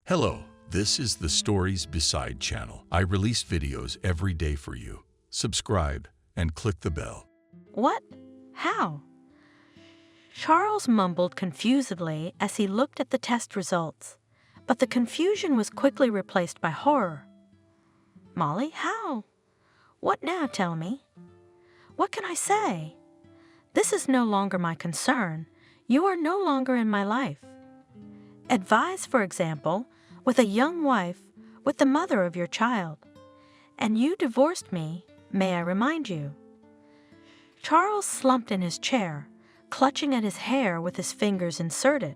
Hello, this is the Stories Beside channel. I release videos every day for you. Subscribe and click the bell. What? How? Charles mumbled confusedly as he looked at the test results, but the confusion was quickly replaced by horror. Molly, how? What now, tell me? What can I say? This is no longer my concern. You are no longer in my life. Advise, for example, with a young wife, with the mother of your child. And you divorced me, may I remind you. Charles slumped in his chair, clutching at his hair with his fingers inserted.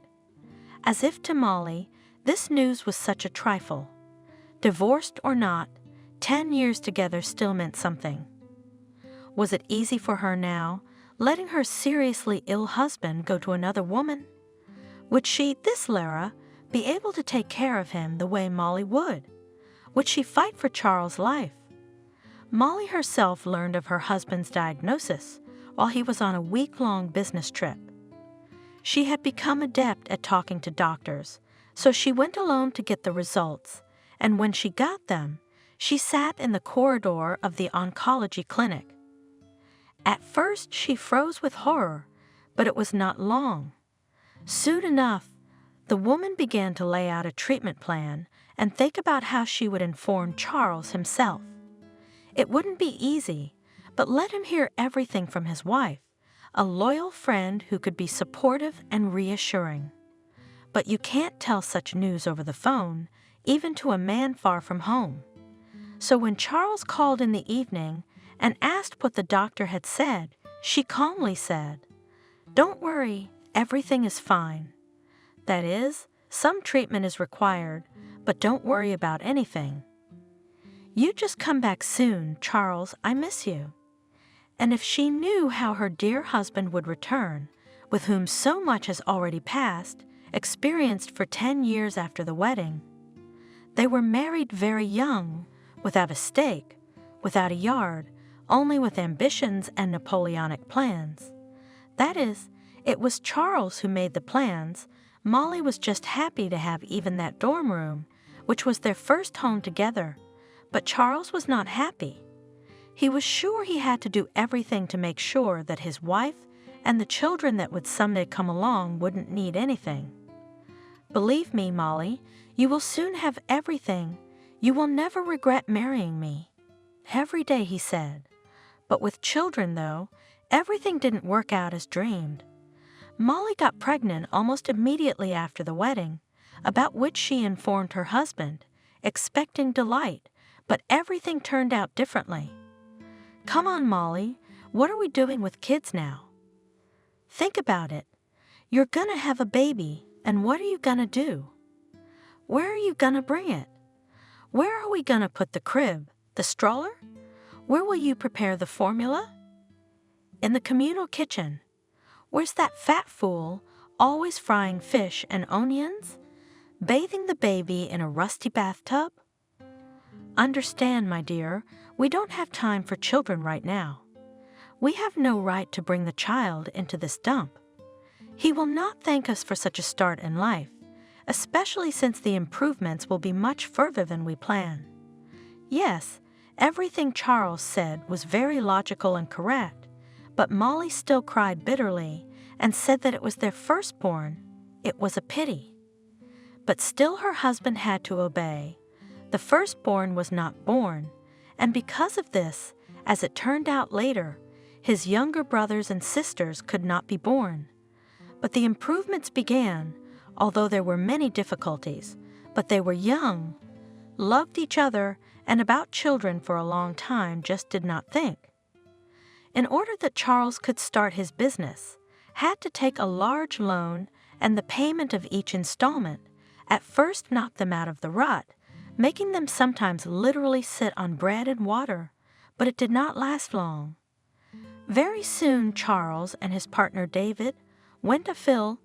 As if to Molly, this news was such a trifle. Divorced or not, 10 years together still meant something. Was it easy for her now, letting her seriously ill husband go to another woman? Would she, this Lara, be able to take care of him the way Molly would? Would she fight for Charles' life? Molly herself learned of her husband's diagnosis while he was on a week-long business trip. She had become adept at talking to doctors, so she went alone to get the results, and when she got them, she sat in the corridor of the oncology clinic. At first she froze with horror, but it was not long. Soon enough, the woman began to lay out a treatment plan and think about how she would inform Charles himself. It wouldn't be easy, but let him hear everything from his wife, a loyal friend who could be supportive and reassuring. But you can't tell such news over the phone, even to a man far from home. So when Charles called in the evening and asked what the doctor had said, she calmly said, "Don't worry, everything is fine. That is, some treatment is required, but don't worry about anything. You just come back soon, Charles, I miss you." And if she knew how her dear husband would return, with whom so much has already passed, experienced for 10 years after the wedding. They were married very young, without a stake, without a yard, only with ambitions and Napoleonic plans. That is, it was Charles who made the plans. Molly was just happy to have even that dorm room, which was their first home together. But Charles was not happy. He was sure he had to do everything to make sure that his wife and the children that would someday come along wouldn't need anything. "Believe me, Molly, you will soon have everything. You will never regret marrying me." Every day he said. But with children, though, everything didn't work out as dreamed. Molly got pregnant almost immediately after the wedding, about which she informed her husband, expecting delight, but everything turned out differently. "Come on, Molly, what are we doing with kids now? Think about it. You're gonna have a baby, and what are you gonna do? Where are you gonna bring it? Where are we gonna put the crib, the stroller? Where will you prepare the formula? In the communal kitchen. Where's that fat fool, always frying fish and onions? Bathing the baby in a rusty bathtub? Understand, my dear, we don't have time for children right now. We have no right to bring the child into this dump. He will not thank us for such a start in life, especially since the improvements will be much further than we plan." Yes, everything Charles said was very logical and correct, but Molly still cried bitterly and said that it was their firstborn. It was a pity. But still her husband had to obey. The firstborn was not born, and because of this, as it turned out later, his younger brothers and sisters could not be born. But the improvements began, although there were many difficulties, but they were young, loved each other, and about children for a long time just did not think. In order that Charles could start his business, had to take a large loan, and the payment of each installment at first knocked them out of the rut, making them sometimes literally sit on bread and water, but it did not last long. Very soon Charles and his partner David went to Phil,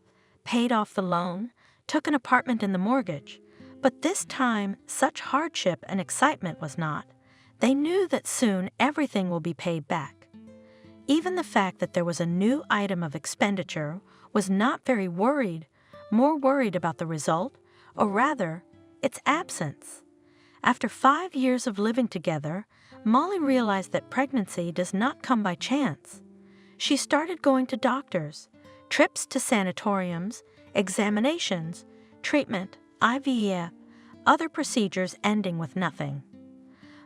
paid off the loan, took an apartment in the mortgage, but this time such hardship and excitement was not. They knew that soon everything will be paid back. Even the fact that there was a new item of expenditure was not very worried, more worried about the result, or rather, its absence. After 5 years of living together, Molly realized that pregnancy does not come by chance. She started going to doctors, trips to sanatoriums, examinations, treatment, IVF, other procedures ending with nothing.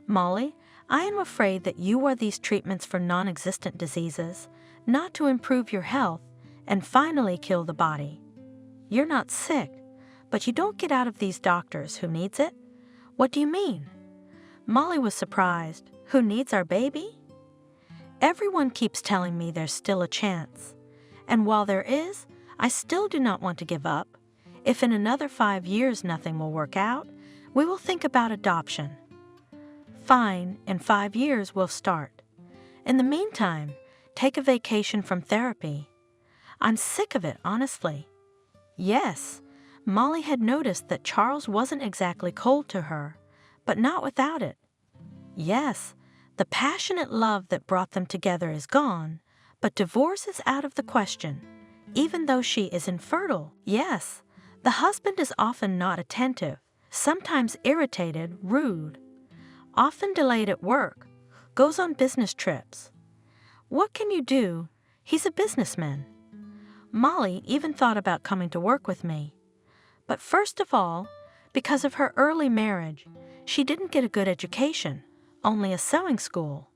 Molly, I am afraid that you are these treatments for non-existent diseases, not to improve your health and finally kill the body. You're not sick, but you don't get out of these doctors. Who needs it? What do you mean? Molly was surprised. Who needs our baby? Everyone keeps telling me there's still a chance. And while there is, I still do not want to give up. If in another 5 years nothing will work out, we will think about adoption. Fine, in 5 years we'll start. In the meantime, take a vacation from therapy. I'm sick of it, honestly. Yes, Molly had noticed that Charles wasn't exactly cold to her, but not without it. Yes, the passionate love that brought them together is gone, but divorce is out of the question, even though she is infertile. Yes, the husband is often not attentive, sometimes irritated, rude, often delayed at work, goes on business trips. What can you do? He's a businessman. Molly even thought about coming to work with me. But first of all, because of her early marriage, she didn't get a good education, only a sewing school.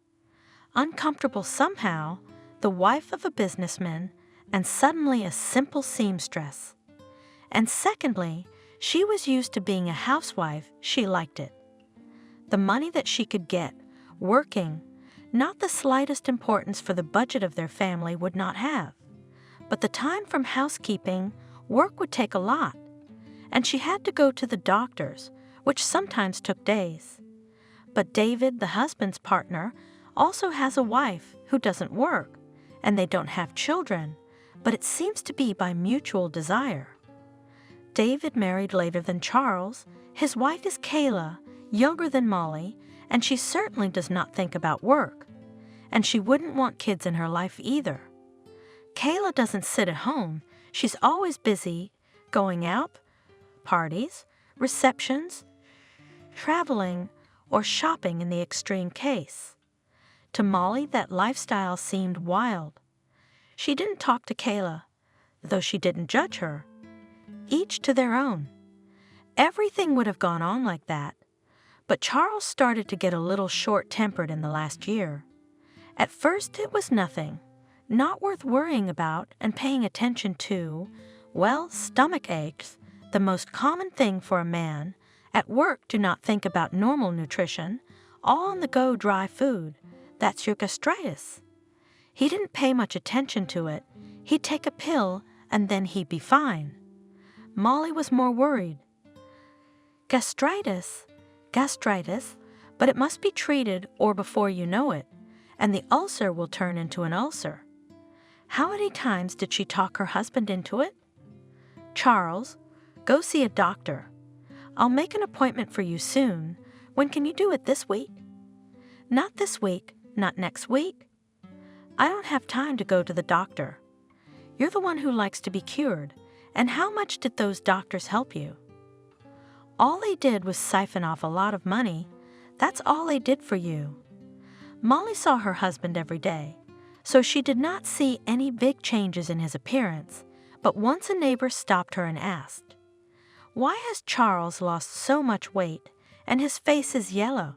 Uncomfortable somehow, the wife of a businessman, and suddenly a simple seamstress. And secondly, she was used to being a housewife. She liked it. The money that she could get, working, not the slightest importance for the budget of their family would not have. But the time from housekeeping, work would take a lot. And she had to go to the doctors, which sometimes took days. But David, the husband's partner, also has a wife who doesn't work, and they don't have children, but it seems to be by mutual desire. David married later than Charles. His wife is Kayla, younger than Molly, and she certainly does not think about work. And she wouldn't want kids in her life either. Kayla doesn't sit at home. She's always busy, going out, parties, receptions, traveling, or shopping in the extreme case. To Molly, that lifestyle seemed wild. She didn't talk to Kayla, though she didn't judge her. Each to their own. Everything would have gone on like that. But Charles started to get a little short-tempered in the last year. At first it was nothing, not worth worrying about and paying attention to. Well, stomach aches, the most common thing for a man. At work, do not think about normal nutrition. All on the go dry food. That's your gastritis. He didn't pay much attention to it. He'd take a pill and then he'd be fine. Molly was more worried. Gastritis, but it must be treated or before you know it, and the ulcer will turn into an ulcer. How many times did she talk her husband into it? Charles, go see a doctor. I'll make an appointment for you soon. When can you do it? This week? Not this week, not next week. I don't have time to go to the doctor. You're the one who likes to be cured, and how much did those doctors help you? All they did was siphon off a lot of money. That's all they did for you. Molly saw her husband every day, so she did not see any big changes in his appearance, but once a neighbor stopped her and asked, "Why has Charles lost so much weight and his face is yellow?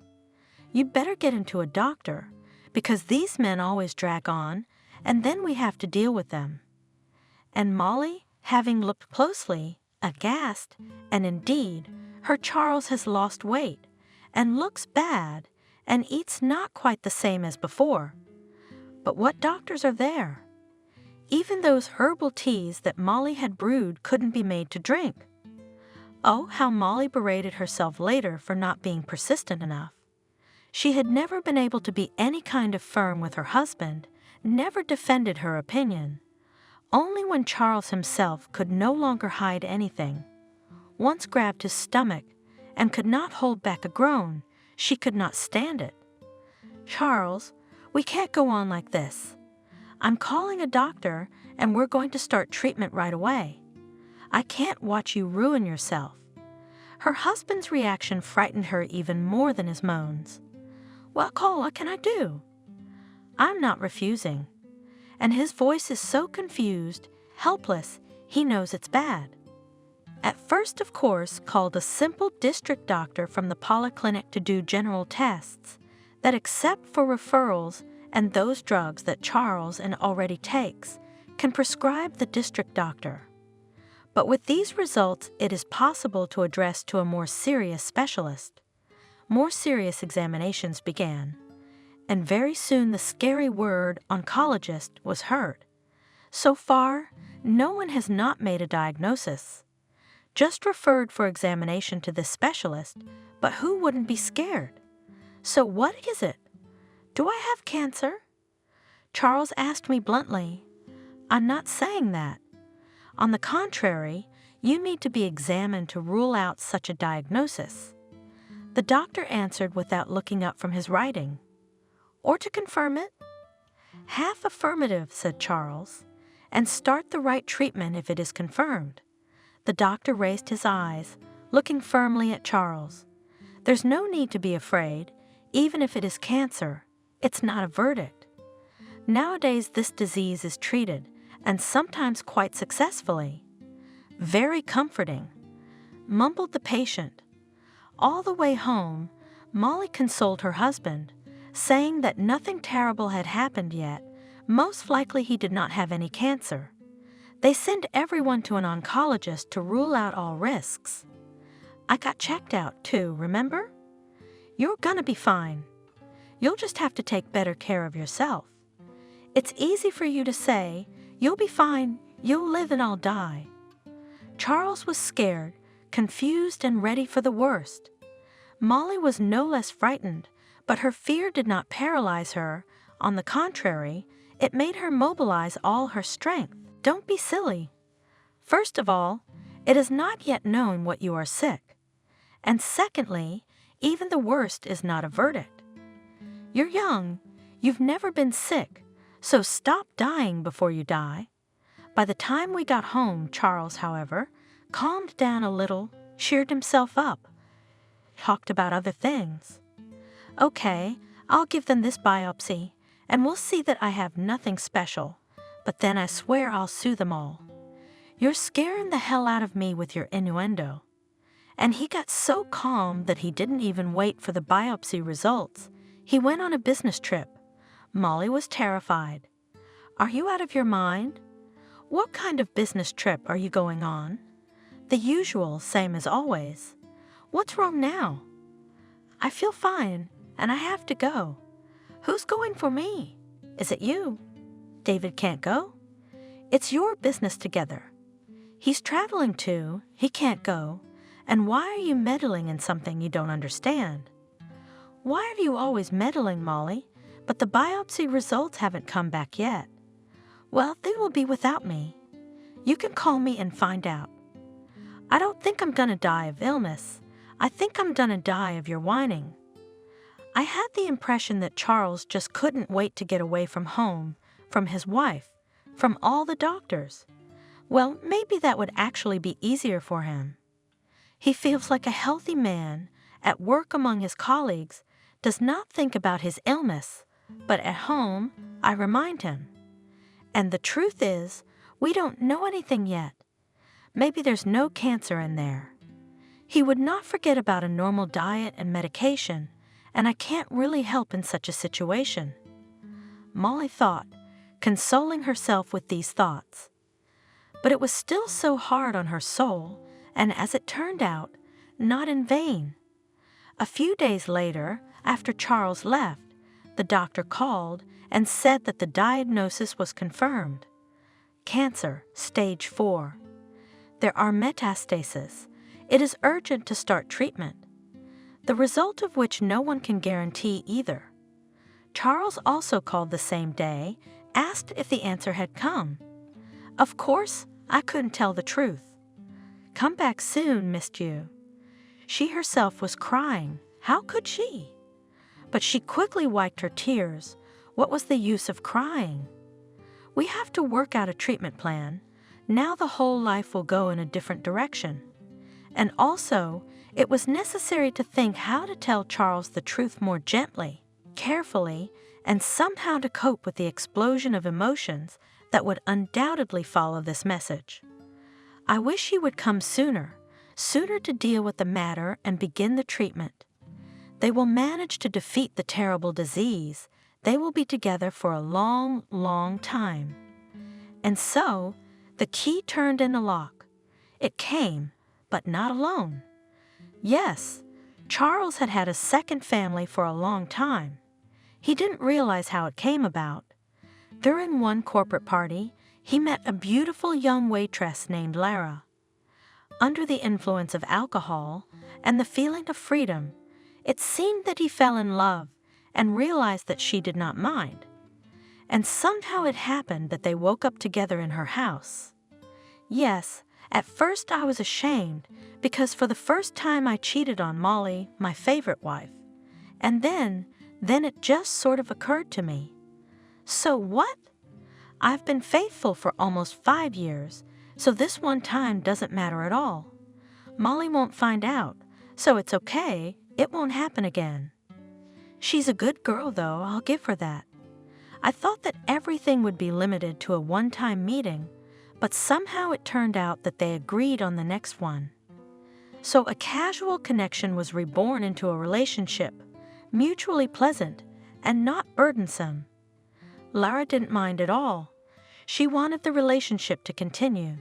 You'd better get him to a doctor, because these men always drag on, and then we have to deal with them." And Molly, having looked closely, aghast, and indeed, her Charles has lost weight, and looks bad, and eats not quite the same as before. But what doctors are there? Even those herbal teas that Molly had brewed couldn't be made to drink. Oh, how Molly berated herself later for not being persistent enough. She had never been able to be any kind of firm with her husband, never defended her opinion. Only when Charles himself could no longer hide anything, once grabbed his stomach and could not hold back a groan, she could not stand it. "Charles, we can't go on like this. I'm calling a doctor and we're going to start treatment right away. I can't watch you ruin yourself." Her husband's reaction frightened her even more than his moans. "Well, Cole, what can I do?" I'm not refusing. And his voice is so confused, helpless, he knows it's bad. At first, of course, called a simple district doctor from the polyclinic to do general tests that, except for referrals and those drugs that Charles and already takes, can prescribe the district doctor. But with these results, it is possible to address to a more serious specialist. More serious examinations began, and very soon the scary word oncologist was heard. So far, no one has not made a diagnosis. Just referred for examination to this specialist, but who wouldn't be scared? So what is it? Do I have cancer? Charles asked me bluntly. I'm not saying that. On the contrary, you need to be examined to rule out such a diagnosis. The doctor answered without looking up from his writing. Or to confirm it? Half affirmative, said Charles, and start the right treatment if it is confirmed. The doctor raised his eyes, looking firmly at Charles. There's no need to be afraid, even if it is cancer. It's not a verdict. Nowadays, this disease is treated, and sometimes quite successfully. Very comforting, mumbled the patient. All the way home, Molly consoled her husband, saying that nothing terrible had happened yet. Most likely he did not have any cancer. They send everyone to an oncologist to rule out all risks. I got checked out too, remember? You're gonna be fine. You'll just have to take better care of yourself. It's easy for you to say, you'll be fine, you'll live and I'll die. Charles was scared, confused, and ready for the worst. Molly was no less frightened, but her fear did not paralyze her. On the contrary, it made her mobilize all her strength. Don't be silly. First of all, it is not yet known what you are sick. And secondly, even the worst is not a verdict. You're young, you've never been sick, so stop dying before you die. By the time we got home, Charles, however, calmed down a little, cheered himself up, talked about other things. Okay, I'll give them this biopsy, and we'll see that I have nothing special. But then I swear I'll sue them all. You're scaring the hell out of me with your innuendo. And he got so calm that he didn't even wait for the biopsy results. He went on a business trip. Molly was terrified. Are you out of your mind? What kind of business trip are you going on? The usual, same as always. What's wrong now? I feel fine, and I have to go. Who's going for me? Is it you? David can't go? It's your business together. He's traveling too, he can't go. And why are you meddling in something you don't understand? Why are you always meddling, Molly? But the biopsy results haven't come back yet. Well, they will be without me. You can call me and find out. I don't think I'm gonna die of illness. I think I'm gonna die of your whining. I had the impression that Charles just couldn't wait to get away from home, from his wife, from all the doctors. Well, maybe that would actually be easier for him. He feels like a healthy man, at work among his colleagues, does not think about his illness, but at home, I remind him. And the truth is, we don't know anything yet. Maybe there's no cancer in there. He would not forget about a normal diet and medication, and I can't really help in such a situation. Molly thought, consoling herself with these thoughts. But it was still so hard on her soul, and as it turned out, not in vain. A few days later, after Charles left, the doctor called and said that the diagnosis was confirmed. Cancer, stage 4. There are metastases. It is urgent to start treatment, the result of which no one can guarantee either. Charles also called the same day, asked if the answer had come. Of course, I couldn't tell the truth. Come back soon, missed you. She herself was crying. How could she? But she quickly wiped her tears. What was the use of crying? We have to work out a treatment plan. Now the whole life will go in a different direction. And also, it was necessary to think how to tell Charles the truth more gently, carefully, and somehow to cope with the explosion of emotions that would undoubtedly follow this message. I wish he would come sooner to deal with the matter and begin the treatment. They will manage to defeat the terrible disease. They will be together for a long, long time. And so, the key turned in the lock. It came, but not alone. Yes, Charles had had a second family for a long time. He didn't realize how it came about. During one corporate party, he met a beautiful young waitress named Lara. Under the influence of alcohol and the feeling of freedom, it seemed that he fell in love and realized that she did not mind. And somehow it happened that they woke up together in her house. Yes, at first I was ashamed because for the first time I cheated on Molly, my favorite wife. And then it just sort of occurred to me. So what? I've been faithful for almost 5 years, so this one time doesn't matter at all. Molly won't find out, so it's okay, it won't happen again. She's a good girl though, I'll give her that. I thought that everything would be limited to a one-time meeting, but somehow it turned out that they agreed on the next one. So a casual connection was reborn into a relationship, mutually pleasant and not burdensome. Lara didn't mind at all. She wanted the relationship to continue.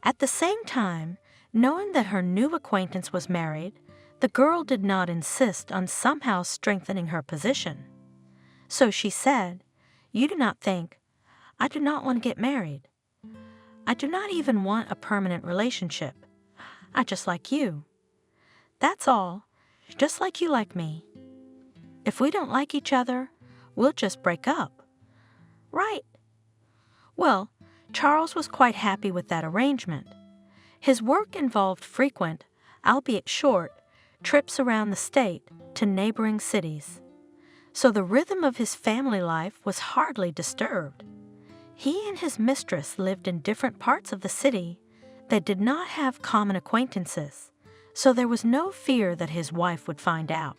At the same time, knowing that her new acquaintance was married, the girl did not insist on somehow strengthening her position. So she said, "You do not think, I do not want to get married. I do not even want a permanent relationship. I just like you. That's all, just like you like me. If we don't like each other, we'll just break up." Right. Well, Charles was quite happy with that arrangement. His work involved frequent, albeit short, trips around the state to neighboring cities. So the rhythm of his family life was hardly disturbed. He and his mistress lived in different parts of the city. They did not have common acquaintances, so there was no fear that his wife would find out.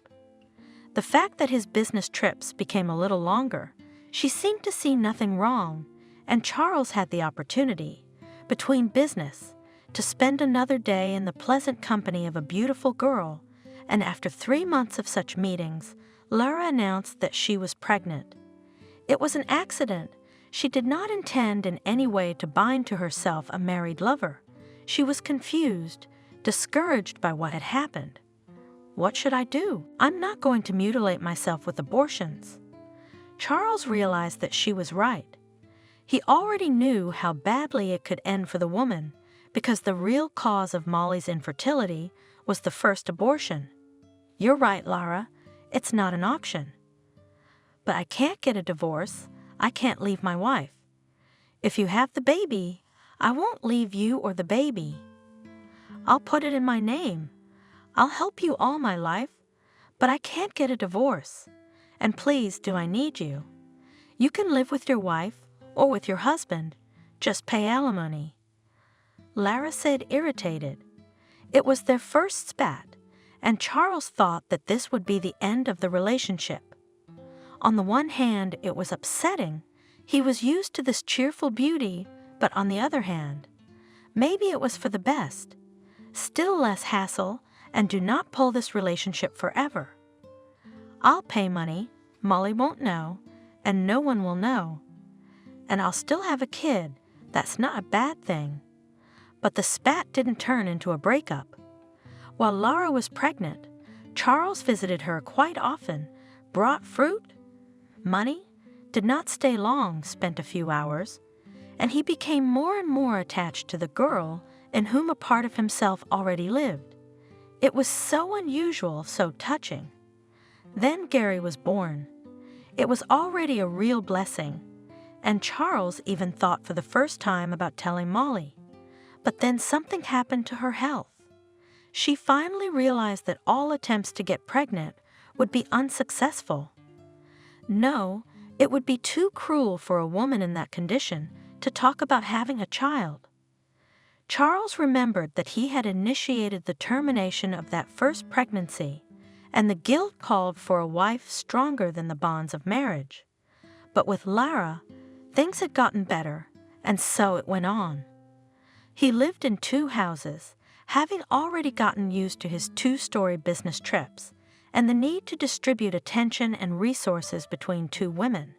The fact that his business trips became a little longer, she seemed to see nothing wrong, and Charles had the opportunity, between business, to spend another day in the pleasant company of a beautiful girl, and after 3 months of such meetings, Lara announced that she was pregnant. It was an accident. She did not intend in any way to bind to herself a married lover. She was confused, discouraged by what had happened. What should I do? I'm not going to mutilate myself with abortions. Charles realized that she was right. He already knew how badly it could end for the woman because the real cause of Molly's infertility was the first abortion. You're right, Lara. It's not an option. But I can't get a divorce. I can't leave my wife. If you have the baby, I won't leave you or the baby. I'll put it in my name. I'll help you all my life, but I can't get a divorce. And please, do I need you? You can live with your wife or with your husband. Just pay alimony. Lara said, irritated. It was their first spat, and Charles thought that this would be the end of the relationship. On the one hand, it was upsetting. He was used to this cheerful beauty, but on the other hand, maybe it was for the best. Still less hassle, and do not pull this relationship forever. I'll pay money, Molly won't know, and no one will know. And I'll still have a kid. That's not a bad thing. But the spat didn't turn into a breakup. While Lara was pregnant, Charles visited her quite often, brought fruit, money, did not stay long, spent a few hours, and he became more and more attached to the girl in whom a part of himself already lived. It was so unusual, so touching. Then Gary was born. It was already a real blessing, and Charles even thought for the first time about telling Molly. But then something happened to her health. She finally realized that all attempts to get pregnant would be unsuccessful. No, it would be too cruel for a woman in that condition to talk about having a child. Charles remembered that he had initiated the termination of that first pregnancy, and the guilt called for a wife stronger than the bonds of marriage. But with Lara, things had gotten better, and so it went on. He lived in 2 houses, having already gotten used to his 2-story business trips, and the need to distribute attention and resources between 2 women.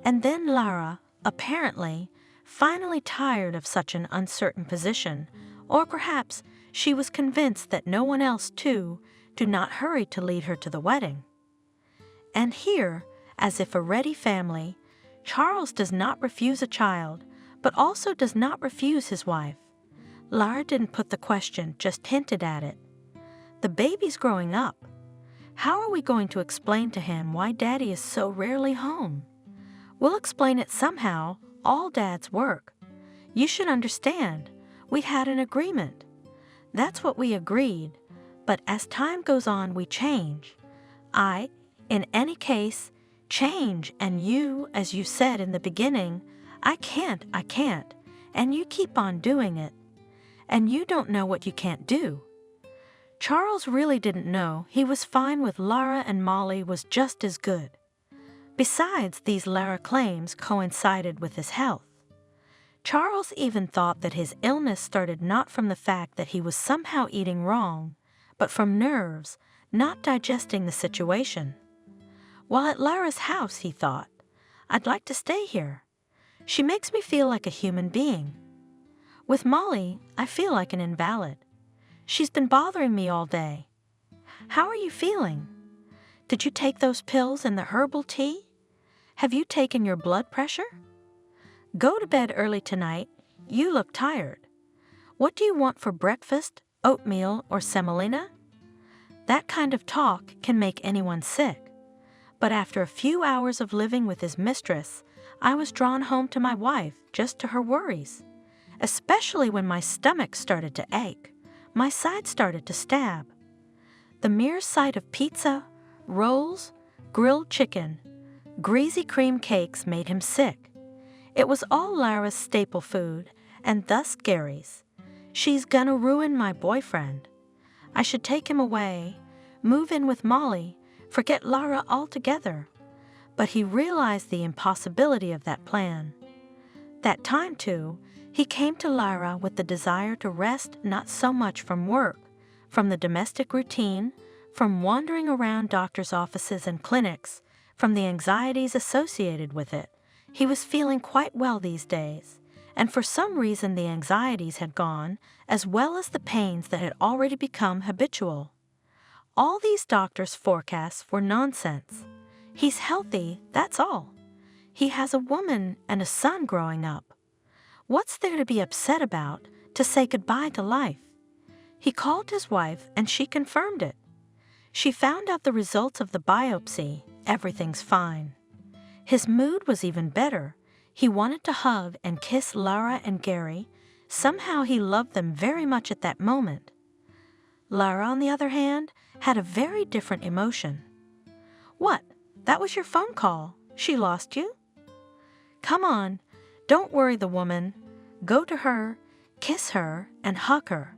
And then Lara, apparently, finally tired of such an uncertain position, or perhaps she was convinced that no one else, too, did not hurry to lead her to the wedding. And here, as if a ready family, Charles does not refuse a child, but also does not refuse his wife. Lara didn't put the question, just hinted at it. The baby's growing up. How are we going to explain to him why Daddy is so rarely home? We'll explain it somehow. All dads work. You should understand. We had an agreement. That's what we agreed. But as time goes on, we change. In any case, change, and you, as you said in the beginning, I can't, and you keep on doing it. And you don't know what you can't do. Charles really didn't know. He was fine with Lara, and Molly was just as good. Besides, these Lara claims coincided with his health. Charles even thought that his illness started not from the fact that he was somehow eating wrong, but from nerves, not digesting the situation. While at Lara's house, he thought, I'd like to stay here. She makes me feel like a human being. With Molly, I feel like an invalid. She's been bothering me all day. How are you feeling? Did you take those pills and the herbal tea? Have you taken your blood pressure? Go to bed early tonight. You look tired. What do you want for breakfast, oatmeal or semolina? That kind of talk can make anyone sick. But after a few hours of living with his mistress, I was drawn home to my wife, just to her worries. Especially when my stomach started to ache, my side started to stab. The mere sight of pizza, rolls, grilled chicken, greasy cream cakes made him sick. It was all Lara's staple food, and thus Gary's. She's gonna ruin my boyfriend. I should take him away, move in with Molly, forget Lara altogether. But he realized the impossibility of that plan. That time, too, he came to Lara with the desire to rest not so much from work, from the domestic routine, from wandering around doctors' offices and clinics, from the anxieties associated with it. He was feeling quite well these days, and for some reason the anxieties had gone, as well as the pains that had already become habitual. All these doctors' forecasts were nonsense. He's healthy, that's all. He has a woman and a son growing up. What's there to be upset about, to say goodbye to life? He called his wife and she confirmed it. She found out the results of the biopsy. Everything's fine. His mood was even better. He wanted to hug and kiss Lara and Gary. Somehow he loved them very much at that moment. Lara, on the other hand, had a very different emotion. What? That was your phone call. She lost you? Come on, don't worry the woman. Go to her, kiss her, and hug her.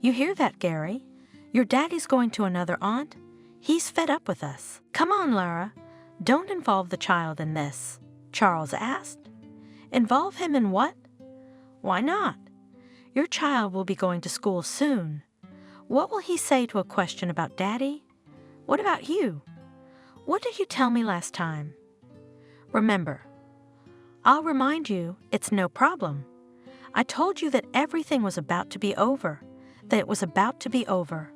You hear that, Gary? Your daddy's going to another aunt. He's fed up with us. Come on, Lara. Don't involve the child in this, Charles asked. Involve him in what? Why not? Your child will be going to school soon. What will he say to a question about Daddy? What about you? What did you tell me last time? Remember, I'll remind you, it's no problem. I told you that everything was about to be over, that it was about to be over.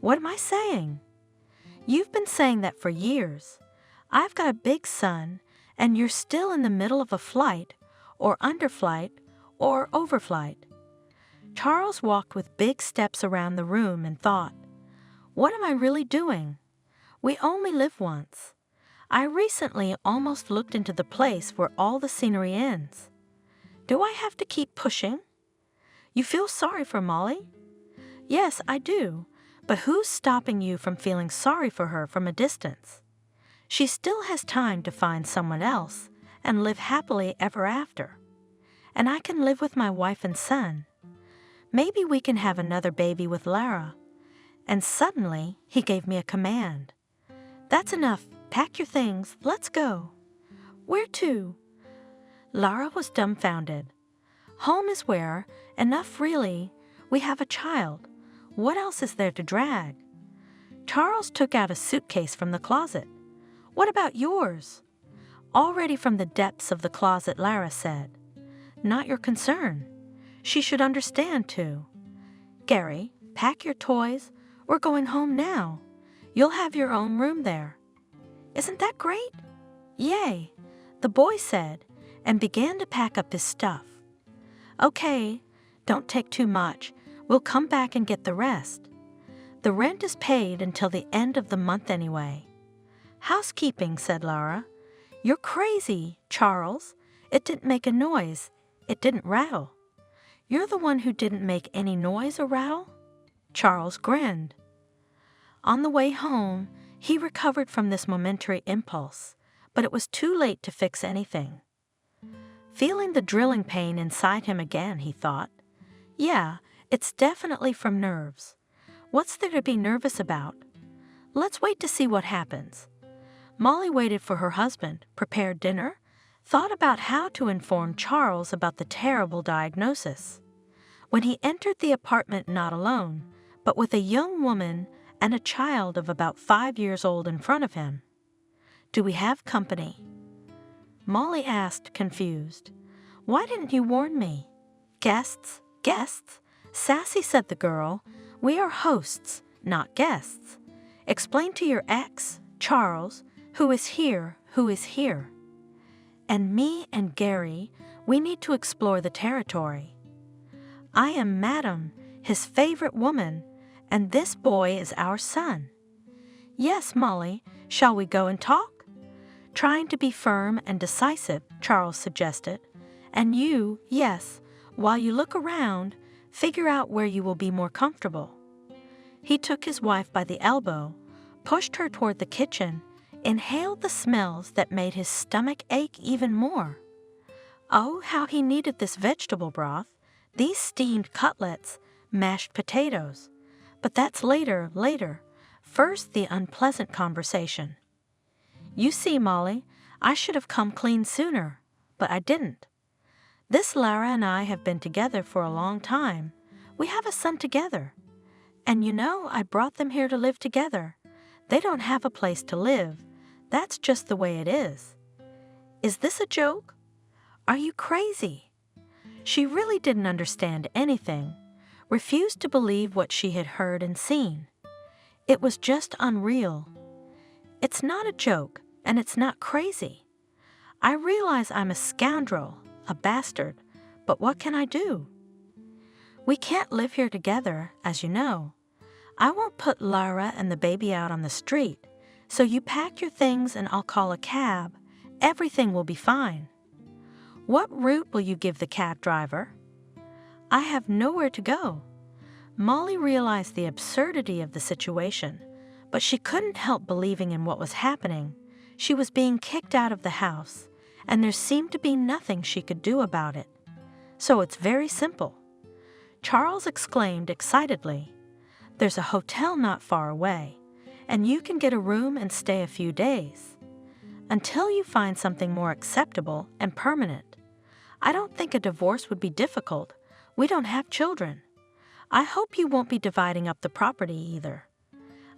What am I saying? You've been saying that for years. I've got a big son, and you're still in the middle of a flight, or underflight, or overflight. Charles walked with big steps around the room and thought, what am I really doing? We only live once. I recently almost looked into the place where all the scenery ends. Do I have to keep pushing? You feel sorry for Molly? Yes, I do, but who's stopping you from feeling sorry for her from a distance? She still has time to find someone else and live happily ever after. and I can live with my wife and son. Maybe we can have another baby with Lara." And suddenly, he gave me a command. "That's enough. Pack your things. Let's go." "Where to?" Lara was dumbfounded. "Home is where, enough really. We have a child. What else is there to drag?" Charles took out a suitcase from the closet. "What about yours?" Already from the depths of the closet, Lara said, "Not your concern. She should understand, too. Gary, pack your toys. We're going home now. You'll have your own room there." "Isn't that great?" "Yay," the boy said, and began to pack up his stuff. "Okay, don't take too much. We'll come back and get the rest. The rent is paid until the end of the month anyway." "Housekeeping," said Lara. "You're crazy, Charles. It didn't make a noise. It didn't rattle." "You're the one who didn't make any noise or rattle?" Charles grinned. On the way home, he recovered from this momentary impulse, but it was too late to fix anything. Feeling the drilling pain inside him again, he thought, "Yeah, it's definitely from nerves. What's there to be nervous about? Let's wait to see what happens." Molly waited for her husband, prepared dinner, thought about how to inform Charles about the terrible diagnosis. When he entered the apartment not alone, but with a young woman and a child of about 5 years old in front of him. "Do we have company?" Molly asked, confused. "Why didn't you warn me?" "Guests, guests," sassy said the girl. "We are hosts, not guests. Explain to your ex, Charles, who is here. And me and Gary, we need to explore the territory. I am Madam, his favorite woman, and this boy is our son." "Yes, Molly, shall we go and talk?" Trying to be firm and decisive, Charles suggested. "And you, yes, while you look around, figure out where you will be more comfortable." He took his wife by the elbow, pushed her toward the kitchen, inhaled the smells that made his stomach ache even more. Oh, how he needed this vegetable broth, these steamed cutlets, mashed potatoes. But that's later. First, the unpleasant conversation. "You see, Molly, I should have come clean sooner, but I didn't. This Lara and I have been together for a long time. We have a son together. And you know, I brought them here to live together. They don't have a place to live. That's just the way it is. Is this a joke? Are you crazy?" She really didn't understand anything, refused to believe what she had heard and seen. It was just unreal. "It's not a joke, and it's not crazy. I realize I'm a scoundrel, a bastard, but what can I do? We can't live here together, as you know. I won't put Lara and the baby out on the street, so you pack your things and I'll call a cab. Everything will be fine." "What route will you give the cab driver?" "I have nowhere to go." Molly realized the absurdity of the situation, but she couldn't help believing in what was happening. She was being kicked out of the house, and there seemed to be nothing she could do about it. "So it's very simple." Charles exclaimed excitedly. "There's a hotel not far away, and you can get a room and stay a few days. Until you find something more acceptable and permanent. I don't think a divorce would be difficult. We don't have children. I hope you won't be dividing up the property either.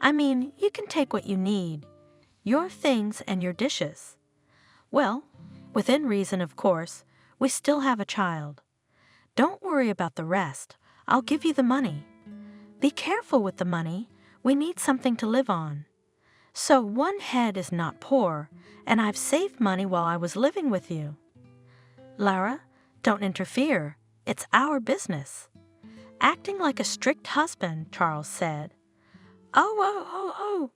I mean, you can take what you need, your things and your dishes. Well, within reason, of course, we still have a child. Don't worry about the rest. I'll give you the money. Be careful with the money. We need something to live on. So one head is not poor, and I've saved money while I was living with you. Lara, don't interfere. It's our business." Acting like a strict husband, Charles said. Oh.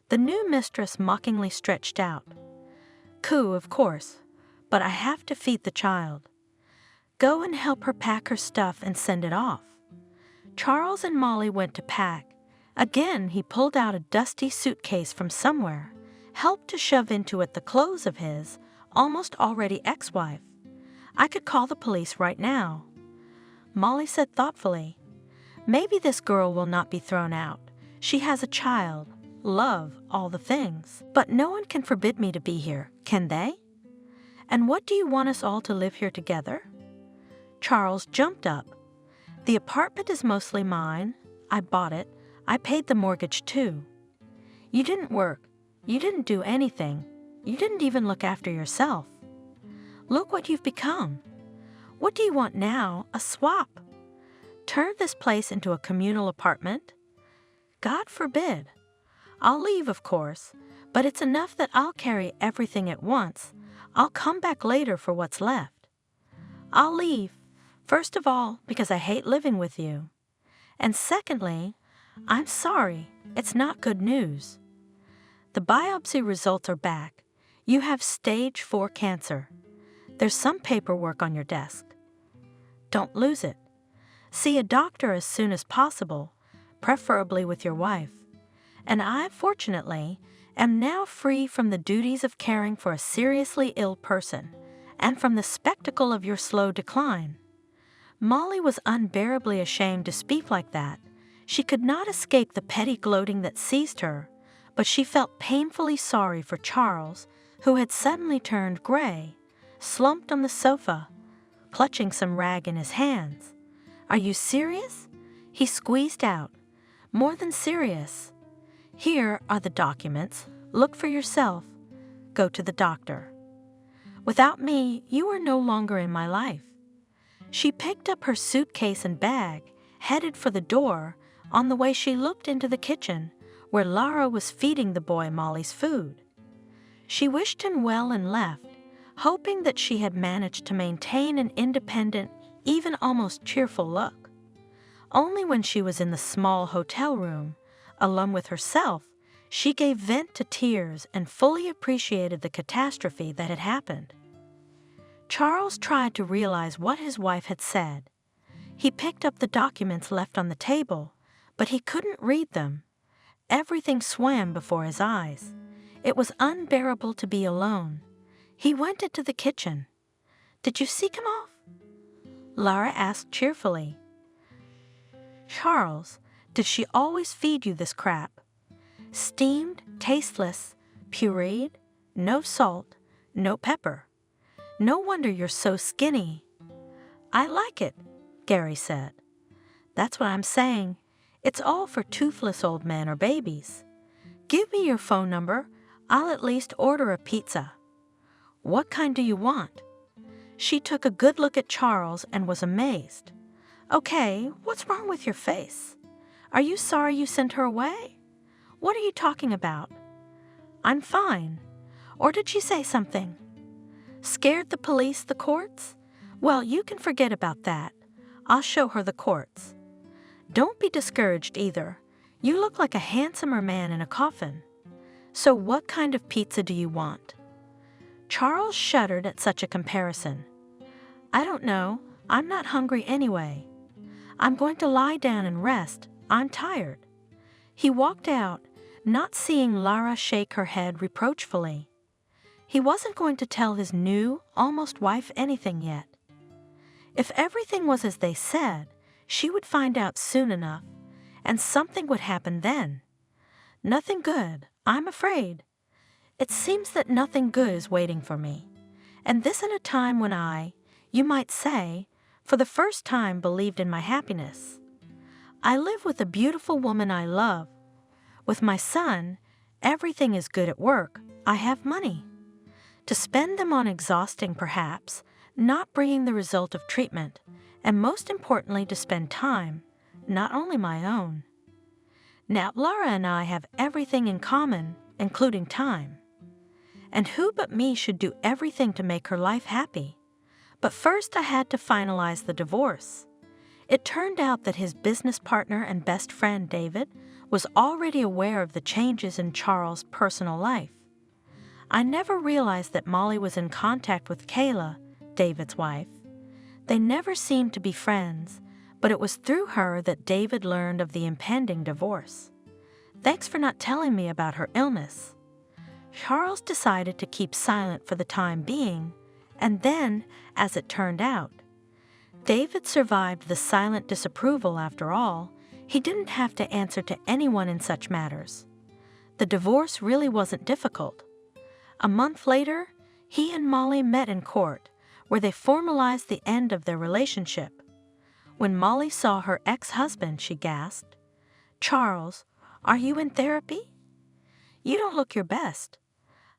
The new mistress mockingly stretched out. "Coo, of course, but I have to feed the child. Go and help her pack her stuff and send it off." Charles and Molly went to pack. Again, he pulled out a dusty suitcase from somewhere, helped to shove into it the clothes of his, almost already ex-wife. I could call the police right now. Molly said thoughtfully, maybe this girl will not be thrown out. She has a child, love, all the things. But no one can forbid me to be here, can they? And what do you want us all to live here together? Charles jumped up. The apartment is mostly mine. I bought it. I paid the mortgage too. You didn't work. You didn't do anything. You didn't even look after yourself. Look what you've become. What do you want now? A swap? Turn this place into a communal apartment? God forbid. I'll leave, of course, but it's enough that I'll carry everything at once. I'll come back later for what's left. I'll leave, first of all, because I hate living with you. And secondly, I'm sorry, it's not good news. The biopsy results are back. You have stage 4 cancer. There's some paperwork on your desk. Don't lose it. See a doctor as soon as possible, preferably with your wife. And I, fortunately, am now free from the duties of caring for a seriously ill person and from the spectacle of your slow decline. Molly was unbearably ashamed to speak like that. She could not escape the petty gloating that seized her, but she felt painfully sorry for Charles, who had suddenly turned gray, slumped on the sofa, clutching some rag in his hands. Are you serious? He squeezed out. More than serious. Here are the documents. Look for yourself. Go to the doctor. Without me, you are no longer in my life. She picked up her suitcase and bag, headed for the door. On the way, she looked into the kitchen, where Lara was feeding the boy Molly's food. She wished him well and left, hoping that she had managed to maintain an independent, even almost cheerful look. Only when she was in the small hotel room, alone with herself, she gave vent to tears and fully appreciated the catastrophe that had happened. Charles tried to realize what his wife had said. He picked up the documents left on the table, but he couldn't read them. Everything swam before his eyes. It was unbearable to be alone. He went into the kitchen. Did you seek him off? Lara asked cheerfully. Charles, did she always feed you this crap? Steamed, tasteless, pureed, no salt, no pepper. No wonder you're so skinny. I like it, Gary said. That's what I'm saying. It's all for toothless old men or babies. Give me your phone number. I'll at least order a pizza. What kind do you want? She took a good look at Charles and was amazed. Okay, what's wrong with your face? Are you sorry you sent her away? What are you talking about? I'm fine. Or did she say something? Scared the police, the courts? Well, you can forget about that. I'll show her the courts. Don't be discouraged either. You look like a handsomer man in a coffin. So what kind of pizza do you want? Charles shuddered at such a comparison. I don't know. I'm not hungry anyway. I'm going to lie down and rest. I'm tired. He walked out, not seeing Lara shake her head reproachfully. He wasn't going to tell his new, almost wife anything yet. If everything was as they said, she would find out soon enough, and something would happen then. Nothing good, I'm afraid. It seems that nothing good is waiting for me, and this at a time when I, you might say, for the first time believed in my happiness. I live with a beautiful woman I love. With my son, everything is good at work. I have money. To spend them on exhausting, perhaps, not bringing the result of treatment, and most importantly to spend time, not only my own. Now Lara and I have everything in common, including time. And who but me should do everything to make her life happy? But first I had to finalize the divorce. It turned out that his business partner and best friend, David, was already aware of the changes in Charles' personal life. I never realized that Molly was in contact with Kayla, David's wife. They never seemed to be friends, but it was through her that David learned of the impending divorce. Thanks for not telling me about her illness. Charles decided to keep silent for the time being, And then, as it turned out, David survived the silent disapproval after all. He didn't have to answer to anyone in such matters. The divorce really wasn't difficult. A month later, he and Molly met in court, where they formalized the end of their relationship. When Molly saw her ex-husband, she gasped, "Charles, are you in therapy? You don't look your best."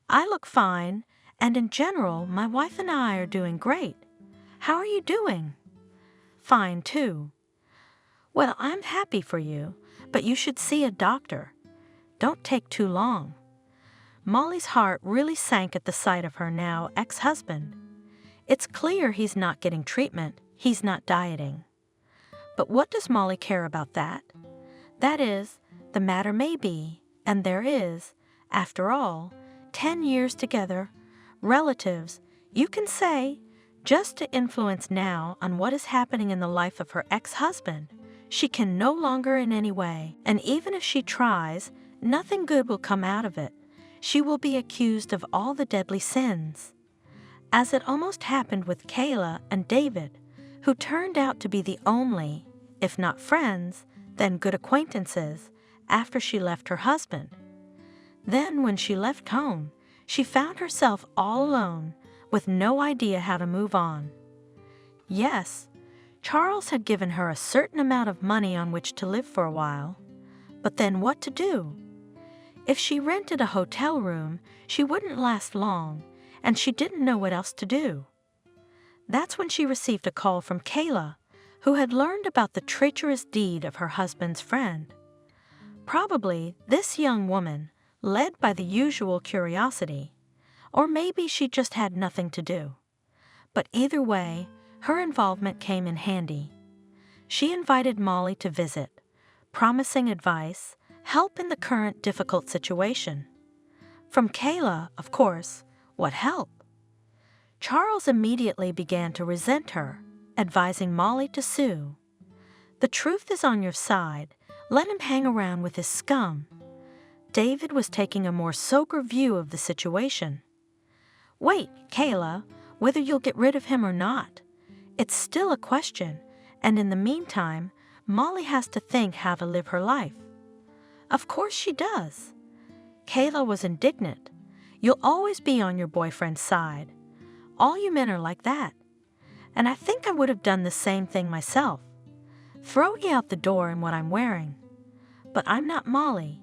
"I look fine, and in general, my wife and I are doing great. How are you doing?" "Fine, too." "Well, I'm happy for you, but you should see a doctor. Don't take too long." Molly's heart really sank at the sight of her now ex-husband. It's clear he's not getting treatment, he's not dieting. But what does Molly care about that? That is, the matter may be, and there is, after all, 10 years together, relatives, you can say, just to influence now on what is happening in the life of her ex-husband. She can no longer in any way, and even if she tries, nothing good will come out of it. She will be accused of all the deadly sins. As it almost happened with Kayla and David, who turned out to be the only, if not friends, then good acquaintances, after she left her husband. Then when she left home, she found herself all alone, with no idea how to move on. Yes, Charles had given her a certain amount of money on which to live for a while, but then what to do? If she rented a hotel room, she wouldn't last long, and she didn't know what else to do. That's when she received a call from Kayla, who had learned about the treacherous deed of her husband's friend. Probably this young woman, led by the usual curiosity, or maybe she just had nothing to do. But either way, her involvement came in handy. She invited Molly to visit, promising advice, help in the current difficult situation. From Kayla, of course, what help? Charles immediately began to resent her, advising Molly to sue. The truth is on your side. Let him hang around with his scum. David was taking a more sober view of the situation. Wait, Kayla, whether you'll get rid of him or not. It's still a question, and in the meantime, Molly has to think how to live her life. Of course she does. Kayla was indignant. You'll always be on your boyfriend's side. All you men are like that. And I think I would have done the same thing myself. Throw you out the door in what I'm wearing. But I'm not Molly.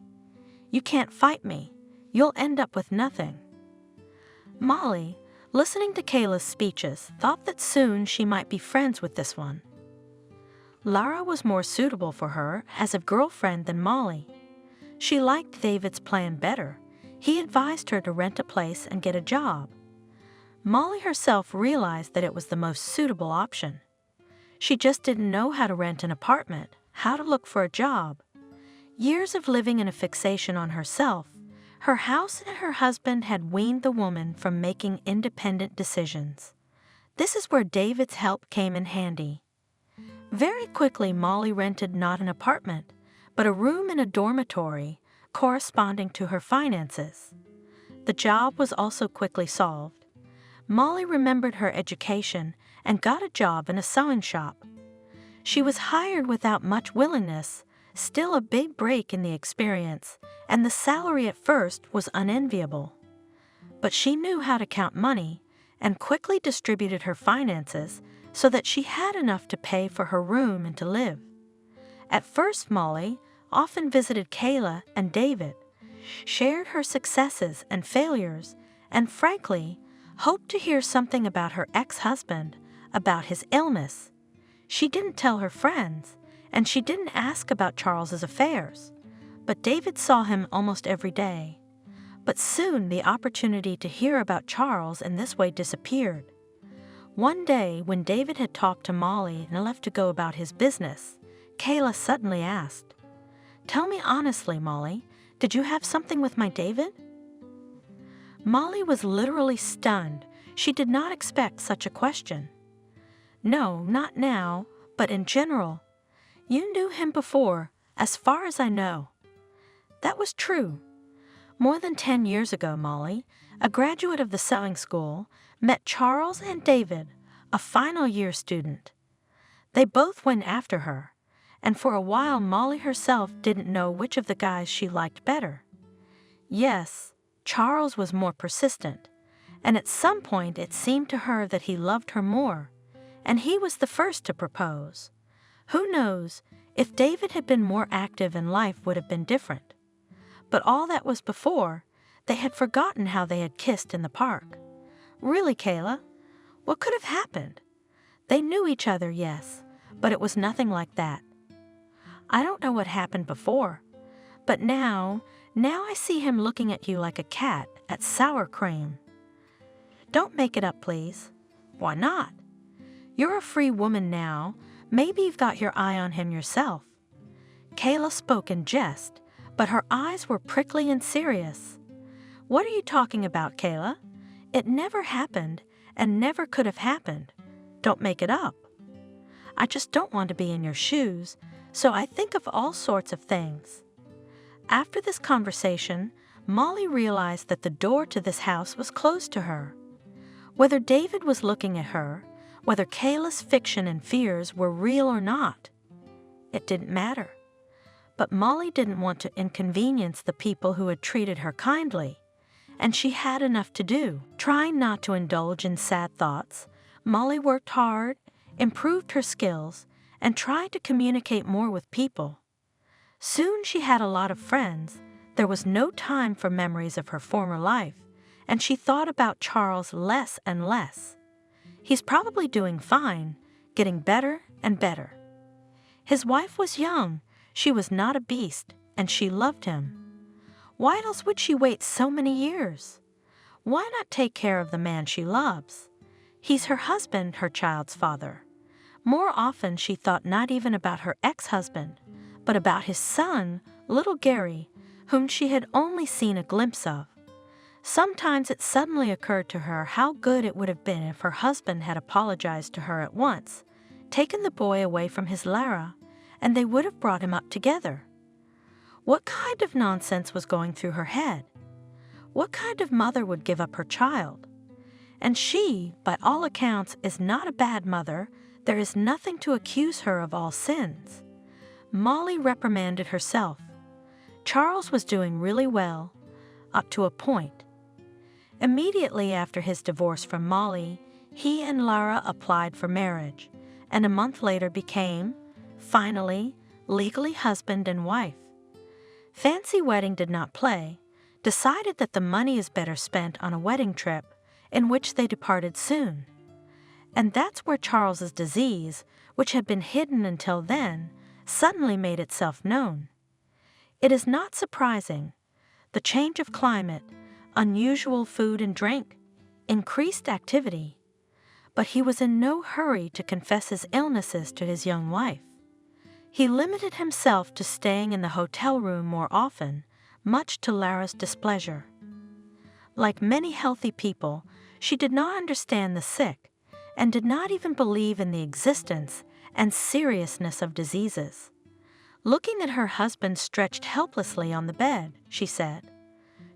You can't fight me. You'll end up with nothing. Molly, listening to Kayla's speeches, thought that soon she might be friends with this one. Lara was more suitable for her as a girlfriend than Molly. She liked David's plan better. He advised her to rent a place and get a job. Molly herself realized that it was the most suitable option. She just didn't know how to rent an apartment, how to look for a job. Years of living in a fixation on herself, her house and her husband had weaned the woman from making independent decisions. This is where David's help came in handy. Very quickly, Molly rented not an apartment, but a room in a dormitory corresponding to her finances. The job was also quickly solved. Molly remembered her education and got a job in a sewing shop. She was hired without much willingness, still a big break in the experience, and the salary at first was unenviable. But she knew how to count money and quickly distributed her finances so that she had enough to pay for her room and to live. At first, Molly often visited Kayla and David, shared her successes and failures, and frankly, hoped to hear something about her ex-husband, about his illness. She didn't tell her friends, and she didn't ask about Charles's affairs, but David saw him almost every day. But soon the opportunity to hear about Charles in this way disappeared. One day, when David had talked to Molly and left to go about his business, Kayla suddenly asked, "Tell me honestly, Molly, did you have something with my David?" Molly was literally stunned. She did not expect such a question. "No, not now, but in general. You knew him before, as far as I know." That was true. More than 10 years ago, Molly, a graduate of the sewing school, met Charles and David, a final year student. They both went after her, and for a while Molly herself didn't know which of the guys she liked better. Yes, Charles was more persistent, and at some point it seemed to her that he loved her more, and he was the first to propose. Who knows, if David had been more active in life would have been different. But all that was before, they had forgotten how they had kissed in the park. Really, Kayla, what could have happened? They knew each other, yes, but it was nothing like that. I don't know what happened before, but now I see him looking at you like a cat at sour cream. Don't make it up, please. Why not? You're a free woman now. Maybe you've got your eye on him yourself. Kayla spoke in jest, but her eyes were prickly and serious. What are you talking about, Kayla? It never happened and never could have happened. Don't make it up. I just don't want to be in your shoes, so I think of all sorts of things. After this conversation, Molly realized that the door to this house was closed to her. Whether David was looking at her, whether Kayla's fiction and fears were real or not, it didn't matter. But Molly didn't want to inconvenience the people who had treated her kindly, and she had enough to do. Trying not to indulge in sad thoughts, Molly worked hard, improved her skills, and tried to communicate more with people. Soon she had a lot of friends. There was no time for memories of her former life, and she thought about Charles less and less. He's probably doing fine, getting better and better. His wife was young, she was not a beast, and she loved him. Why else would she wait so many years? Why not take care of the man she loves? He's her husband, her child's father. More often she thought not even about her ex-husband, but about his son, little Gary, whom she had only seen a glimpse of. Sometimes it suddenly occurred to her how good it would have been if her husband had apologized to her at once, taken the boy away from his Lara, and they would have brought him up together. What kind of nonsense was going through her head? What kind of mother would give up her child? And she, by all accounts, is not a bad mother. There is nothing to accuse her of all sins. Molly reprimanded herself. Charles was doing really well, up to a point. Immediately after his divorce from Molly, he and Lara applied for marriage, and a month later became, finally, legally husband and wife. Fancy wedding did not play, decided that the money is better spent on a wedding trip, in which they departed soon. And that's where Charles's disease, which had been hidden until then, suddenly made itself known. It is not surprising. The change of climate, unusual food and drink, increased activity. But he was in no hurry to confess his illnesses to his young wife. He limited himself to staying in the hotel room more often, much to Lara's displeasure. Like many healthy people, she did not understand the sick, and did not even believe in the existence and seriousness of diseases. Looking at her husband stretched helplessly on the bed, she said,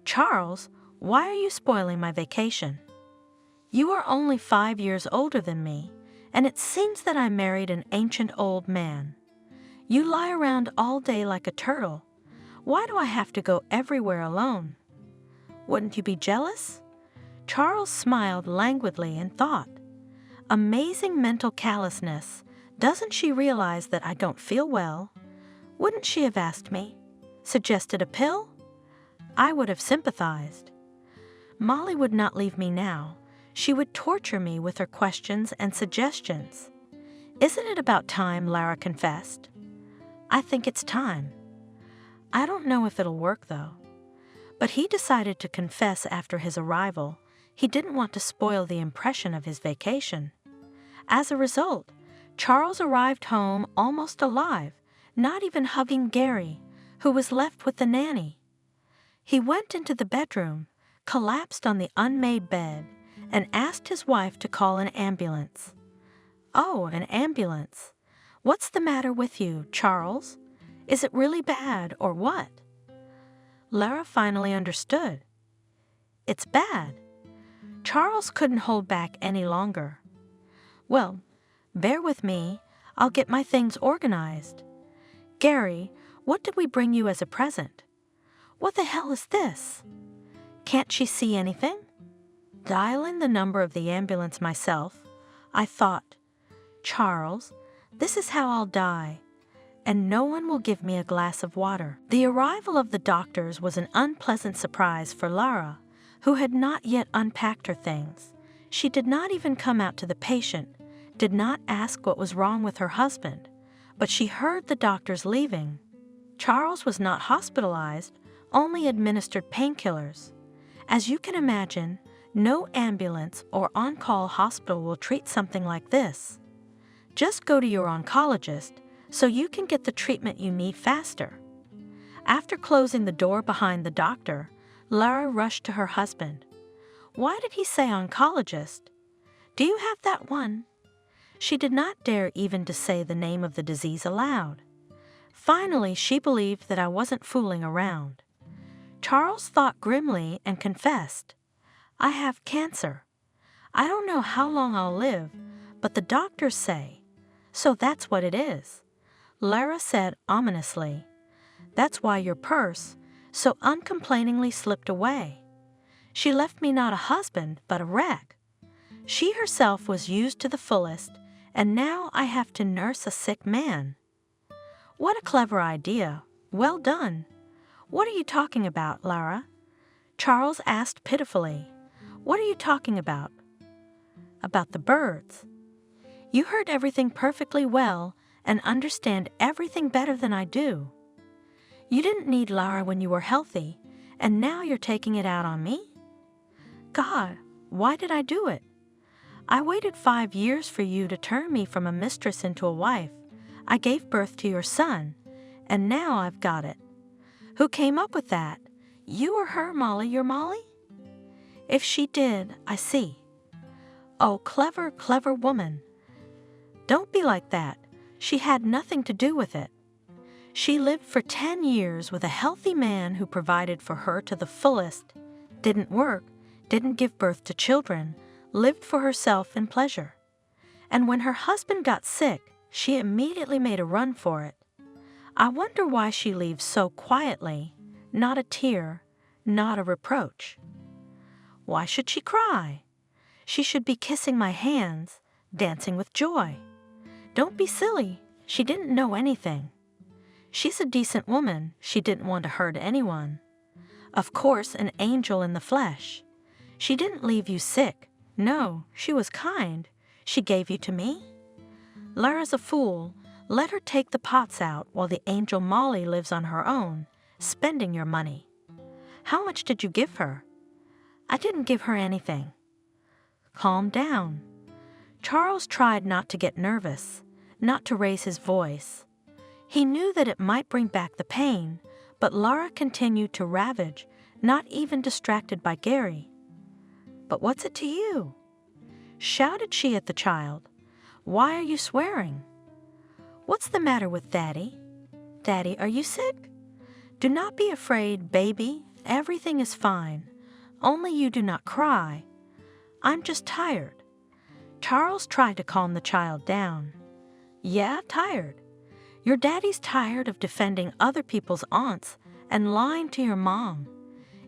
"Charles, why are you spoiling my vacation? You are only 5 years older than me, and it seems that I married an ancient old man. You lie around all day like a turtle. Why do I have to go everywhere alone? Wouldn't you be jealous?" Charles smiled languidly and thought, "Amazing mental callousness. Doesn't she realize that I don't feel well? Wouldn't she have asked me? Suggested a pill? I would have sympathized. Molly would not leave me now. She would torture me with her questions and suggestions. Isn't it about time Lara confessed? I think it's time. I don't know if it'll work, though." But he decided to confess after his arrival. He didn't want to spoil the impression of his vacation. As a result, Charles arrived home almost alive, not even hugging Gary, who was left with the nanny. He went into the bedroom, collapsed on the unmade bed, and asked his wife to call an ambulance. "Oh, an ambulance. What's the matter with you, Charles? Is it really bad, or what?" Lara finally understood. It's bad. Charles couldn't hold back any longer. Well, bear with me. I'll get my things organized. Gary, what did we bring you as a present? What the hell is this? Can't she see anything? Dialing the number of the ambulance myself, I thought, Charles, this is how I'll die, and no one will give me a glass of water. The arrival of the doctors was an unpleasant surprise for Lara, who had not yet unpacked her things. She did not even come out to the patient, did not ask what was wrong with her husband, but she heard the doctors leaving. Charles was not hospitalized, only administered painkillers. As you can imagine, no ambulance or on-call hospital will treat something like this. Just go to your oncologist so you can get the treatment you need faster. After closing the door behind the doctor, Lara rushed to her husband. Why did he say oncologist? Do you have that one? She did not dare even to say the name of the disease aloud. Finally, she believed that I wasn't fooling around. Charles thought grimly and confessed, I have cancer. I don't know how long I'll live, but the doctors say. So that's what it is. Lara said ominously. That's why your purse so uncomplainingly slipped away. She left me not a husband, but a wreck. She herself was used to the fullest, and now I have to nurse a sick man. What a clever idea. Well done. What are you talking about, Lara? Charles asked pitifully. What are you talking about? About the birds. You heard everything perfectly well and understand everything better than I do. You didn't need Lara when you were healthy, and now you're taking it out on me? God, why did I do it? I waited 5 years for you to turn me from a mistress into a wife. I gave birth to your son, and now I've got it. Who came up with that? You or her, Molly, your Molly? If she did, I see. Oh, clever, clever woman. Don't be like that. She had nothing to do with it. She lived for 10 years with a healthy man who provided for her to the fullest, didn't work, didn't give birth to children, lived for herself in pleasure. And when her husband got sick, she immediately made a run for it. I wonder why she leaves so quietly, not a tear, not a reproach. Why should she cry? She should be kissing my hands, dancing with joy. Don't be silly, she didn't know anything. She's a decent woman, she didn't want to hurt anyone. Of course, an angel in the flesh. She didn't leave you sick. No, she was kind. She gave you to me. Lara's a fool. Let her take the pots out while the angel Molly lives on her own, spending your money. How much did you give her? I didn't give her anything. Calm down. Charles tried not to get nervous, not to raise his voice. He knew that it might bring back the pain, but Lara continued to ravage, not even distracted by Gary. But what's it to you? Shouted she at the child. Why are you swearing? What's the matter with Daddy? Daddy, are you sick? Do not be afraid, baby. Everything is fine. Only you do not cry. I'm just tired. Charles tried to calm the child down. Yeah, tired. Your daddy's tired of defending other people's aunts and lying to your mom.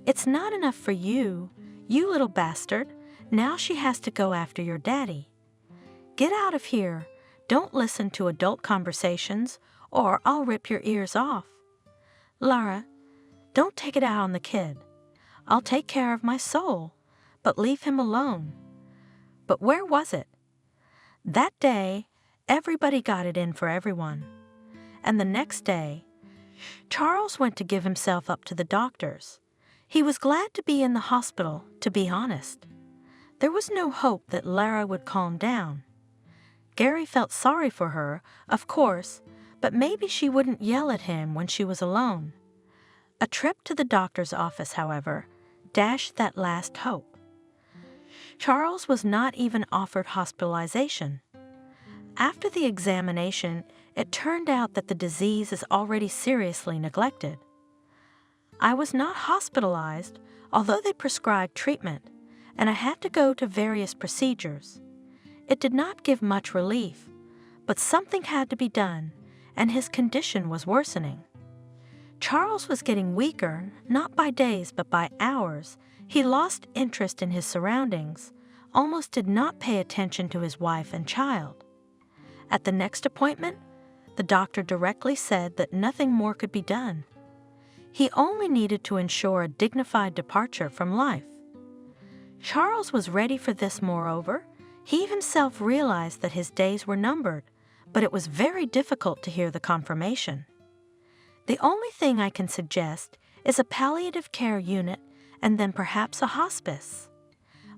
It's not enough for you, you little bastard. Now she has to go after your daddy. Get out of here. Don't listen to adult conversations or I'll rip your ears off. Lara, don't take it out on the kid. I'll take care of my soul, but leave him alone. But where was it? That day, everybody got it in for everyone. And the next day, Charles went to give himself up to the doctors. He was glad to be in the hospital, to be honest. There was no hope that Lara would calm down. Gary felt sorry for her, of course, but maybe she wouldn't yell at him when she was alone. A trip to the doctor's office, however, dashed that last hope. Charles was not even offered hospitalization. After the examination, it turned out that the disease is already seriously neglected. I was not hospitalized, although they prescribed treatment, and I had to go to various procedures. It did not give much relief, but something had to be done, and his condition was worsening. Charles was getting weaker, not by days but by hours. He lost interest in his surroundings, almost did not pay attention to his wife and child. At the next appointment, the doctor directly said that nothing more could be done. He only needed to ensure a dignified departure from life. Charles was ready for this. Moreover, he himself realized that his days were numbered, but it was very difficult to hear the confirmation. The only thing I can suggest is a palliative care unit and then perhaps a hospice,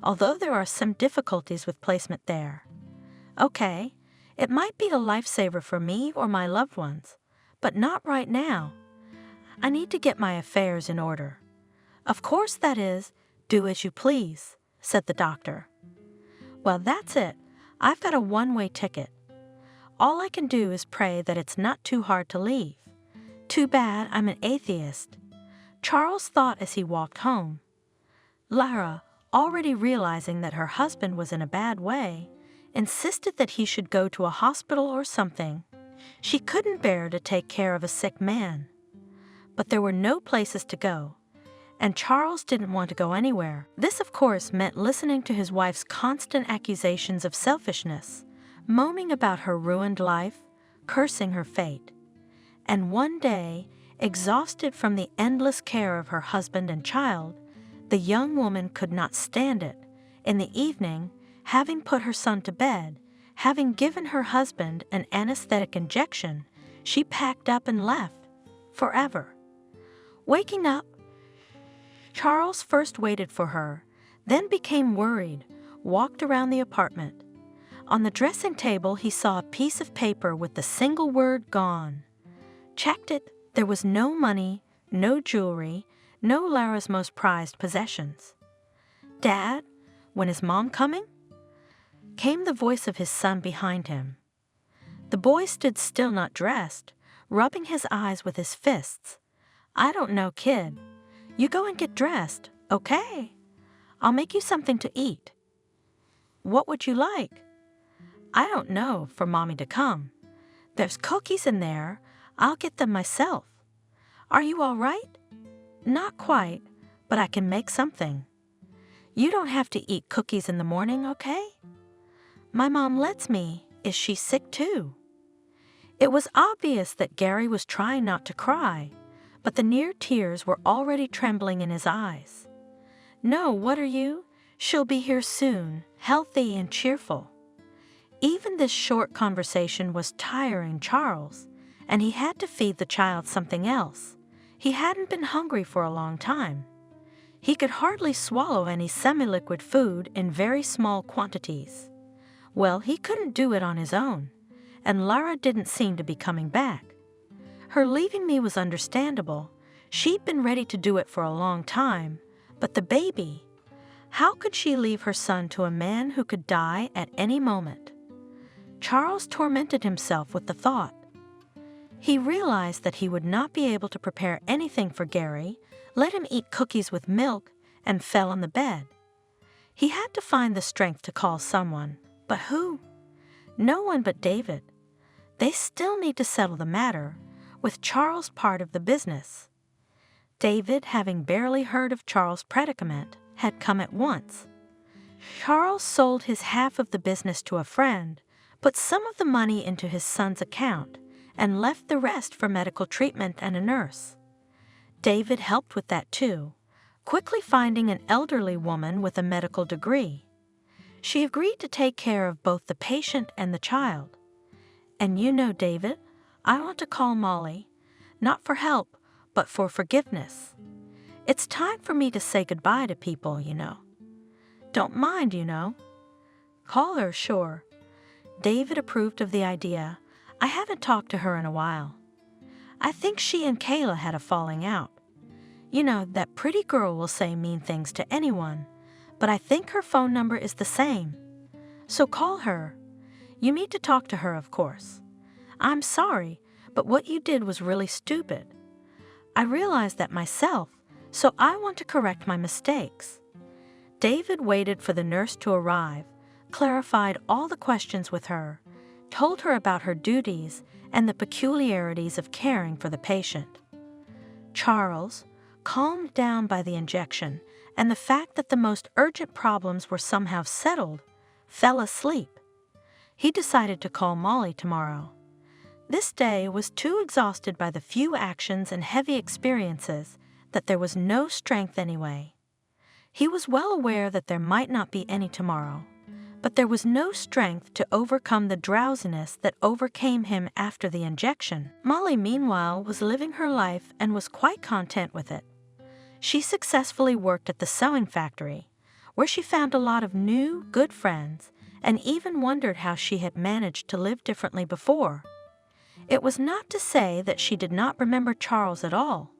although there are some difficulties with placement there. Okay, it might be a lifesaver for me or my loved ones, but not right now. I need to get my affairs in order. Of course, that is, do as you please, said the doctor. Well, that's it. I've got a one-way ticket. All I can do is pray that it's not too hard to leave. Too bad I'm an atheist, Charles thought as he walked home. Lara, already realizing that her husband was in a bad way, insisted that he should go to a hospital or something. She couldn't bear to take care of a sick man. But there were no places to go, and Charles didn't want to go anywhere. This, of course, meant listening to his wife's constant accusations of selfishness, moaning about her ruined life, cursing her fate. And one day, exhausted from the endless care of her husband and child, the young woman could not stand it. In the evening, having put her son to bed, having given her husband an anesthetic injection, she packed up and left, forever. Waking up, Charles first waited for her, then became worried, walked around the apartment. On the dressing table, he saw a piece of paper with the single word "gone." Checked it. There was no money, no jewelry, no Lara's most prized possessions. "Dad, when is Mom coming?" Came the voice of his son behind him. The boy stood still, not dressed, rubbing his eyes with his fists. "I don't know, kid. You go and get dressed, okay? I'll make you something to eat." "What would you like?" "I don't know, for Mommy to come. There's cookies in there. I'll get them myself. Are you all right?" "Not quite, but I can make something." "You don't have to eat cookies in the morning, okay?" "My mom lets me. Is she sick too?" It was obvious that Gary was trying not to cry, but the near tears were already trembling in his eyes. "No, what are you? She'll be here soon, healthy and cheerful." Even this short conversation was tiring Charles, and he had to feed the child something else. He hadn't been hungry for a long time. He could hardly swallow any semi-liquid food in very small quantities. Well, he couldn't do it on his own, and Lara didn't seem to be coming back. Her leaving me was understandable. She'd been ready to do it for a long time, but the baby, how could she leave her son to a man who could die at any moment? Charles tormented himself with the thought. He realized that he would not be able to prepare anything for Gary, let him eat cookies with milk, and fell on the bed. He had to find the strength to call someone, but who? No one but David. They still need to settle the matter, with Charles part of the business. David, having barely heard of Charles' predicament, had come at once. Charles sold his half of the business to a friend, put some of the money into his son's account, and left the rest for medical treatment and a nurse. David helped with that too, quickly finding an elderly woman with a medical degree. She agreed to take care of both the patient and the child. "And you know, David, I want to call Molly, not for help, but for forgiveness. It's time for me to say goodbye to people, you know." "Don't mind, you know." "Call her, sure." David approved of the idea. "I haven't talked to her in a while. I think she and Kayla had a falling out. You know, that pretty girl will say mean things to anyone, but I think her phone number is the same. So call her. You need to talk to her, of course. I'm sorry, but what you did was really stupid. I realized that myself, so I want to correct my mistakes." David waited for the nurse to arrive, clarified all the questions with her, told her about her duties and the peculiarities of caring for the patient. Charles, calmed down by the injection and the fact that the most urgent problems were somehow settled, fell asleep. He decided to call Molly tomorrow. This day was too exhausted by the few actions and heavy experiences that there was no strength anyway. He was well aware that there might not be any tomorrow, but there was no strength to overcome the drowsiness that overcame him after the injection. Molly, meanwhile, was living her life and was quite content with it. She successfully worked at the sewing factory, where she found a lot of new, good friends, and even wondered how she had managed to live differently before. It was not to say that she did not remember Charles at all.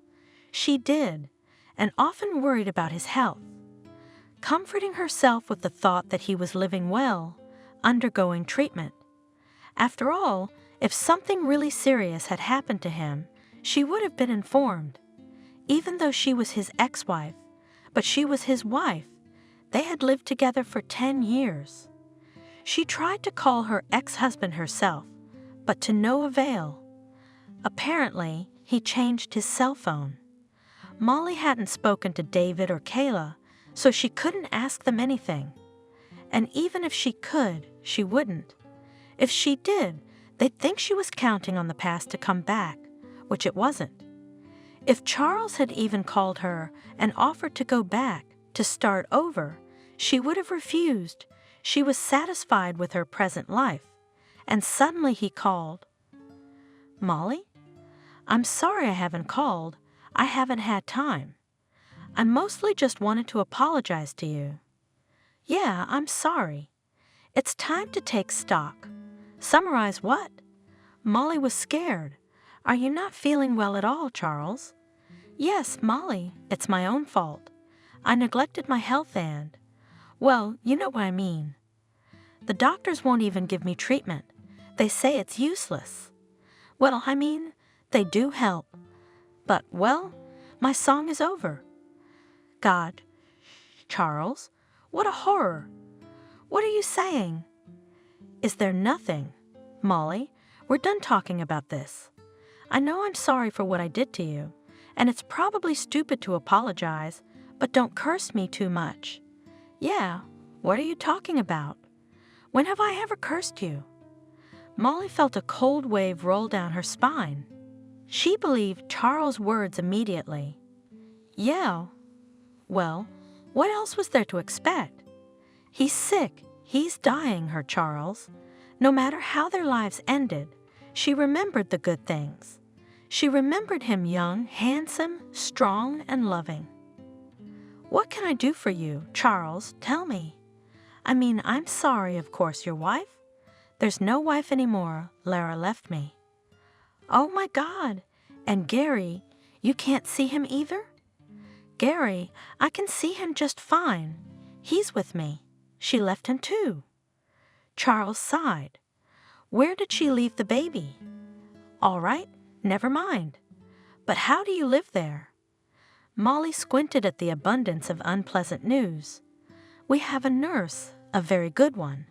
She did, and often worried about his health, comforting herself with the thought that he was living well, undergoing treatment. After all, if something really serious had happened to him, she would have been informed. Even though she was his ex-wife, but she was his wife. They had lived together for 10 years. She tried to call her ex-husband herself, but to no avail. Apparently, he changed his cell phone. Molly hadn't spoken to David or Kayla, so she couldn't ask them anything. And even if she could, she wouldn't. If she did, they'd think she was counting on the past to come back, which it wasn't. If Charles had even called her and offered to go back, to start over, she would have refused. She was satisfied with her present life. And suddenly he called. "Molly? I'm sorry I haven't called. I haven't had time. I mostly just wanted to apologize to you." "Yeah, I'm sorry. It's time to take stock." "Summarize what?" Molly was scared. "Are you not feeling well at all, Charles?" "Yes, Molly, it's my own fault. I neglected my health and, well, you know what I mean. The doctors won't even give me treatment. They say it's useless. Well, I mean, they do help. But, well, my song is over." "God, Charles, what a horror. What are you saying?" "Is there nothing? Molly, we're done talking about this. I know I'm sorry for what I did to you, and it's probably stupid to apologize, but don't curse me too much." "Yeah, what are you talking about? When have I ever cursed you?" Molly felt a cold wave roll down her spine. She believed Charles' words immediately. "Yeah, well, what else was there to expect? He's sick, he's dying, her Charles." No matter how their lives ended, she remembered the good things. She remembered him young, handsome, strong, and loving. "What can I do for you, Charles? Tell me. I mean, I'm sorry, of course, your wife? There's no wife anymore. Lara left me." "Oh, my God. And Gary, you can't see him either?" "Gary, I can see him just fine. He's with me. She left him too." Charles sighed. "Where did she leave the baby?" "All right, never mind. But how do you live there?" Molly squinted at the abundance of unpleasant news. "We have a nurse, a very good one.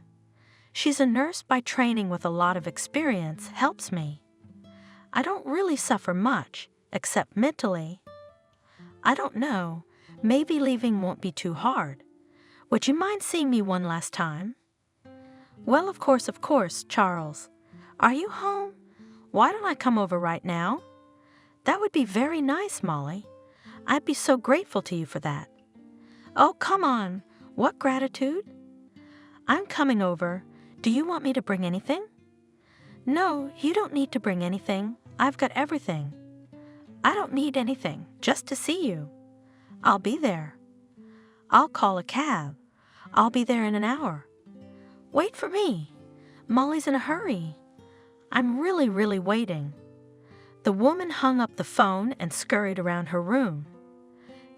She's a nurse by training with a lot of experience, helps me. I don't really suffer much, except mentally. I don't know, maybe leaving won't be too hard. Would you mind seeing me one last time?" Well, of course, Charles. Are you home? Why don't I come over right now?" "That would be very nice, Molly. I'd be so grateful to you for that." "Oh, come on. What gratitude?" "I'm coming over. Do you want me to bring anything?" "No, you don't need to bring anything. I've got everything." "I don't need anything, just to see you." "I'll be there." "I'll call a cab. I'll be there in an hour." "Wait for me. Molly's in a hurry. I'm really waiting." The woman hung up the phone and scurried around her room.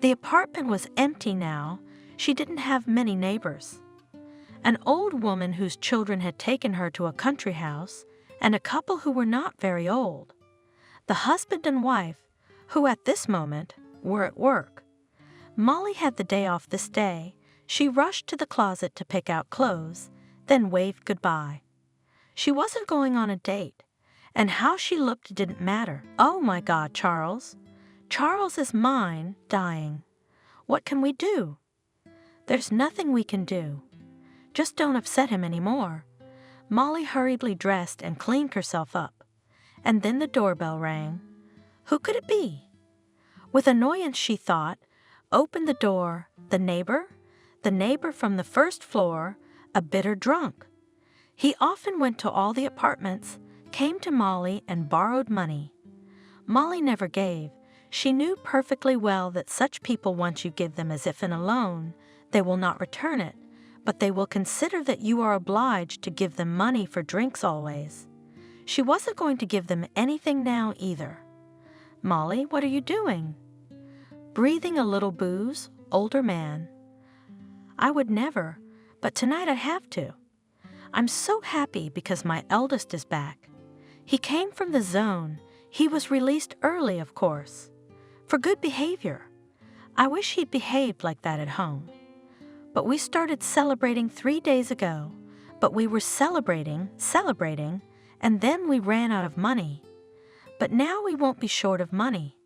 The apartment was empty now. She didn't have many neighbors. An old woman whose children had taken her to a country house, and a couple who were not very old. The husband and wife, who at this moment were at work. Molly had the day off this day. She rushed to the closet to pick out clothes, then waved goodbye. She wasn't going on a date, and how she looked didn't matter. Oh my God, Charles. Charles is mine, dying. What can we do? There's nothing we can do. Just don't upset him anymore. Molly hurriedly dressed and cleaned herself up, and then the doorbell rang. Who could it be? With annoyance, she thought, opened the door. The neighbor from the first floor, a bitter drunk. He often went to all the apartments, came to Molly and borrowed money. Molly never gave. She knew perfectly well that such people, once you give them as if in a loan, they will not return it, but they will consider that you are obliged to give them money for drinks always. She wasn't going to give them anything now either. Molly, what are you doing? Breathing a little booze, older man. I would never, but tonight I have to. I'm so happy because my eldest is back. He came from the zone. He was released early, of course. For good behavior. I wish he'd behaved like that at home. But we started celebrating 3 days ago. But we were celebrating, and then we ran out of money. But now we won't be short of money.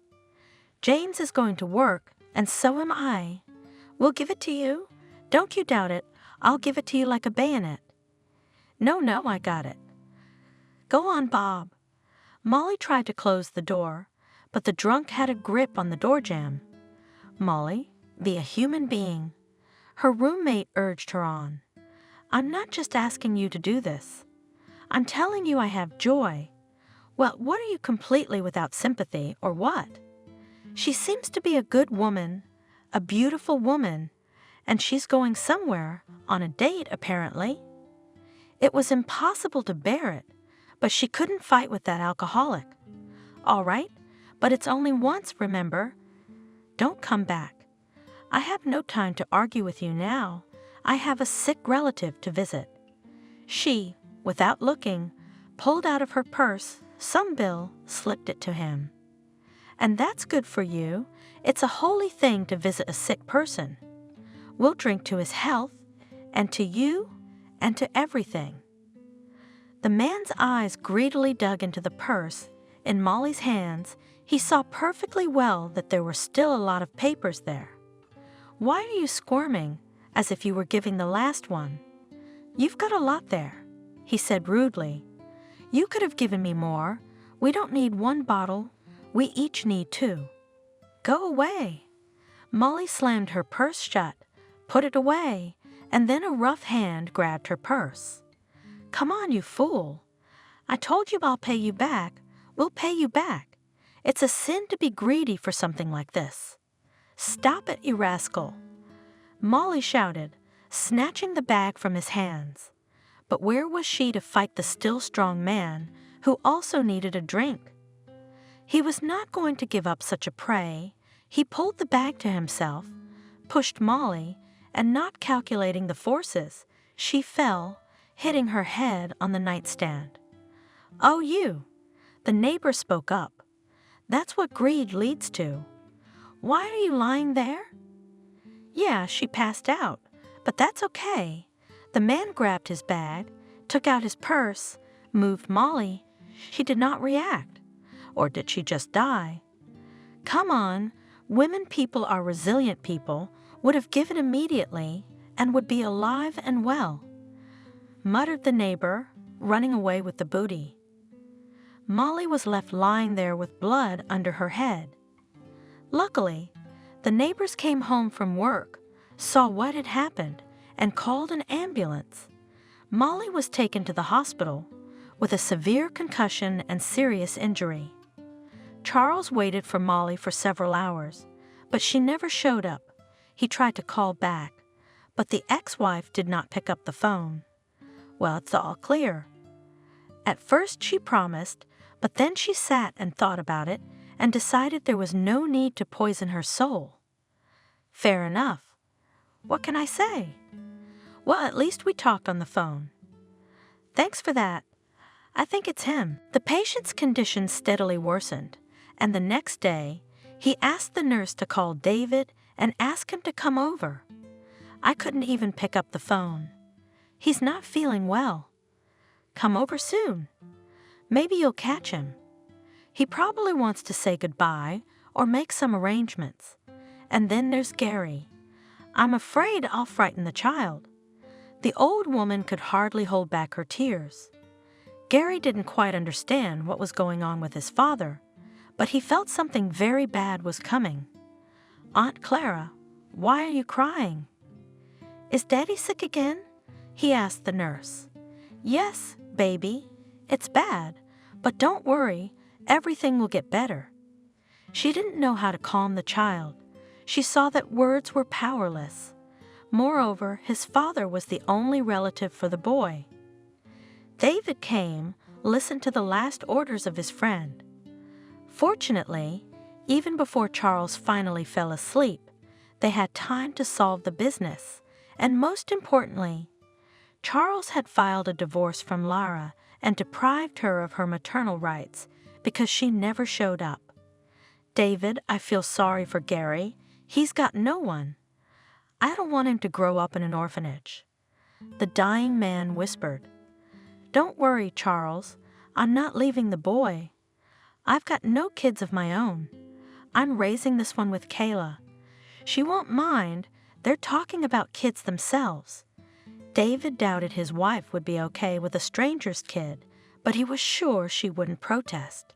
James is going to work, and so am I. We'll give it to you. Don't you doubt it. I'll give it to you like a bayonet. No, I got it. Go on, Bob. Molly tried to close the door, but the drunk had a grip on the door jamb. Molly, be a human being. Her roommate urged her on. I'm not just asking you to do this. I'm telling you I have joy. Well, what are you completely without sympathy, or what? She seems to be a good woman, a beautiful woman, and she's going somewhere, on a date apparently. It was impossible to bear it, but she couldn't fight with that alcoholic. All right, but it's only once, remember. Don't come back. I have no time to argue with you now. I have a sick relative to visit. She, without looking, pulled out of her purse some bill, slipped it to him. And that's good for you. It's a holy thing to visit a sick person. We'll drink to his health, and to you, and to everything. The man's eyes greedily dug into the purse. In Molly's hands, he saw perfectly well that there were still a lot of papers there. Why are you squirming, as if you were giving the last one? You've got a lot there, he said rudely. You could have given me more. We don't need one bottle. We each need 2. Go away. Molly slammed her purse shut, put it away, and then a rough hand grabbed her purse. Come on, you fool. I told you I'll pay you back. We'll pay you back. It's a sin to be greedy for something like this. Stop it, you rascal. Molly shouted, snatching the bag from his hands. But where was she to fight the still strong man, who also needed a drink? He was not going to give up such a prey. He pulled the bag to himself, pushed Molly, and not calculating the forces, she fell, hitting her head on the nightstand. Oh, you! The neighbor spoke up. That's what greed leads to. Why are you lying there? Yeah, she passed out, but that's okay. The man grabbed his bag, took out his purse, moved Molly. She did not react. Or did she just die? Come on, women people are resilient people, would have given immediately, and would be alive and well, muttered the neighbor, running away with the booty. Molly was left lying there with blood under her head. Luckily, the neighbors came home from work, saw what had happened, and called an ambulance. Molly was taken to the hospital with a severe concussion and serious injury. Charles waited for Molly for several hours, but she never showed up. He tried to call back, but the ex-wife did not pick up the phone. Well, it's all clear. At first she promised, but then she sat and thought about it and decided there was no need to poison her soul. Fair enough. What can I say? Well, at least we talked on the phone. Thanks for that. I think it's him. The patient's condition steadily worsened, and the next day he asked the nurse to call David and ask him to come over. I couldn't even pick up the phone. He's not feeling well. Come over soon. Maybe you'll catch him. He probably wants to say goodbye or make some arrangements. And then there's Gary. I'm afraid I'll frighten the child." The old woman could hardly hold back her tears. Gary didn't quite understand what was going on with his father, but he felt something very bad was coming. "Aunt Clara, why are you crying?" "Is Daddy sick again?" he asked the nurse. "Yes, baby, it's bad, but don't worry, everything will get better." She didn't know how to calm the child. She saw that words were powerless. Moreover, his father was the only relative for the boy. David came, listened to the last orders of his friend. Fortunately, even before Charles finally fell asleep, they had time to solve the business, and most importantly, Charles had filed a divorce from Lara and deprived her of her maternal rights because she never showed up. "David, I feel sorry for Gary. He's got no one. I don't want him to grow up in an orphanage." The dying man whispered. "Don't worry, Charles. I'm not leaving the boy. I've got no kids of my own. I'm raising this one with Kayla. She won't mind. They're talking about kids themselves." David doubted his wife would be okay with a stranger's kid, but he was sure she wouldn't protest.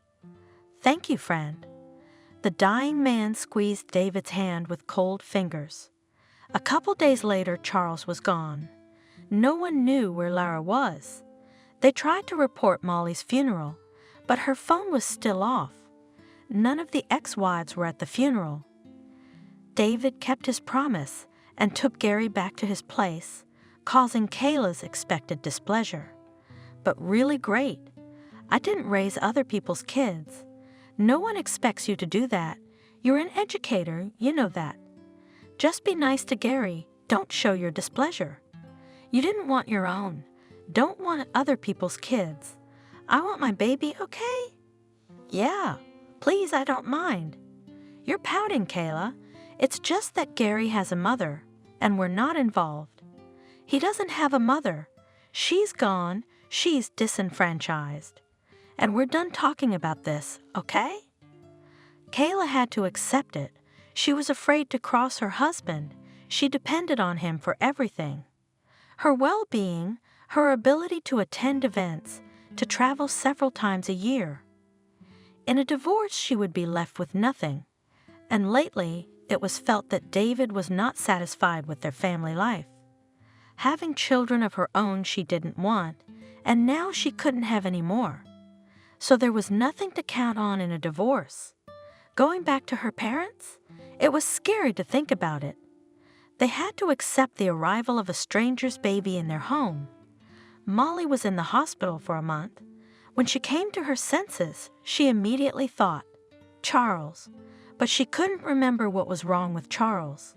"Thank you, friend." The dying man squeezed David's hand with cold fingers. A couple days later, Charles was gone. No one knew where Lara was. They tried to report Molly's funeral, but her phone was still off. None of the ex-wives were at the funeral. David kept his promise and took Gary back to his place, causing Kayla's expected displeasure. "But really great. I didn't raise other people's kids. No one expects you to do that. You're an educator, you know that. Just be nice to Gary. Don't show your displeasure. You didn't want your own. Don't want other people's kids. I want my baby, okay?" "Yeah, please, I don't mind." "You're pouting, Kayla. It's just that Gary has a mother, and we're not involved." "He doesn't have a mother. She's gone. She's disenfranchised. And we're done talking about this, okay?" Kayla had to accept it. She was afraid to cross her husband. She depended on him for everything. Her well-being, her ability to attend events, to travel several times a year. In a divorce, she would be left with nothing. And lately, it was felt that David was not satisfied with their family life. Having children of her own she didn't want, and now she couldn't have any more. So there was nothing to count on in a divorce. Going back to her parents? It was scary to think about it. They had to accept the arrival of a stranger's baby in their home. Molly was in the hospital for a month. When she came to her senses, she immediately thought, Charles, but she couldn't remember what was wrong with Charles.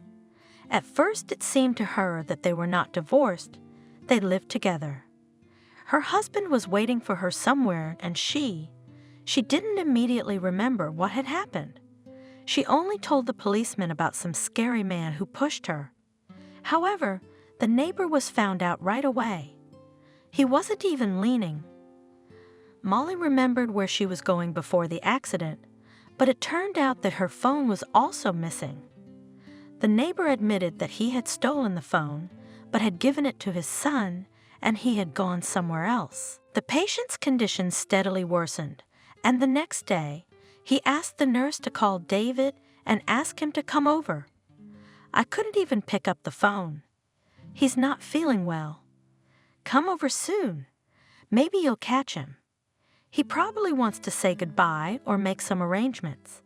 At first it seemed to her that they were not divorced, they lived together. Her husband was waiting for her somewhere and she didn't immediately remember what had happened. She only told the policeman about some scary man who pushed her. However, the neighbor was found out right away. He wasn't even leaning. Molly remembered where she was going before the accident, but it turned out that her phone was also missing. The neighbor admitted that he had stolen the phone, but had given it to his son, and he had gone somewhere else. The patient's condition steadily worsened, and the next day, he asked the nurse to call David and ask him to come over. I couldn't even pick up the phone. He's not feeling well. Come over soon. Maybe you'll catch him. He probably wants to say goodbye or make some arrangements.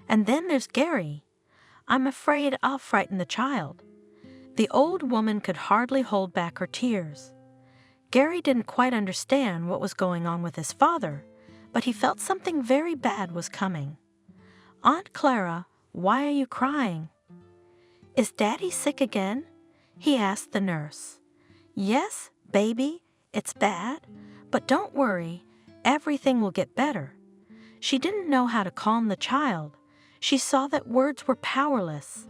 And then there's Gary. I'm afraid I'll frighten the child. The old woman could hardly hold back her tears. Gary didn't quite understand what was going on with his father, but he felt something very bad was coming. Aunt Clara, why are you crying? Is Daddy sick again? He asked the nurse. Yes, baby, it's bad, but don't worry, everything will get better. She didn't know how to calm the child. She saw that words were powerless.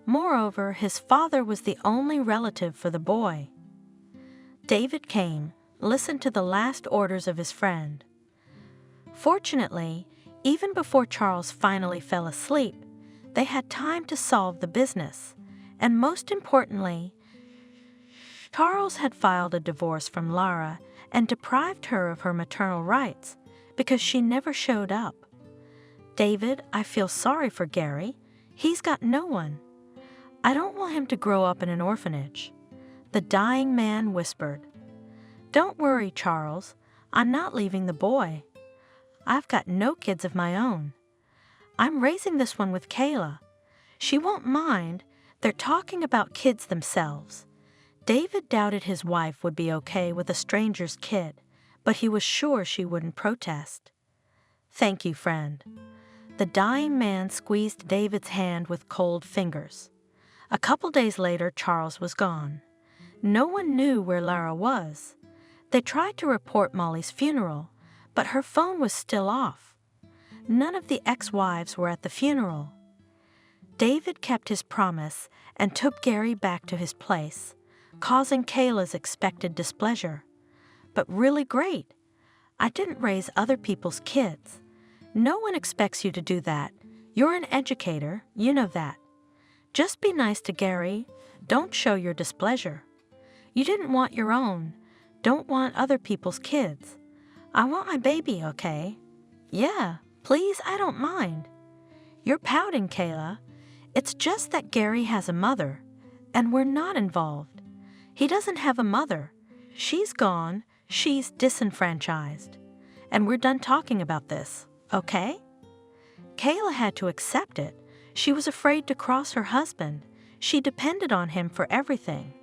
Moreover, his father was the only relative for the boy. David came, listened to the last orders of his friend. Fortunately, even before Charles finally fell asleep, they had time to solve the business, and most importantly, Charles had filed a divorce from Lara and deprived her of her maternal rights because she never showed up. David, I feel sorry for Gary. He's got no one. I don't want him to grow up in an orphanage. The dying man whispered. Don't worry, Charles. I'm not leaving the boy. I've got no kids of my own. I'm raising this one with Kayla. She won't mind. They're talking about kids themselves. David doubted his wife would be okay with a stranger's kid, but he was sure she wouldn't protest. Thank you, friend. The dying man squeezed David's hand with cold fingers. A couple days later, Charles was gone. No one knew where Lara was. They tried to report Molly's funeral, but her phone was still off. None of the ex-wives were at the funeral. David kept his promise and took Gary back to his place, causing Kayla's expected displeasure. But really great. I didn't raise other people's kids. No one expects you to do that. You're an educator, you know that. Just be nice to Gary. Don't show your displeasure. You didn't want your own. Don't want other people's kids. I want my baby, okay? Yeah, please, I don't mind. You're pouting, Kayla. It's just that Gary has a mother, and we're not involved. He doesn't have a mother. She's gone. She's disenfranchised. And we're done talking about this, okay? Kayla had to accept it. She was afraid to cross her husband. She depended on him for everything.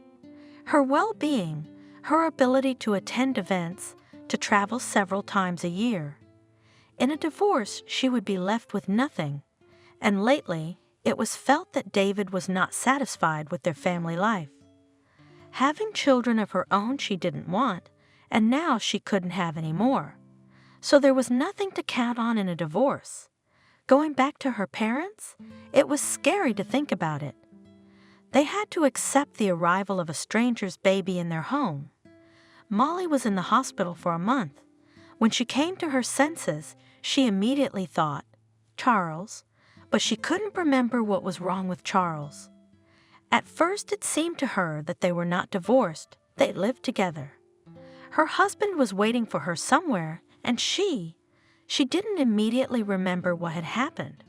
Her well-being, her ability to attend events, to travel several times a year. In a divorce, she would be left with nothing. And lately, it was felt that David was not satisfied with their family life. Having children of her own she didn't want, and now she couldn't have any more. So there was nothing to count on in a divorce. Going back to her parents? It was scary to think about it. They had to accept the arrival of a stranger's baby in their home. Molly was in the hospital for a month. When she came to her senses, she immediately thought, Charles, but she couldn't remember what was wrong with Charles. At first it seemed to her that they were not divorced, they lived together. Her husband was waiting for her somewhere, and she didn't immediately remember what had happened.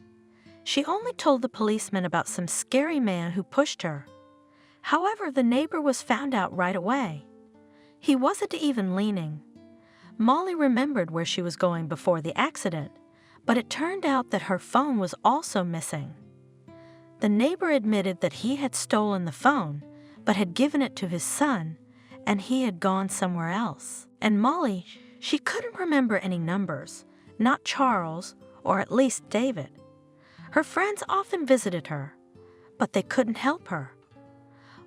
She only told the policeman about some scary man who pushed her. However, the neighbor was found out right away. He wasn't even leaning. Molly remembered where she was going before the accident, but it turned out that her phone was also missing. The neighbor admitted that he had stolen the phone, but had given it to his son, and he had gone somewhere else. And Molly, she couldn't remember any numbers, not Charles, or at least David. Her friends often visited her, but they couldn't help her.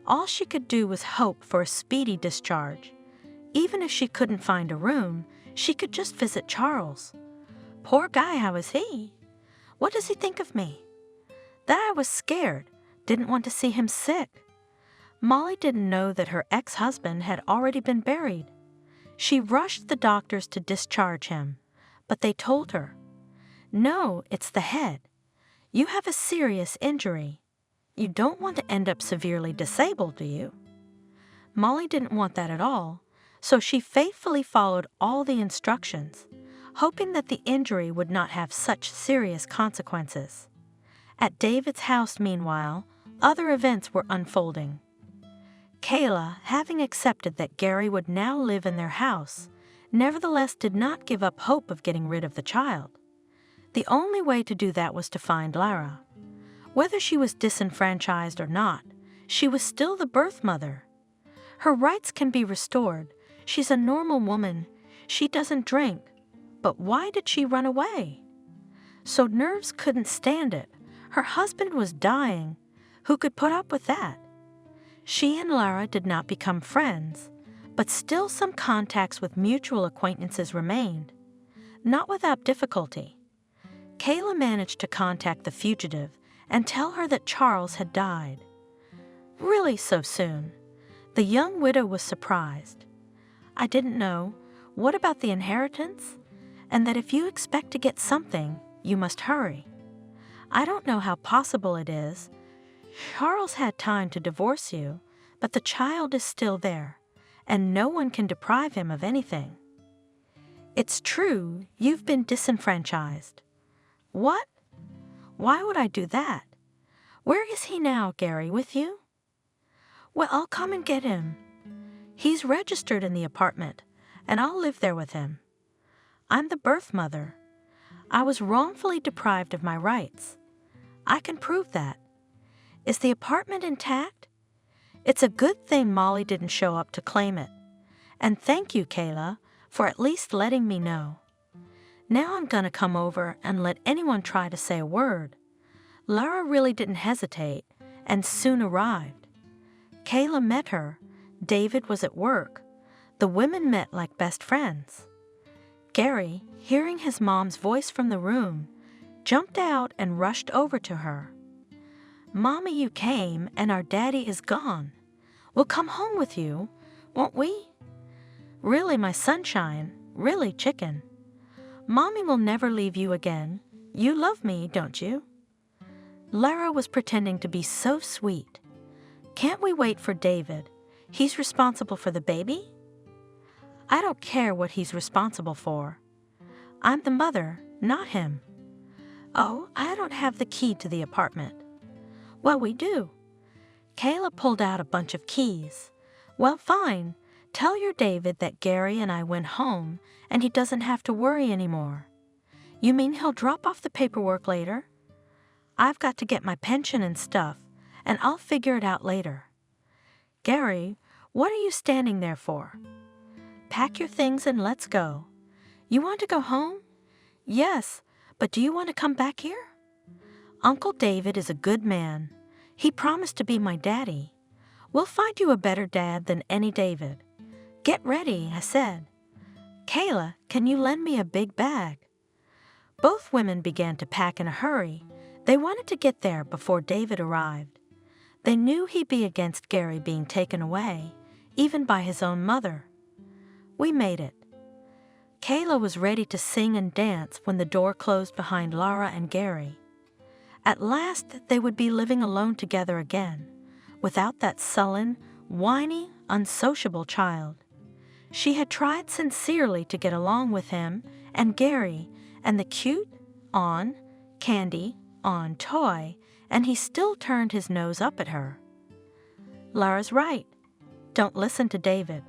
All she could do was hope for a speedy discharge. Even if she couldn't find a room, she could just visit Charles. Poor guy, how is he? What does he think of me? That I was scared, didn't want to see him sick. Molly didn't know that her ex-husband had already been buried. She rushed the doctors to discharge him, but they told her, "No, it's the head. You have a serious injury. You don't want to end up severely disabled, do you?" Molly didn't want that at all, so she faithfully followed all the instructions, hoping that the injury would not have such serious consequences. At David's house, meanwhile, other events were unfolding. Kayla, having accepted that Gary would now live in their house, nevertheless did not give up hope of getting rid of the child. The only way to do that was to find Lara. Whether she was disenfranchised or not, she was still the birth mother. Her rights can be restored. She's a normal woman. She doesn't drink. But why did she run away? So nerves couldn't stand it. Her husband was dying. Who could put up with that? She and Lara did not become friends, but still some contacts with mutual acquaintances remained. Not without difficulty. Kayla managed to contact the fugitive and tell her that Charles had died. Really so soon? The young widow was surprised. I didn't know. What about the inheritance? And that if you expect to get something, you must hurry. I don't know how possible it is. Charles had time to divorce you, but the child is still there, and no one can deprive him of anything. It's true, you've been disenfranchised. What? Why would I do that? Where is he now, Gary, with you? Well, I'll come and get him. He's registered in the apartment, and I'll live there with him. I'm the birth mother. I was wrongfully deprived of my rights. I can prove that. Is the apartment intact? It's a good thing Molly didn't show up to claim it. And thank you, Kayla, for at least letting me know. Now I'm gonna come over and let anyone try to say a word. Lara really didn't hesitate and soon arrived. Kayla met her. David was at work. The women met like best friends. Gary, hearing his mom's voice from the room, jumped out and rushed over to her. Mommy, you came and our daddy is gone. We'll come home with you, won't we? Really, my sunshine, really, chicken. Mommy will never leave you again. You love me, don't you? Lara was pretending to be so sweet. Can't we wait for David? He's responsible for the baby? I don't care what he's responsible for. I'm the mother, not him. Oh, I don't have the key to the apartment. Well, we do. Kayla pulled out a bunch of keys. Well, fine. Tell your David that Gary and I went home and he doesn't have to worry anymore. You mean he'll drop off the paperwork later? I've got to get my pension and stuff, and I'll figure it out later. Gary, what are you standing there for? Pack your things and let's go. You want to go home? Yes, but do you want to come back here? Uncle David is a good man. He promised to be my daddy. We'll find you a better dad than any David. Get ready, I said. Kayla, can you lend me a big bag? Both women began to pack in a hurry. They wanted to get there before David arrived. They knew he'd be against Gary being taken away, even by his own mother. We made it. Kayla was ready to sing and dance when the door closed behind Lara and Gary. At last, they would be living alone together again, without that sullen, whiny, unsociable child. She had tried sincerely to get along with him and Gary and the cute, candy, toy, and he still turned his nose up at her. Lara's right. Don't listen to David.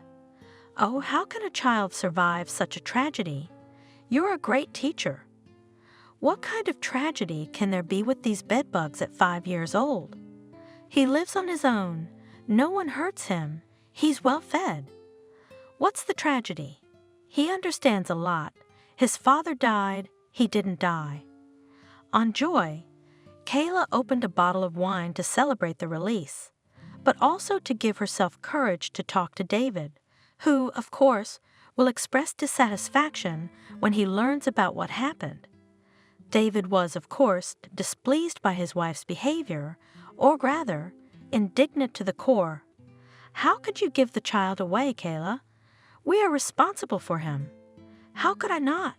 Oh, how can a child survive such a tragedy? You're a great teacher. What kind of tragedy can there be with these bedbugs at 5 years old? He lives on his own. No one hurts him. He's well fed. What's the tragedy? He understands a lot. His father died. He didn't die. On Joy, Kayla opened a bottle of wine to celebrate the release, but also to give herself courage to talk to David, who, of course, will express dissatisfaction when he learns about what happened. David was, of course, displeased by his wife's behavior, or rather, indignant to the core. How could you give the child away, Kayla? We are responsible for him. How could I not?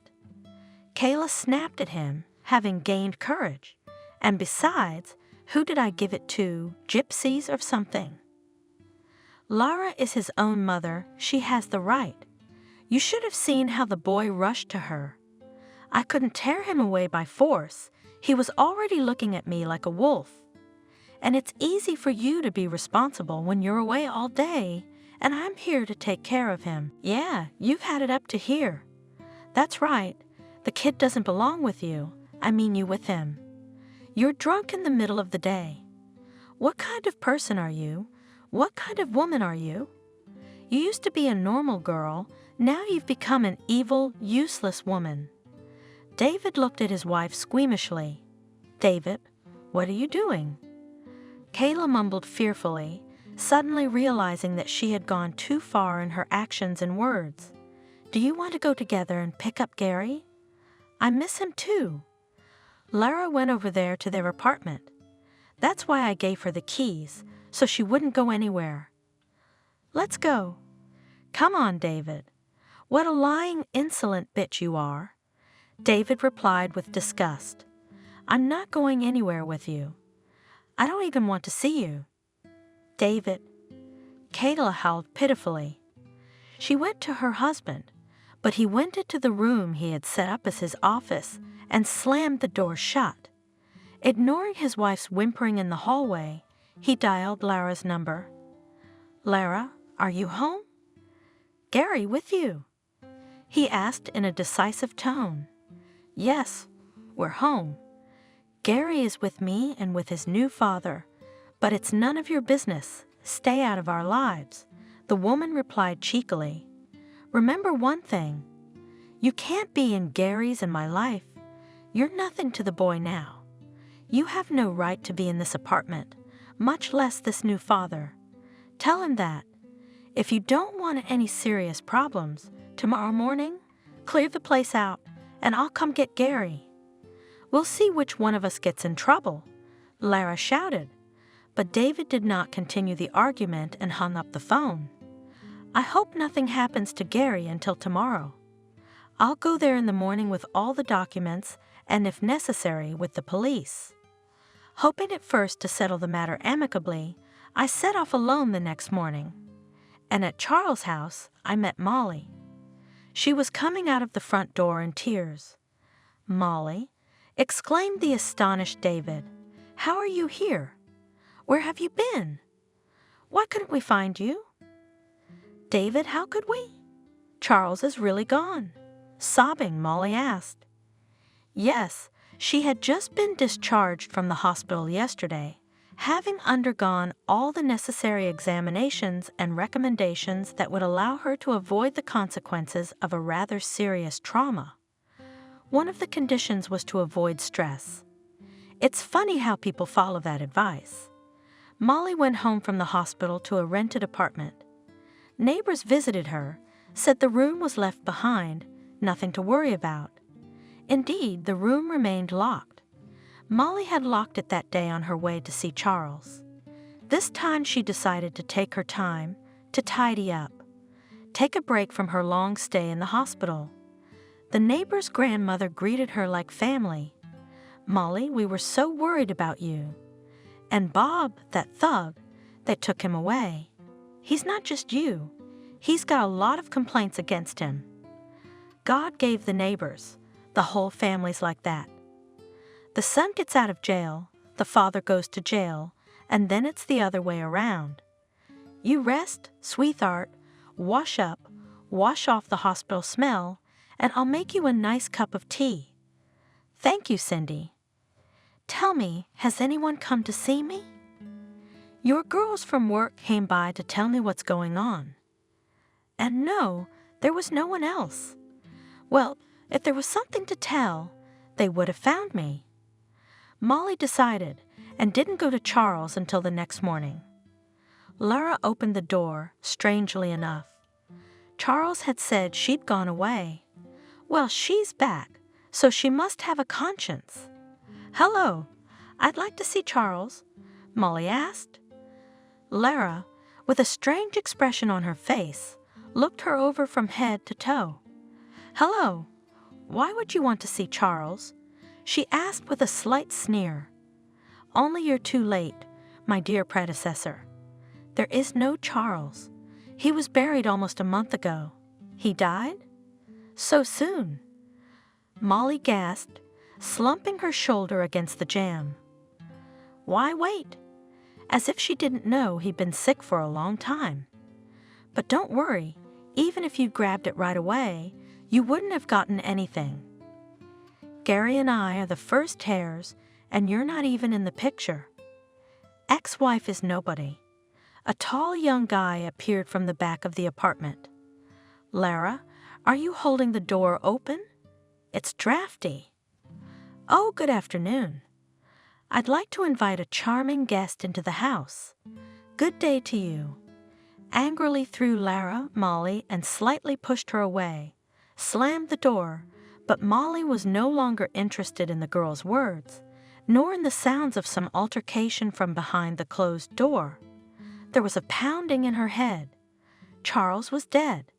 Kayla snapped at him, having gained courage. And besides, who did I give it to, gypsies or something? Lara is his own mother. She has the right. You should have seen how the boy rushed to her. I couldn't tear him away by force. He was already looking at me like a wolf. And it's easy for you to be responsible when you're away all day, and I'm here to take care of him. Yeah, you've had it up to here. That's right. The kid doesn't belong with you. I mean you with him. You're drunk in the middle of the day. What kind of person are you? What kind of woman are you? You used to be a normal girl. Now you've become an evil, useless woman. David looked at his wife squeamishly. David, what are you doing? Kayla mumbled fearfully, suddenly realizing that she had gone too far in her actions and words. Do you want to go together and pick up Gary? I miss him too. Lara went over there to their apartment. That's why I gave her the keys, so she wouldn't go anywhere. Let's go. Come on, David. What a lying, insolent bitch you are. David replied with disgust. I'm not going anywhere with you. I don't even want to see you. David. Kayla howled pitifully. She went to her husband, but he went into the room he had set up as his office and slammed the door shut. Ignoring his wife's whimpering in the hallway, he dialed Lara's number. Lara, are you home? Gary with you? He asked in a decisive tone. Yes, we're home. Gary is with me and with his new father, but it's none of your business. Stay out of our lives, the woman replied cheekily. Remember one thing. You can't be in Gary's and my life. You're nothing to the boy now. You have no right to be in this apartment, much less this new father. Tell him that. If you don't want any serious problems, tomorrow morning, clear the place out, and I'll come get Gary. We'll see which one of us gets in trouble, Lara shouted. But David did not continue the argument and hung up the phone. I hope nothing happens to Gary until tomorrow. I'll go there in the morning with all the documents and, if necessary, with the police. Hoping at first to settle the matter amicably, I set off alone the next morning. And at Charles' house, I met Molly. She was coming out of the front door in tears. Molly, exclaimed the astonished David, how are you here? Where have you been? Why couldn't we find you? David, how could we? Charles is really gone. Sobbing, Molly asked. Yes, she had just been discharged from the hospital yesterday, having undergone all the necessary examinations and recommendations that would allow her to avoid the consequences of a rather serious trauma. One of the conditions was to avoid stress. It's funny how people follow that advice. Molly went home from the hospital to a rented apartment. Neighbors visited her, said the room was left behind, nothing to worry about. Indeed, the room remained locked. Molly had locked it that day on her way to see Charles. This time she decided to take her time to tidy up, take a break from her long stay in the hospital. The neighbor's grandmother greeted her like family. Molly, we were so worried about you. And Bob, that thug, they took him away. He's not just you. He's got a lot of complaints against him. God gave the neighbors, the whole family's like that. The son gets out of jail, the father goes to jail, and then it's the other way around. You rest, sweetheart, wash up, wash off the hospital smell, and I'll make you a nice cup of tea. Thank you, Cindy. Tell me, has anyone come to see me? Your girls from work came by to tell me what's going on. And no, there was no one else. Well, if there was something to tell, they would have found me. Molly decided and didn't go to Charles until the next morning. Lara opened the door, strangely enough. Charles had said she'd gone away. Well, she's back, so she must have a conscience. Hello, I'd like to see Charles, Molly asked. Lara, with a strange expression on her face, looked her over from head to toe. Hello, why would you want to see Charles? She asked with a slight sneer. Only you're too late, my dear predecessor. There is no Charles. He was buried almost a month ago. He died? So soon? Molly gasped, slumping her shoulder against the jamb. Why wait? As if she didn't know he'd been sick for a long time. But don't worry, even if you grabbed it right away, you wouldn't have gotten anything. Gary and I are the first heirs, and you're not even in the picture. Ex-wife is nobody. A tall young guy appeared from the back of the apartment. Lara, are you holding the door open? It's drafty. Oh, good afternoon. I'd like to invite a charming guest into the house. Good day to you. Angrily threw Lara, Molly, and slightly pushed her away, slammed the door, but Molly was no longer interested in the girl's words. nor in the sounds of some altercation from behind the closed door. There was a pounding in her head. Charles was dead.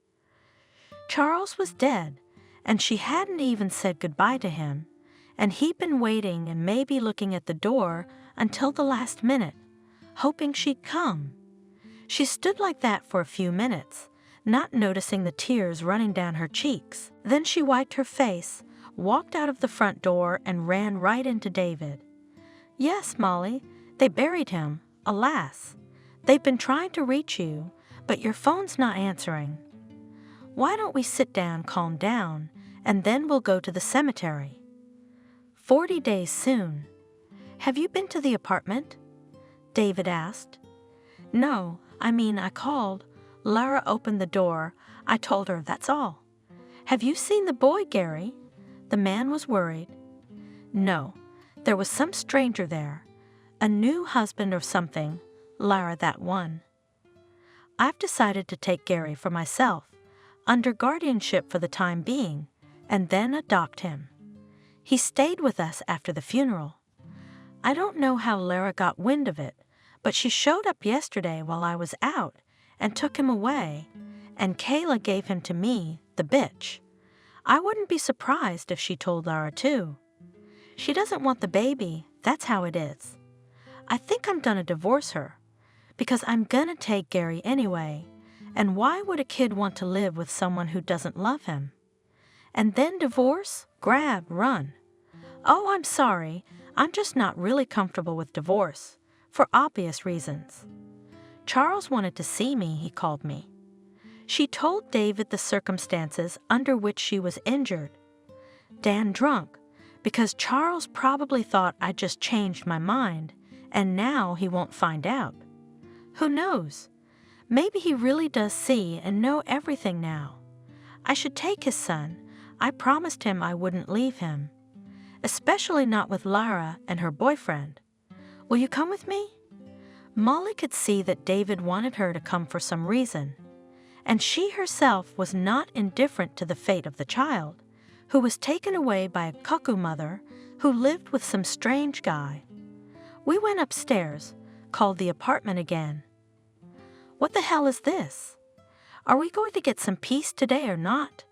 Charles was dead, and she hadn't even said goodbye to him, and he'd been waiting and maybe looking at the door until the last minute, hoping she'd come. She stood like that for a few minutes, not noticing the tears running down her cheeks. Then she wiped her face, walked out of the front door, and ran right into David. "Yes, Molly, they buried him, alas. They've been trying to reach you, but your phone's not answering. Why don't we sit down, calm down, and then we'll go to the cemetery. 40 days soon. Have you been to the apartment?" David asked. "No, I called. Lara opened the door. I told her, that's all." "Have you seen the boy, Gary?" The man was worried. "No, there was some stranger there. A new husband or something. Lara, that one. I've decided to take Gary for myself, under guardianship for the time being, and then adopt him. He stayed with us after the funeral. I don't know how Lara got wind of it, but she showed up yesterday while I was out and took him away, and Kayla gave him to me, the bitch. I wouldn't be surprised if she told Lara too. She doesn't want the baby, that's how it is. I think I'm gonna divorce her, because I'm gonna take Gary anyway, and why would a kid want to live with someone who doesn't love him? And then divorce, grab, run. Oh, I'm sorry, I'm just not really comfortable with divorce, for obvious reasons. Charles wanted to see me, he called me. She told David the circumstances under which she was injured. Dan drunk, because Charles probably thought I just changed my mind, and now he won't find out. Who knows? Maybe he really does see and know everything now. I should take his son. I promised him I wouldn't leave him, especially not with Lara and her boyfriend. Will you come with me? Molly could see that David wanted her to come for some reason, and she herself was not indifferent to the fate of the child, who was taken away by a cuckoo mother who lived with some strange guy. We went upstairs, called the apartment again. What the hell is this? Are we going to get some peace today or not?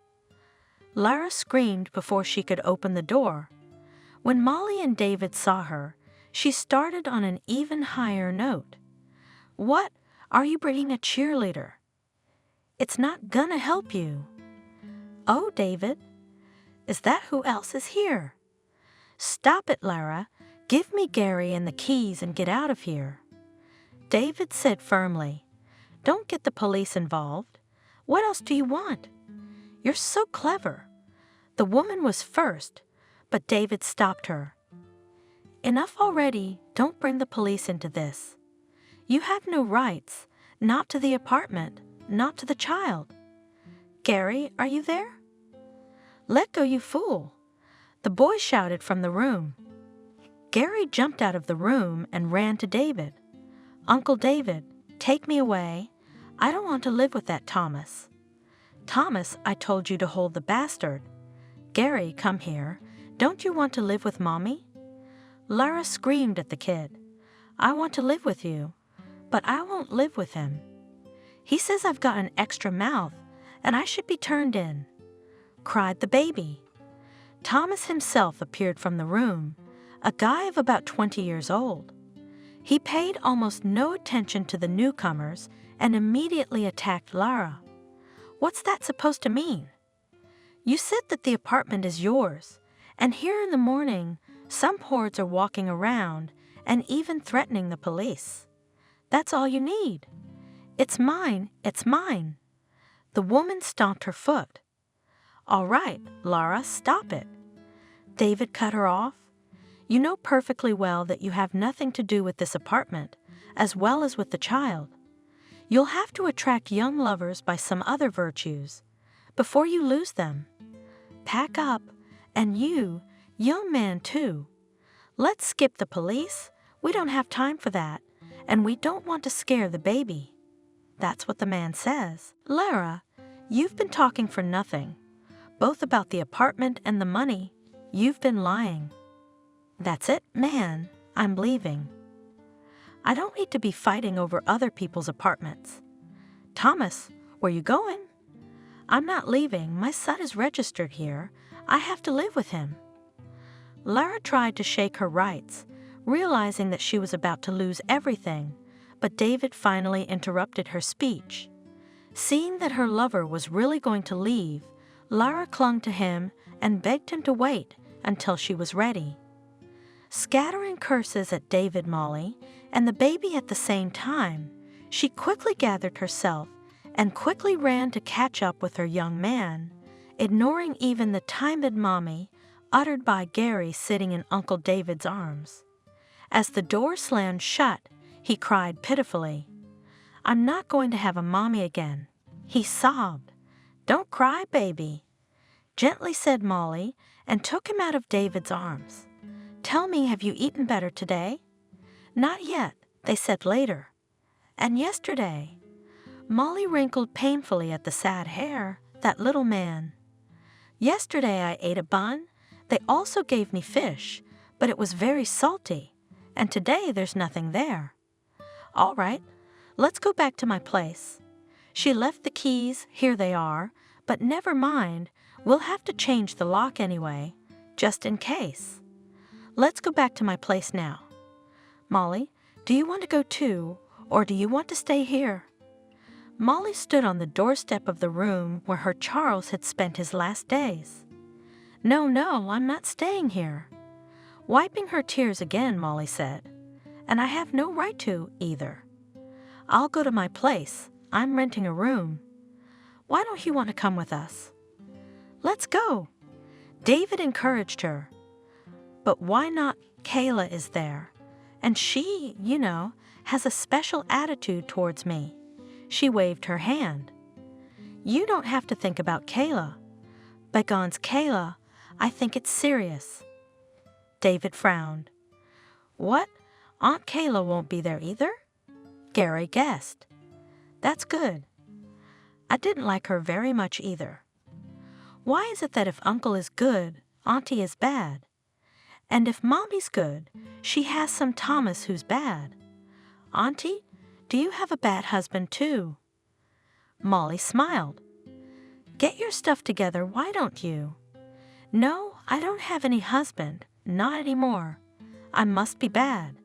Lara screamed before she could open the door. When Molly and David saw her, she started on an even higher note. What? Are you bringing a cheerleader? It's not gonna help you. Oh, David, is that who else is here? Stop it, Lara. Give me Gary and the keys and get out of here. David said firmly, "Don't get the police involved. What else do you want? You're so clever." The woman was first, but David stopped her. Enough already. Don't bring the police into this. You have no rights, not to the apartment, not to the child. Gary, are you there? Let go, you fool. The boy shouted from the room. Gary jumped out of the room and ran to David. Uncle David, take me away. I don't want to live with that Thomas. Thomas, I told you to hold the bastard. Gary, come here. Don't you want to live with Mommy? Lara screamed at the kid. I want to live with you, but I won't live with him. He says I've got an extra mouth, and I should be turned in, cried the baby. Thomas himself appeared from the room, a guy of about 20 years old. He paid almost no attention to the newcomers and immediately attacked Lara. What's that supposed to mean? You said that the apartment is yours, and here in the morning, some hordes are walking around and even threatening the police. That's all you need. It's mine, it's mine. The woman stomped her foot. All right, Lara, stop it. David cut her off. You know perfectly well that you have nothing to do with this apartment, as well as with the child. You'll have to attract young lovers by some other virtues, before you lose them. Pack up, and you, young man too. Let's skip the police. We don't have time for that, and we don't want to scare the baby. That's what the man says. Lara, you've been talking for nothing. Both about the apartment and the money. You've been lying. That's it, man. I'm leaving. I don't need to be fighting over other people's apartments. Thomas, where you going? I'm not leaving. My son is registered here. I have to live with him. Lara tried to shake her rights, realizing that she was about to lose everything, but David finally interrupted her speech. Seeing that her lover was really going to leave, Lara clung to him and begged him to wait until she was ready. Scattering curses at David, Molly, and the baby at the same time, she quickly gathered herself and quickly ran to catch up with her young man, ignoring even the timid mommy uttered by Gary sitting in Uncle David's arms. As the door slammed shut, he cried pitifully, "I'm not going to have a mommy again." He sobbed. "Don't cry, baby," gently said Molly, and took him out of David's arms. "Tell me, have you eaten better today?" "Not yet," they said later. "And yesterday?" Molly wrinkled painfully at the sad hair, that little man. "Yesterday I ate a bun. They also gave me fish, but it was very salty, and today there's nothing there." "All right, let's go back to my place. She left the keys, here they are, but never mind, we'll have to change the lock anyway, just in case. Let's go back to my place now. Molly, do you want to go too, or do you want to stay here?" Molly stood on the doorstep of the room where her Charles had spent his last days. No, I'm not staying here." Wiping her tears again, Molly said, "And I have no right to, either. I'll go to my place. I'm renting a room. Why don't you want to come with us?" "Let's go." David encouraged her. "But why not? Kayla is there, and she, has a special attitude towards me." She waved her hand. "You don't have to think about Kayla. Begon's Kayla, I think it's serious." David frowned. "What? Aunt Kayla won't be there either?" Gary guessed. "That's good. I didn't like her very much either. Why is it that if Uncle is good, Auntie is bad? And if Mommy's good, she has some Thomas who's bad? Auntie, do you have a bad husband too?" Molly smiled. "Get your stuff together, why don't you?" "No, I don't have any husband, not anymore. I must be bad."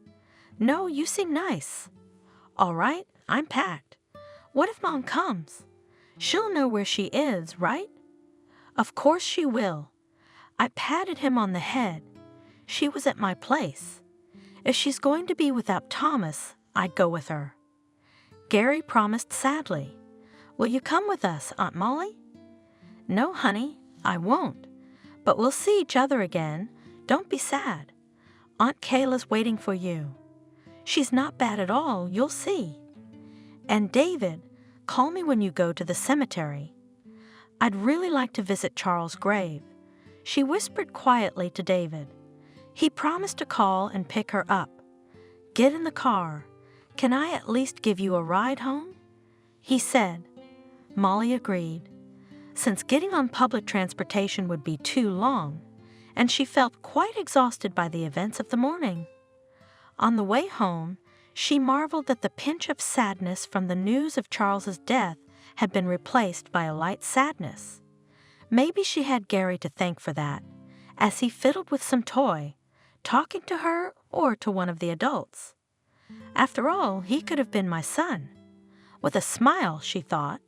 "No, you seem nice." "All right, I'm packed. What if Mom comes? She'll know where she is, right?" "Of course she will." I patted him on the head. She was at my place. If she's going to be without Thomas, I'd go with her. Gary promised sadly. "Will you come with us, Aunt Molly?" "No, honey, I won't. But we'll see each other again. Don't be sad. Aunt Kayla's waiting for you. She's not bad at all, you'll see. And David, call me when you go to the cemetery. I'd really like to visit Charles' grave." She whispered quietly to David. He promised to call and pick her up. "Get in the car. Can I at least give you a ride home?" he said. Molly agreed, since getting on public transportation would be too long, and she felt quite exhausted by the events of the morning. On the way home, she marveled that the pinch of sadness from the news of Charles's death had been replaced by a light sadness. Maybe she had Gary to thank for that, as he fiddled with some toy, talking to her or to one of the adults. After all, he could have been my son. With a smile, she thought.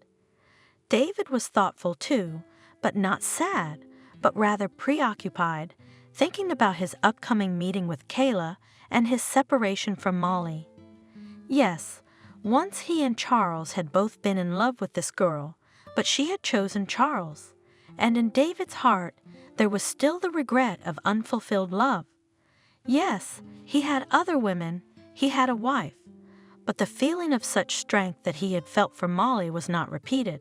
David was thoughtful too, but not sad, but rather preoccupied, thinking about his upcoming meeting with Kayla and his separation from Molly. Yes, once he and Charles had both been in love with this girl, but she had chosen Charles, and in David's heart there was still the regret of unfulfilled love. Yes, he had other women, he had a wife, but the feeling of such strength that he had felt for Molly was not repeated.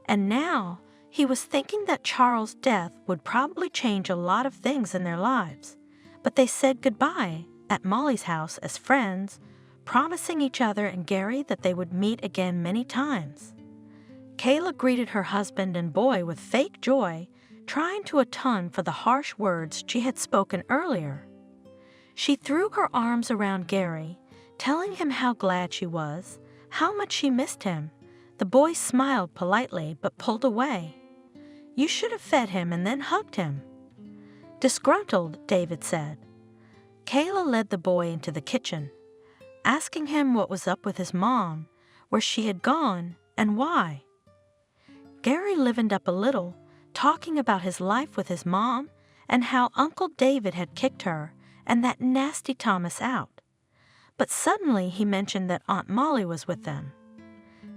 And now he was thinking that Charles' death would probably change a lot of things in their lives, but they said goodbye at Molly's house as friends, promising each other and Gary that they would meet again many times. Kayla greeted her husband and boy with fake joy, trying to atone for the harsh words she had spoken earlier. She threw her arms around Gary, telling him how glad she was, how much she missed him. The boy smiled politely but pulled away. "You should have fed him and then hugged him." Disgruntled, David said. Kayla led the boy into the kitchen, asking him what was up with his mom, where she had gone, and why. Gary livened up a little, talking about his life with his mom and how Uncle David had kicked her and that nasty Thomas out. But suddenly he mentioned that Aunt Molly was with them.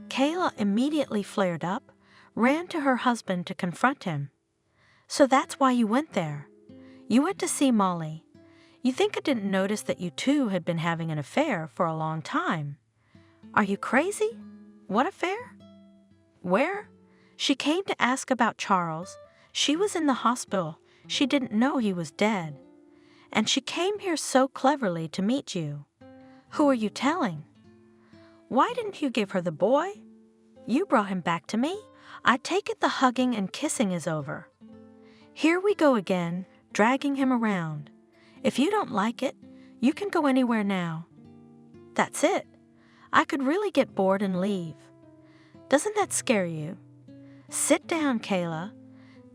Kayla immediately flared up, ran to her husband to confront him. "So that's why you went there. You went to see Molly. You think I didn't notice that you two had been having an affair for a long time. Are you crazy? What affair? Where? She came to ask about Charles. She was in the hospital. She didn't know he was dead. And she came here so cleverly to meet you. Who are you telling? Why didn't you give her the boy? You brought him back to me. I take it the hugging and kissing is over. Here we go again, dragging him around. If you don't like it, you can go anywhere now. That's it. I could really get bored and leave. Doesn't that scare you? Sit down, Kayla."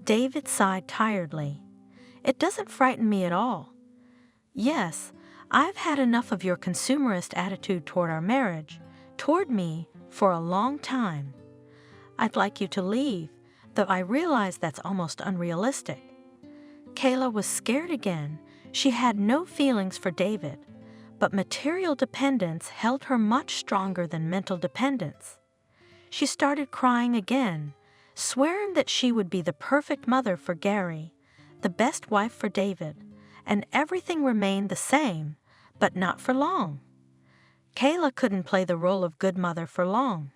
David sighed tiredly. "It doesn't frighten me at all. Yes, I've had enough of your consumerist attitude toward our marriage, toward me, for a long time. I'd like you to leave, though I realize that's almost unrealistic." Kayla was scared again. She had no feelings for David, but material dependence held her much stronger than mental dependence. She started crying again, swearing that she would be the perfect mother for Gary, the best wife for David, and everything remained the same, but not for long. Kayla couldn't play the role of good mother for long.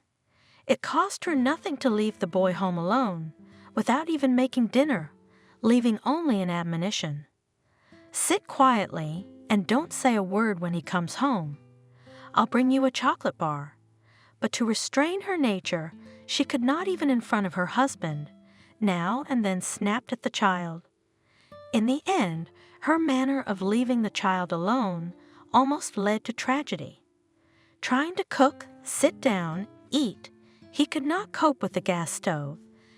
It cost her nothing to leave the boy home alone, without even making dinner, leaving only an admonition. "Sit quietly and don't say a word when he comes home. I'll bring you a chocolate bar." But to restrain her nature, she could not even in front of her husband, now and then snapped at the child. In the end, her manner of leaving the child alone almost led to tragedy. Trying to cook, sit down, eat, he could not cope with the gas stove,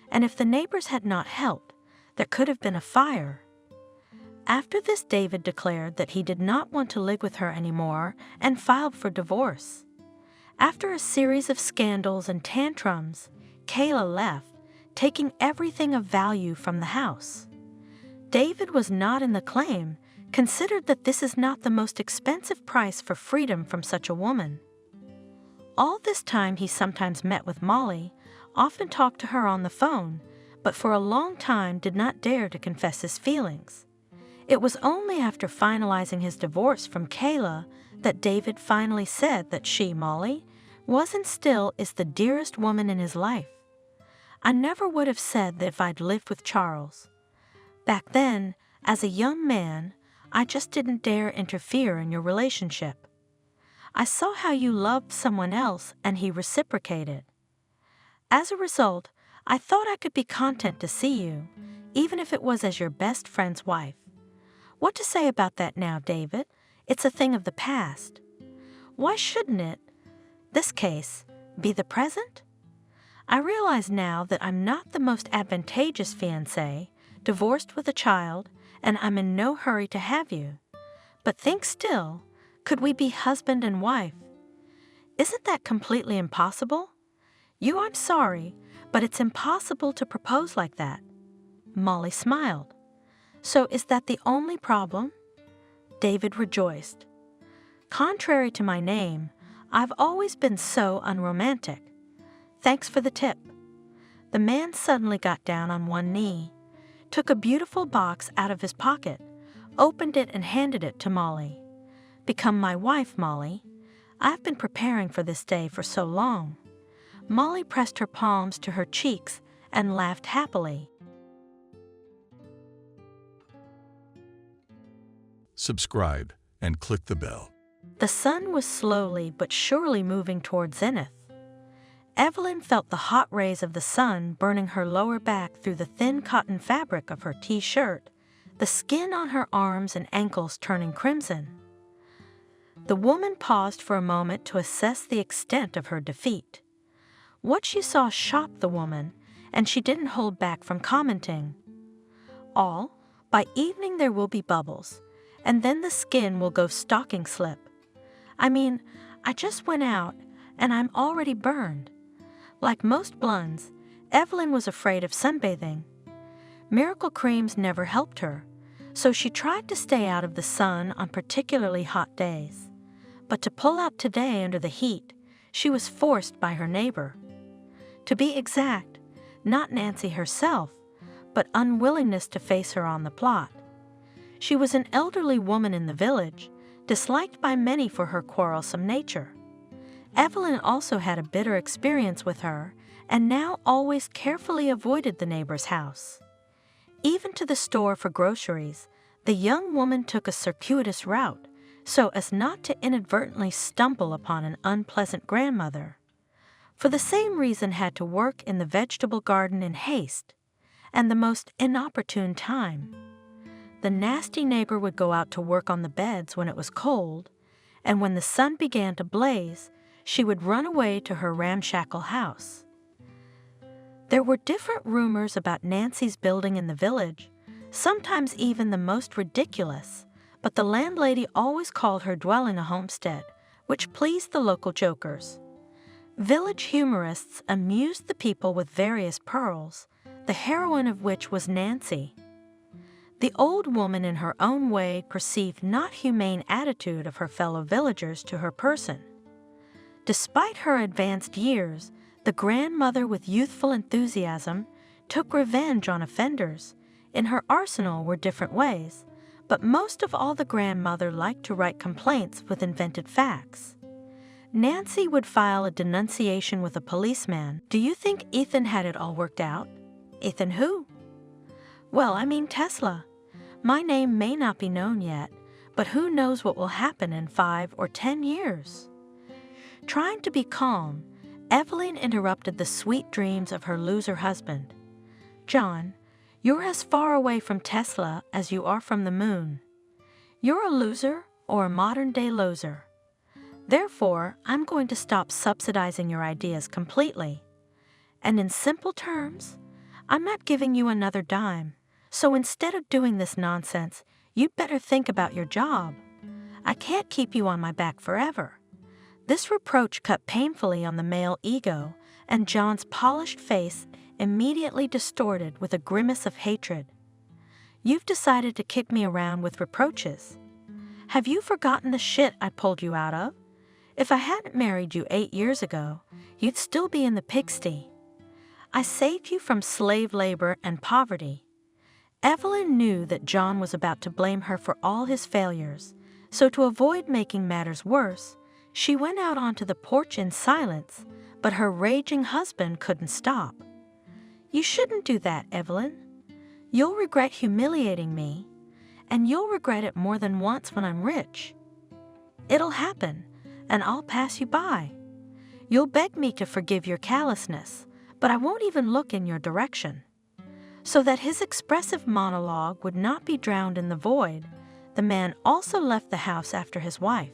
and if the neighbors had not helped, there could have been a fire. After this, David declared that he did not want to live with her anymore and filed for divorce. After a series of scandals and tantrums, Kayla left, taking everything of value from the house. David was not in the claim, considered that this is not the most expensive price for freedom from such a woman. All this time he sometimes met with Molly, often talked to her on the phone, but for a long time did not dare to confess his feelings. It was only after finalizing his divorce from Kayla that David finally said that she, Molly, was and still is the dearest woman in his life. "I never would have said that if I'd lived with Charles. Back then, as a young man, I just didn't dare interfere in your relationship. I saw how you loved someone else and he reciprocated. As a result, I thought I could be content to see you, even if it was as your best friend's wife. What to say about that now, David? It's a thing of the past. Why shouldn't it, this case, be the present? I realize now that I'm not the most advantageous fiancé, divorced with a child, and I'm in no hurry to have you. But think still, could we be husband and wife? Isn't that completely impossible? I'm sorry, but it's impossible to propose like that." Molly smiled. "So is that the only problem?" David rejoiced. "Contrary to my name, I've always been so unromantic. Thanks for the tip." The man suddenly got down on one knee, took a beautiful box out of his pocket, opened it and handed it to Molly. "Become my wife, Molly. I've been preparing for this day for so long." Molly pressed her palms to her cheeks and laughed happily. Subscribe and click the bell. The sun was slowly but surely moving toward zenith. Evelyn felt the hot rays of the sun burning her lower back through the thin cotton fabric of her t-shirt, the skin on her arms and ankles turning crimson. The woman paused for a moment to assess the extent of her defeat. What she saw shocked the woman, and she didn't hold back from commenting. By evening there will be bubbles, and then the skin will go stocking slip. I just went out, and I'm already burned. Like most blondes, Evelyn was afraid of sunbathing. Miracle creams never helped her, so she tried to stay out of the sun on particularly hot days. But to pull out today under the heat, she was forced by her neighbor. To be exact, not Nancy herself, but unwillingness to face her on the plot. She was an elderly woman in the village, disliked by many for her quarrelsome nature. Evelyn also had a bitter experience with her, and now always carefully avoided the neighbor's house. Even to the store for groceries, the young woman took a circuitous route, so as not to inadvertently stumble upon an unpleasant grandmother. For the same reason had to work in the vegetable garden in haste, and the most inopportune time. The nasty neighbor would go out to work on the beds when it was cold, and when the sun began to blaze, she would run away to her ramshackle house. There were different rumors about Nancy's building in the village, sometimes even the most ridiculous, but the landlady always called her dwelling a homestead, which pleased the local jokers. Village humorists amused the people with various pearls, the heroine of which was Nancy. The old woman in her own way perceived not humane attitude of her fellow villagers to her person. Despite her advanced years, the grandmother with youthful enthusiasm took revenge on offenders. In her arsenal were different ways, but most of all the grandmother liked to write complaints with invented facts. Nancy would file a denunciation with a policeman. Do you think Ethan had it all worked out? Ethan who? Well, Tesla. My name may not be known yet, but who knows what will happen in 5 or 10 years? Trying to be calm, Evelyn interrupted the sweet dreams of her loser husband. John, you're as far away from Tesla as you are from the moon. You're a loser or a modern-day loser. Therefore, I'm going to stop subsidizing your ideas completely. And in simple terms, I'm not giving you another dime. So instead of doing this nonsense, you'd better think about your job. I can't keep you on my back forever. This reproach cut painfully on the male ego, and John's polished face immediately distorted with a grimace of hatred. You've decided to kick me around with reproaches. Have you forgotten the shit I pulled you out of? If I hadn't married you 8 years ago, you'd still be in the pigsty. I saved you from slave labor and poverty. Evelyn knew that John was about to blame her for all his failures, so to avoid making matters worse, she went out onto the porch in silence, but her raging husband couldn't stop. You shouldn't do that, Evelyn. You'll regret humiliating me, and you'll regret it more than once when I'm rich. It'll happen, and I'll pass you by. You'll beg me to forgive your callousness, but I won't even look in your direction. So that his expressive monologue would not be drowned in the void, the man also left the house after his wife.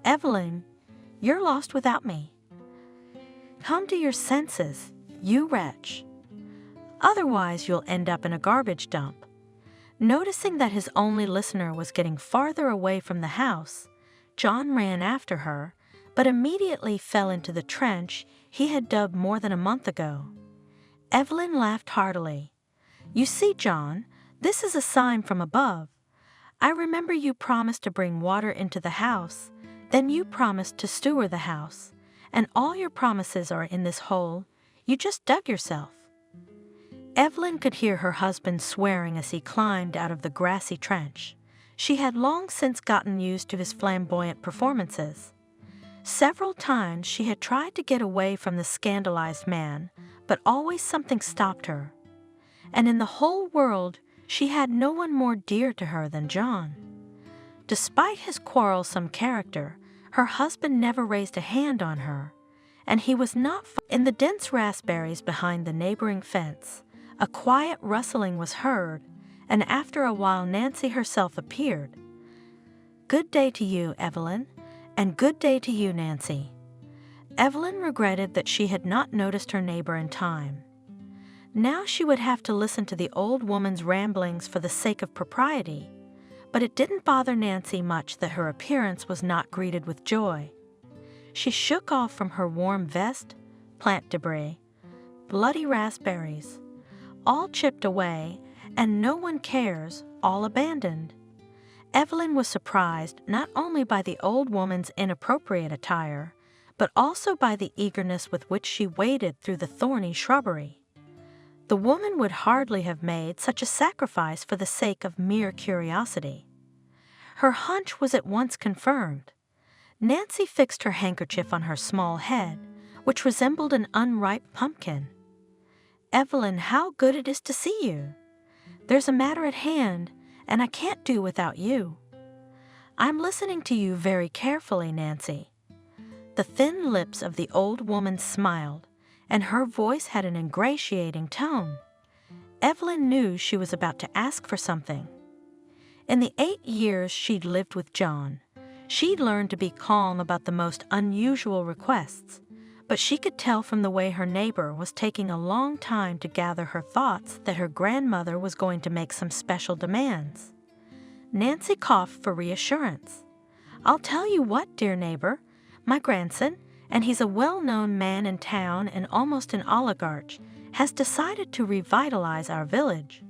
Evelyn, you're lost without me. Come to your senses, you wretch. Otherwise, you'll end up in a garbage dump. Noticing that his only listener was getting farther away from the house, John ran after her, but immediately fell into the trench he had dug more than a month ago. Evelyn laughed heartily. You see, John, this is a sign from above. I remember you promised to bring water into the house, then you promised to steward the house, and all your promises are in this hole. You just dug yourself. Evelyn could hear her husband swearing as he climbed out of the grassy trench. She had long since gotten used to his flamboyant performances. Several times she had tried to get away from the scandalized man, but always something stopped her. And in the whole world, she had no one more dear to her than John. Despite his quarrelsome character, her husband never raised a hand on her, and he was not in the dense raspberries behind the neighboring fence. A quiet rustling was heard, and after a while Nancy herself appeared. Good day to you, Evelyn, and good day to you, Nancy. Evelyn regretted that she had not noticed her neighbor in time. Now she would have to listen to the old woman's ramblings for the sake of propriety, but it didn't bother Nancy much that her appearance was not greeted with joy. She shook off from her warm vest plant debris, bloody raspberries, all chipped away, and no one cares, all abandoned. Evelyn was surprised not only by the old woman's inappropriate attire, but also by the eagerness with which she waded through the thorny shrubbery. The woman would hardly have made such a sacrifice for the sake of mere curiosity. Her hunch was at once confirmed. Nancy fixed her handkerchief on her small head, which resembled an unripe pumpkin. "Evelyn, how good it is to see you! There's a matter at hand, and I can't do without you." "I'm listening to you very carefully, Nancy." The thin lips of the old woman smiled, and her voice had an ingratiating tone. Evelyn knew she was about to ask for something. In the 8 years she'd lived with John, she'd learned to be calm about the most unusual requests, but she could tell from the way her neighbor was taking a long time to gather her thoughts that her grandmother was going to make some special demands. Nancy coughed for reassurance. "I'll tell you what, dear neighbor, my grandson, and he's a well-known man in town and almost an oligarch, has decided to revitalize our village."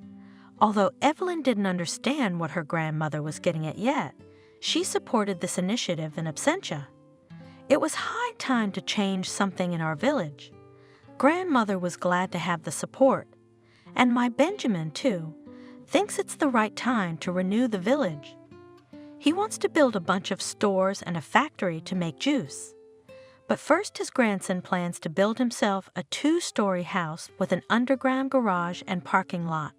Although Evelyn didn't understand what her grandmother was getting at yet, she supported this initiative in absentia. It was high time to change something in our village. Grandmother was glad to have the support, and my Benjamin, too, thinks it's the right time to renew the village. He wants to build a bunch of stores and a factory to make juice. But first his grandson plans to build himself a 2-story house with an underground garage and parking lot.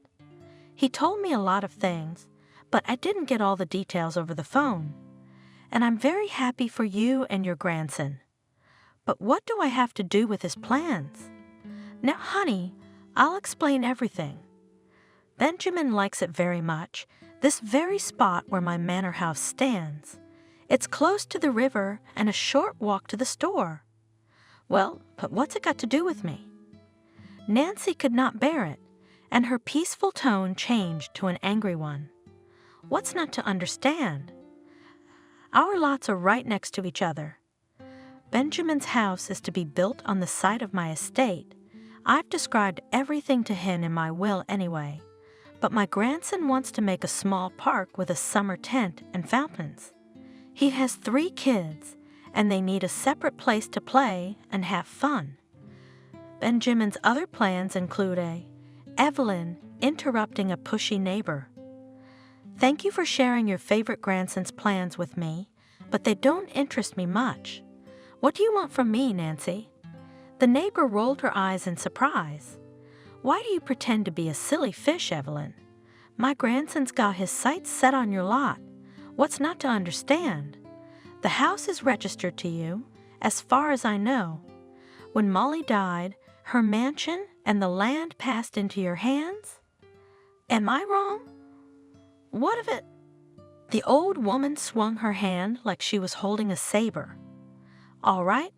He told me a lot of things, but I didn't get all the details over the phone. And I'm very happy for you and your grandson. But what do I have to do with his plans? Now, honey, I'll explain everything. Benjamin likes it very much, this very spot where my manor house stands. It's close to the river and a short walk to the store. Well, but what's it got to do with me? Nancy could not bear it, and her peaceful tone changed to an angry one. What's not to understand? Our lots are right next to each other. Benjamin's house is to be built on the site of my estate. I've described everything to him in my will anyway. But my grandson wants to make a small park with a summer tent and fountains. He has 3 kids, and they need a separate place to play and have fun. Benjamin's other plans include Evelyn interrupting a pushy neighbor. "Thank you for sharing your favorite grandson's plans with me, but they don't interest me much. What do you want from me, Nancy?" The neighbor rolled her eyes in surprise. "Why do you pretend to be a silly fish, Evelyn? My grandson's got his sights set on your lot. What's not to understand? The house is registered to you, as far as I know. When Molly died, her mansion and the land passed into your hands? Am I wrong? What of it?" The old woman swung her hand like she was holding a saber. "All right,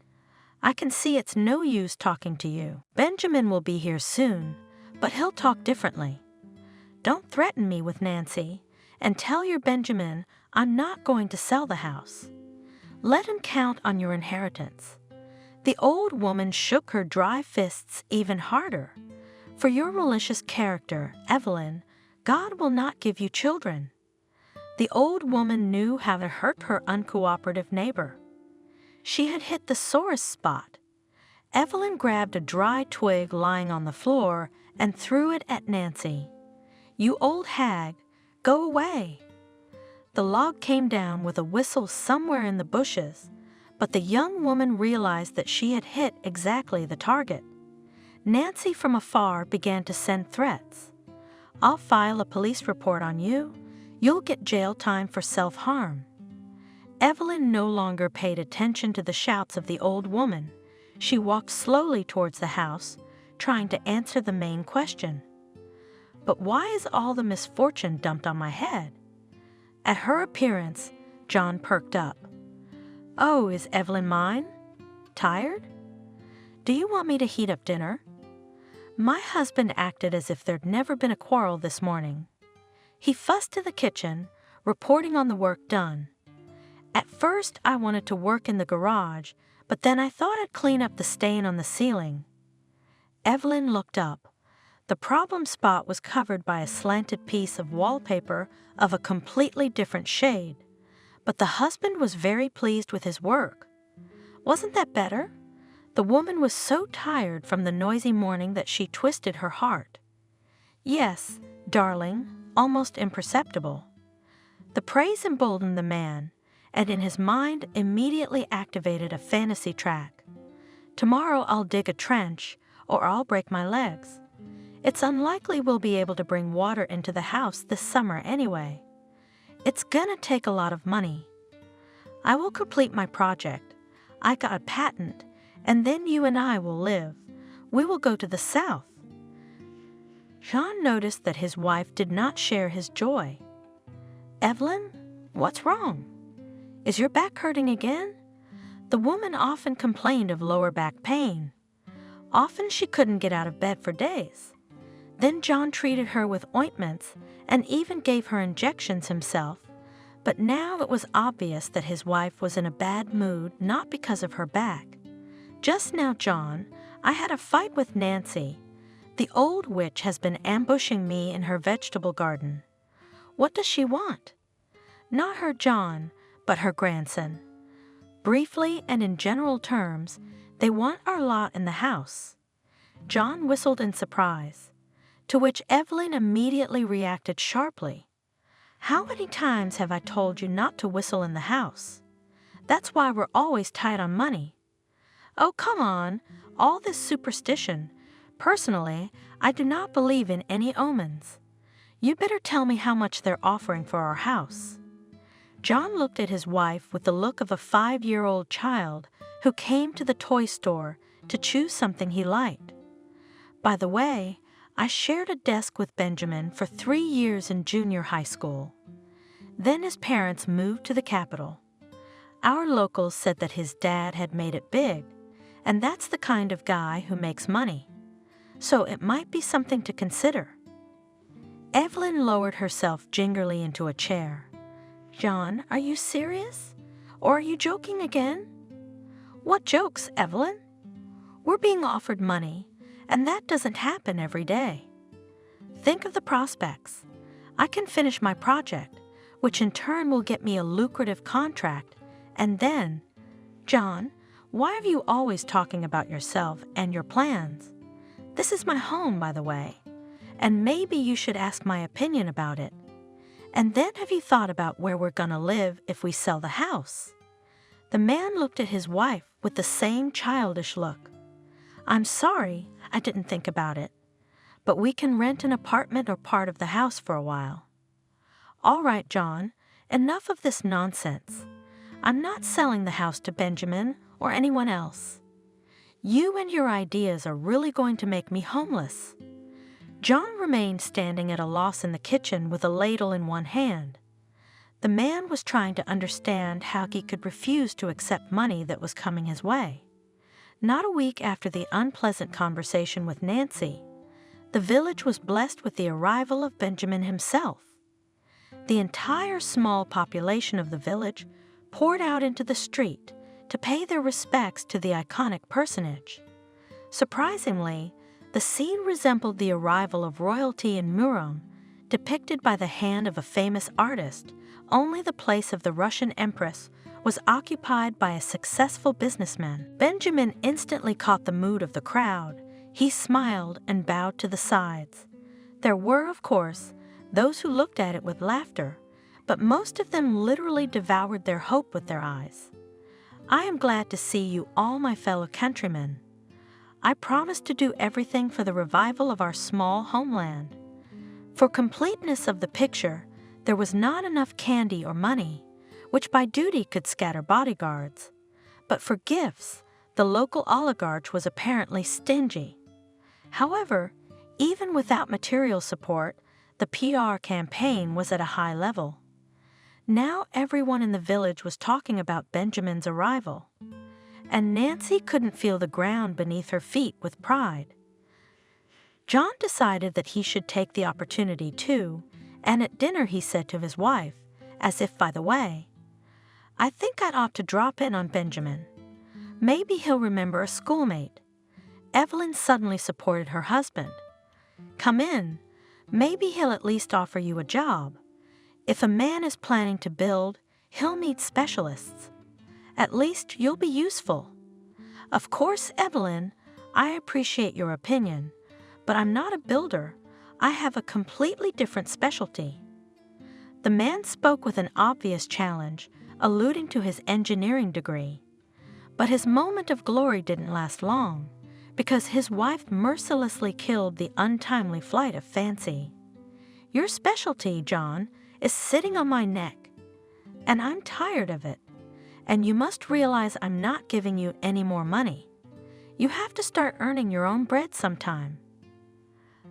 I can see it's no use talking to you. Benjamin will be here soon, but he'll talk differently. Don't threaten me with Nancy, and tell your Benjamin I'm not going to sell the house. Let him count on your inheritance." The old woman shook her dry fists even harder. "For your malicious character, Evelyn, God will not give you children." The old woman knew how to hurt her uncooperative neighbor. She had hit the sorest spot. Evelyn grabbed a dry twig lying on the floor and threw it at Nancy. "You old hag, go away." The log came down with a whistle somewhere in the bushes, but the young woman realized that she had hit exactly the target. Nancy from afar began to send threats. "I'll file a police report on you. You'll get jail time for self-harm." Evelyn no longer paid attention to the shouts of the old woman. She walked slowly towards the house, trying to answer the main question. "But why is all the misfortune dumped on my head?" At her appearance, John perked up. "Oh, is Evelyn mine? Tired? Do you want me to heat up dinner?" My husband acted as if there'd never been a quarrel this morning. He fussed in the kitchen, reporting on the work done. At first, I wanted to work in the garage, but then I thought I'd clean up the stain on the ceiling. Evelyn looked up. The problem spot was covered by a slanted piece of wallpaper of a completely different shade, but the husband was very pleased with his work. Wasn't that better? The woman was so tired from the noisy morning that she twisted her heart. "Yes, darling," almost imperceptible. The praise emboldened the man, and in his mind immediately activated a fantasy track. "Tomorrow I'll dig a trench, or I'll break my legs. It's unlikely we'll be able to bring water into the house this summer anyway. It's gonna take a lot of money. I will complete my project. I got a patent, and then you and I will live. We will go to the south." John noticed that his wife did not share his joy. "Evelyn, what's wrong? Is your back hurting again?" The woman often complained of lower back pain. Often she couldn't get out of bed for days. Then John treated her with ointments and even gave her injections himself, but now it was obvious that his wife was in a bad mood, not because of her back. "Just now, John, I had a fight with Nancy. The old witch has been ambushing me in her vegetable garden. What does she want?" Not her John, but her grandson. Briefly and in general terms, they want our lot in the house. John whistled in surprise, to which Evelyn immediately reacted sharply. "How many times have I told you not to whistle in the house? That's why we're always tight on money." "Oh, come on, all this superstition. Personally, I do not believe in any omens. You'd better tell me how much they're offering for our house." John looked at his wife with the look of a 5-year-old child who came to the toy store to choose something he liked. "By the way, I shared a desk with Benjamin for 3 years in junior high school. Then his parents moved to the capital. Our locals said that his dad had made it big, and that's the kind of guy who makes money. So it might be something to consider." Evelyn lowered herself gingerly into a chair. "John, are you serious? Or are you joking again?" "What jokes, Evelyn? We're being offered money, and that doesn't happen every day. Think of the prospects. I can finish my project, which in turn will get me a lucrative contract, and then, John, why are you always talking about yourself and your plans? This is my home, by the way, and maybe you should ask my opinion about it. And then have you thought about where we're gonna live if we sell the house?" The man looked at his wife with the same childish look. "I'm sorry, I didn't think about it, but we can rent an apartment or part of the house for a while." "All right, John, enough of this nonsense. I'm not selling the house to Benjamin or anyone else. You and your ideas are really going to make me homeless." John remained standing at a loss in the kitchen with a ladle in one hand. The man was trying to understand how he could refuse to accept money that was coming his way. Not a week after the unpleasant conversation with Nancy, the village was blessed with the arrival of Benjamin himself. The entire small population of the village poured out into the street to pay their respects to the iconic personage. Surprisingly, the scene resembled the arrival of royalty in Murom, depicted by the hand of a famous artist, only the place of the Russian Empress was occupied by a successful businessman. Benjamin instantly caught the mood of the crowd. He smiled and bowed to the sides. There were, of course, those who looked at it with laughter, but most of them literally devoured their hope with their eyes. "I am glad to see you all, my fellow countrymen. I promise to do everything for the revival of our small homeland." For completeness of the picture, there was not enough candy or money, which by duty could scatter bodyguards. But for gifts, the local oligarch was apparently stingy. However, even without material support, the PR campaign was at a high level. Now everyone in the village was talking about Benjamin's arrival, and Nancy couldn't feel the ground beneath her feet with pride. John decided that he should take the opportunity too, and at dinner he said to his wife, as if by the way, "I think I ought to drop in on Benjamin. Maybe he'll remember a schoolmate." Evelyn suddenly supported her husband. "Come in. Maybe he'll at least offer you a job. If a man is planning to build, he'll need specialists. At least you'll be useful." "Of course, Evelyn, I appreciate your opinion, but I'm not a builder. I have a completely different specialty." The man spoke with an obvious challenge, alluding to his engineering degree. But his moment of glory didn't last long, because his wife mercilessly killed the untimely flight of fancy. "Your specialty, John, is sitting on my neck, and I'm tired of it. And you must realize I'm not giving you any more money. You have to start earning your own bread sometime."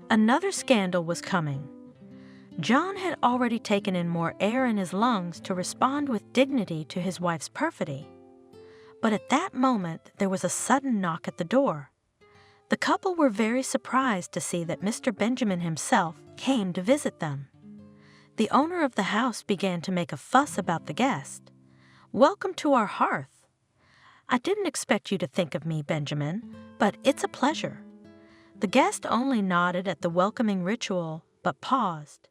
Another scandal was coming. John had already taken in more air in his lungs to respond with dignity to his wife's perfidy. But at that moment there was a sudden knock at the door. The couple were very surprised to see that Mr. Benjamin himself came to visit them. The owner of the house began to make a fuss about the guest. "Welcome to our hearth. I didn't expect you to think of me, Benjamin, but it's a pleasure." The guest only nodded at the welcoming ritual, but paused.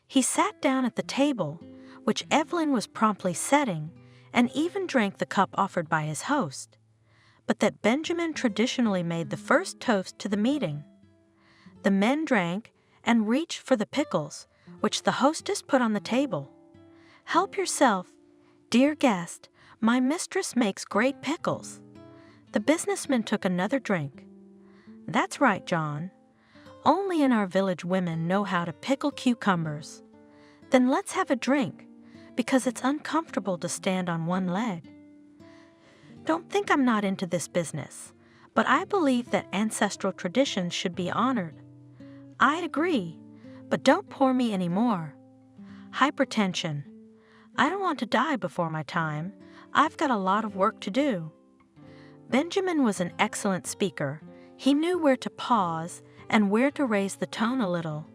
He sat down at the table, which Evelyn was promptly setting, and even drank the cup offered by his host, but that Benjamin traditionally made the first toast to the meeting. The men drank and reached for the pickles, which the hostess put on the table. "Help yourself, dear guest. My mistress makes great pickles." The businessman took another drink. "That's right, John. Only in our village women know how to pickle cucumbers." "Then let's have a drink, because it's uncomfortable to stand on one leg." "Don't think I'm not into this business, but I believe that ancestral traditions should be honored." "I'd agree, but don't pour me any more." "Hypertension. I don't want to die before my time. I've got a lot of work to do." Benjamin was an excellent speaker. He knew where to pause and where to raise the tone a little.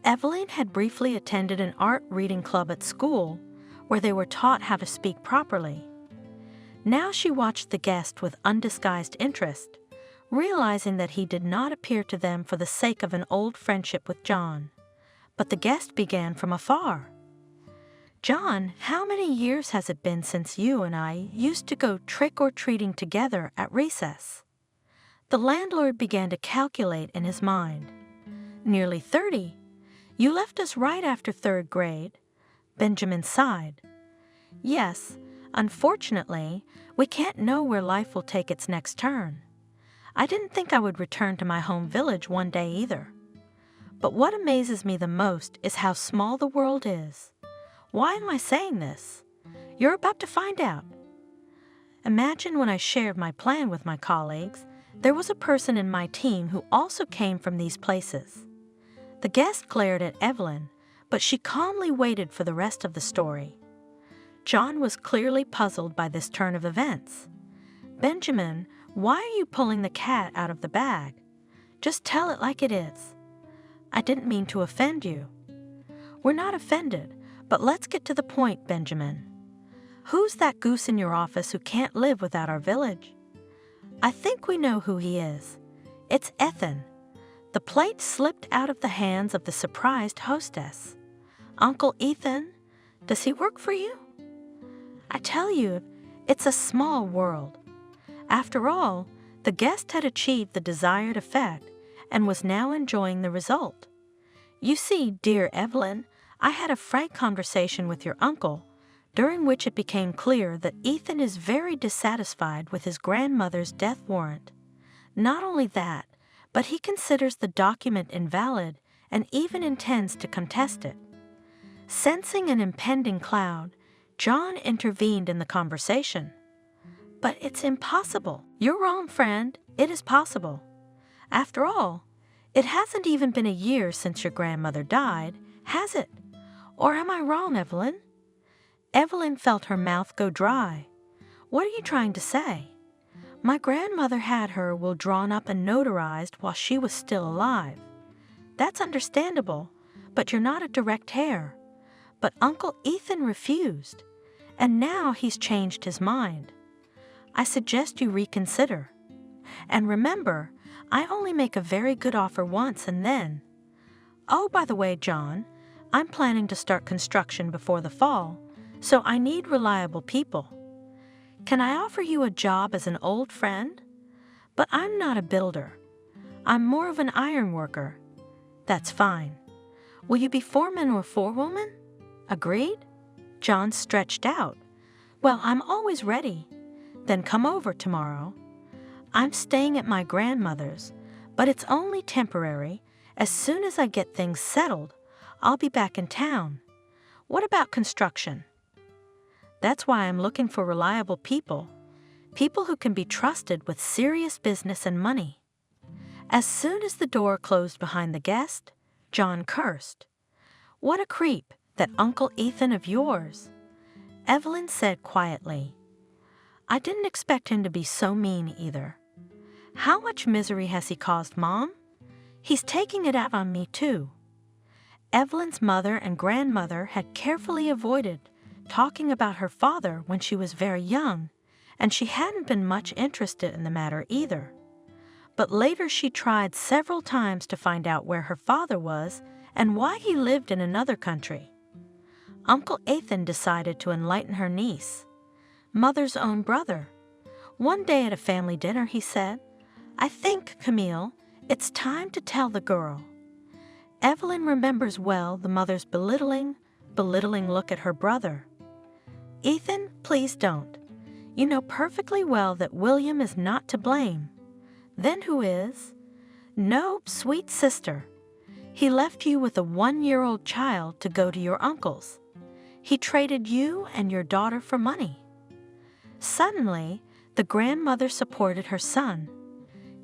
Evelyn had briefly attended an art reading club at school, where they were taught how to speak properly. Now she watched the guest with undisguised interest, realizing that he did not appear to them for the sake of an old friendship with John. But the guest began from afar. "John, how many years has it been since you and I used to go trick-or-treating together at recess?" The landlord began to calculate in his mind. "Nearly 30. You left us right after 3rd grade." Benjamin sighed. "Yes, unfortunately, we can't know where life will take its next turn. I didn't think I would return to my home village one day either. But what amazes me the most is how small the world is. Why am I saying this? You're about to find out. Imagine when I shared my plan with my colleagues, there was a person in my team who also came from these places." The guest glared at Evelyn, but she calmly waited for the rest of the story. John was clearly puzzled by this turn of events. "Benjamin, why are you pulling the cat out of the bag? Just tell it like it is." "I didn't mean to offend you." "We're not offended, but let's get to the point, Benjamin. Who's that goose in your office who can't live without our village?" "I think we know who he is. It's Ethan." The plate slipped out of the hands of the surprised hostess. "Uncle Ethan, does he work for you?" I tell you, it's a small world. After all, the guest had achieved the desired effect and was now enjoying the result. "You see, dear Evelyn, I had a frank conversation with your uncle, during which it became clear that Ethan is very dissatisfied with his grandmother's death warrant. Not only that, but he considers the document invalid and even intends to contest it." Sensing an impending cloud, John intervened in the conversation. "But it's impossible." "You're wrong, friend. It is possible. After all, it hasn't even been a year since your grandmother died, has it? Or am I wrong, Evelyn?" Evelyn felt her mouth go dry. What are you trying to say? My grandmother had her will drawn up and notarized while she was still alive. That's understandable, but you're not a direct heir. But Uncle Ethan refused, and now he's changed his mind. I suggest you reconsider. And remember, I only make a very good offer once and then. Oh, by the way, John, I'm planning to start construction before the fall, so I need reliable people. Can I offer you a job as an old friend? But I'm not a builder. I'm more of an iron worker. That's fine. Will you be foreman or forewoman? Agreed? John stretched out. Well, I'm always ready. Then come over tomorrow. I'm staying at my grandmother's, but it's only temporary. As soon as I get things settled, I'll be back in town. What about construction? That's why I'm looking for reliable people. People who can be trusted with serious business and money. As soon as the door closed behind the guest, John cursed. What a creep, that Uncle Ethan of yours. Evelyn said quietly. I didn't expect him to be so mean either. How much misery has he caused, Mom? He's taking it out on me too. Evelyn's mother and grandmother had carefully avoided talking about her father when she was very young, and she hadn't been much interested in the matter either. But later she tried several times to find out where her father was and why he lived in another country. Uncle Ethan decided to enlighten her niece, Mother's own brother. One day at a family dinner he said, I think, Camille, it's time to tell the girl. Evelyn remembers well the mother's belittling look at her brother. Ethan, please don't. You know perfectly well that William is not to blame. Then who is? No, sweet sister. He left you with a 1-year-old child to go to your uncle's. He traded you and your daughter for money. Suddenly, the grandmother supported her son.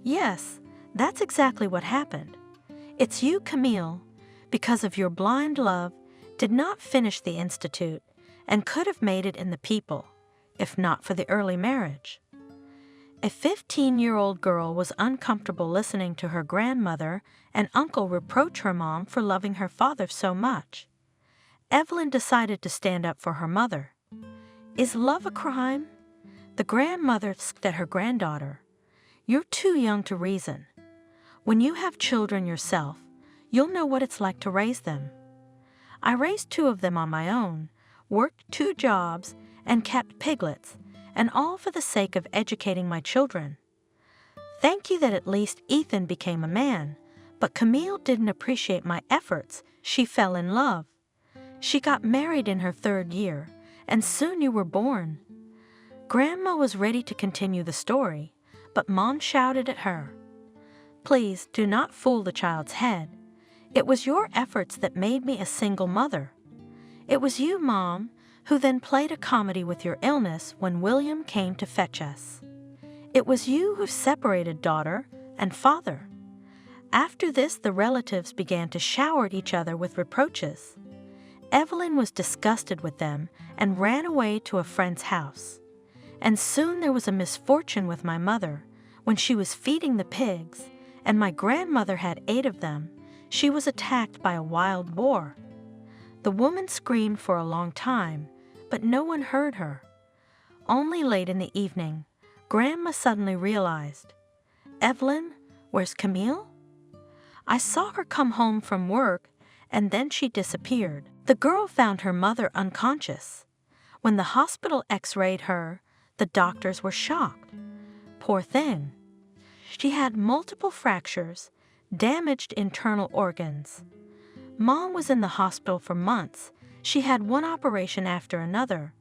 Yes, that's exactly what happened. It's you, Camille, because of your blind love, did not finish the institute and could have made it in the people, if not for the early marriage. A 15-year-old girl was uncomfortable listening to her grandmother and uncle reproach her mom for loving her father so much. Evelyn decided to stand up for her mother. Is love a crime? The grandmother looked at her granddaughter. You're too young to reason. When you have children yourself, you'll know what it's like to raise them. I raised 2 of them on my own, worked 2 jobs, and kept piglets, and all for the sake of educating my children. Thank you that at least Ethan became a man, but Camille didn't appreciate my efforts. She fell in love. She got married in her 3rd year, and soon you were born. Grandma was ready to continue the story, but Mom shouted at her. Please do not fool the child's head. It was your efforts that made me a single mother. It was you, Mom, who then played a comedy with your illness when William came to fetch us. It was you who separated daughter and father. After this, the relatives began to shower at each other with reproaches. Evelyn was disgusted with them and ran away to a friend's house. And soon there was a misfortune with my mother. When she was feeding the pigs, and my grandmother had 8 of them, she was attacked by a wild boar. The woman screamed for a long time, but no one heard her. Only late in the evening, Grandma suddenly realized, Evelyn, where's Camille? I saw her come home from work, and then she disappeared. The girl found her mother unconscious. When the hospital x-rayed her, the doctors were shocked. Poor thing. She had multiple fractures, damaged internal organs. Mom was in the hospital for months. She had one operation after another,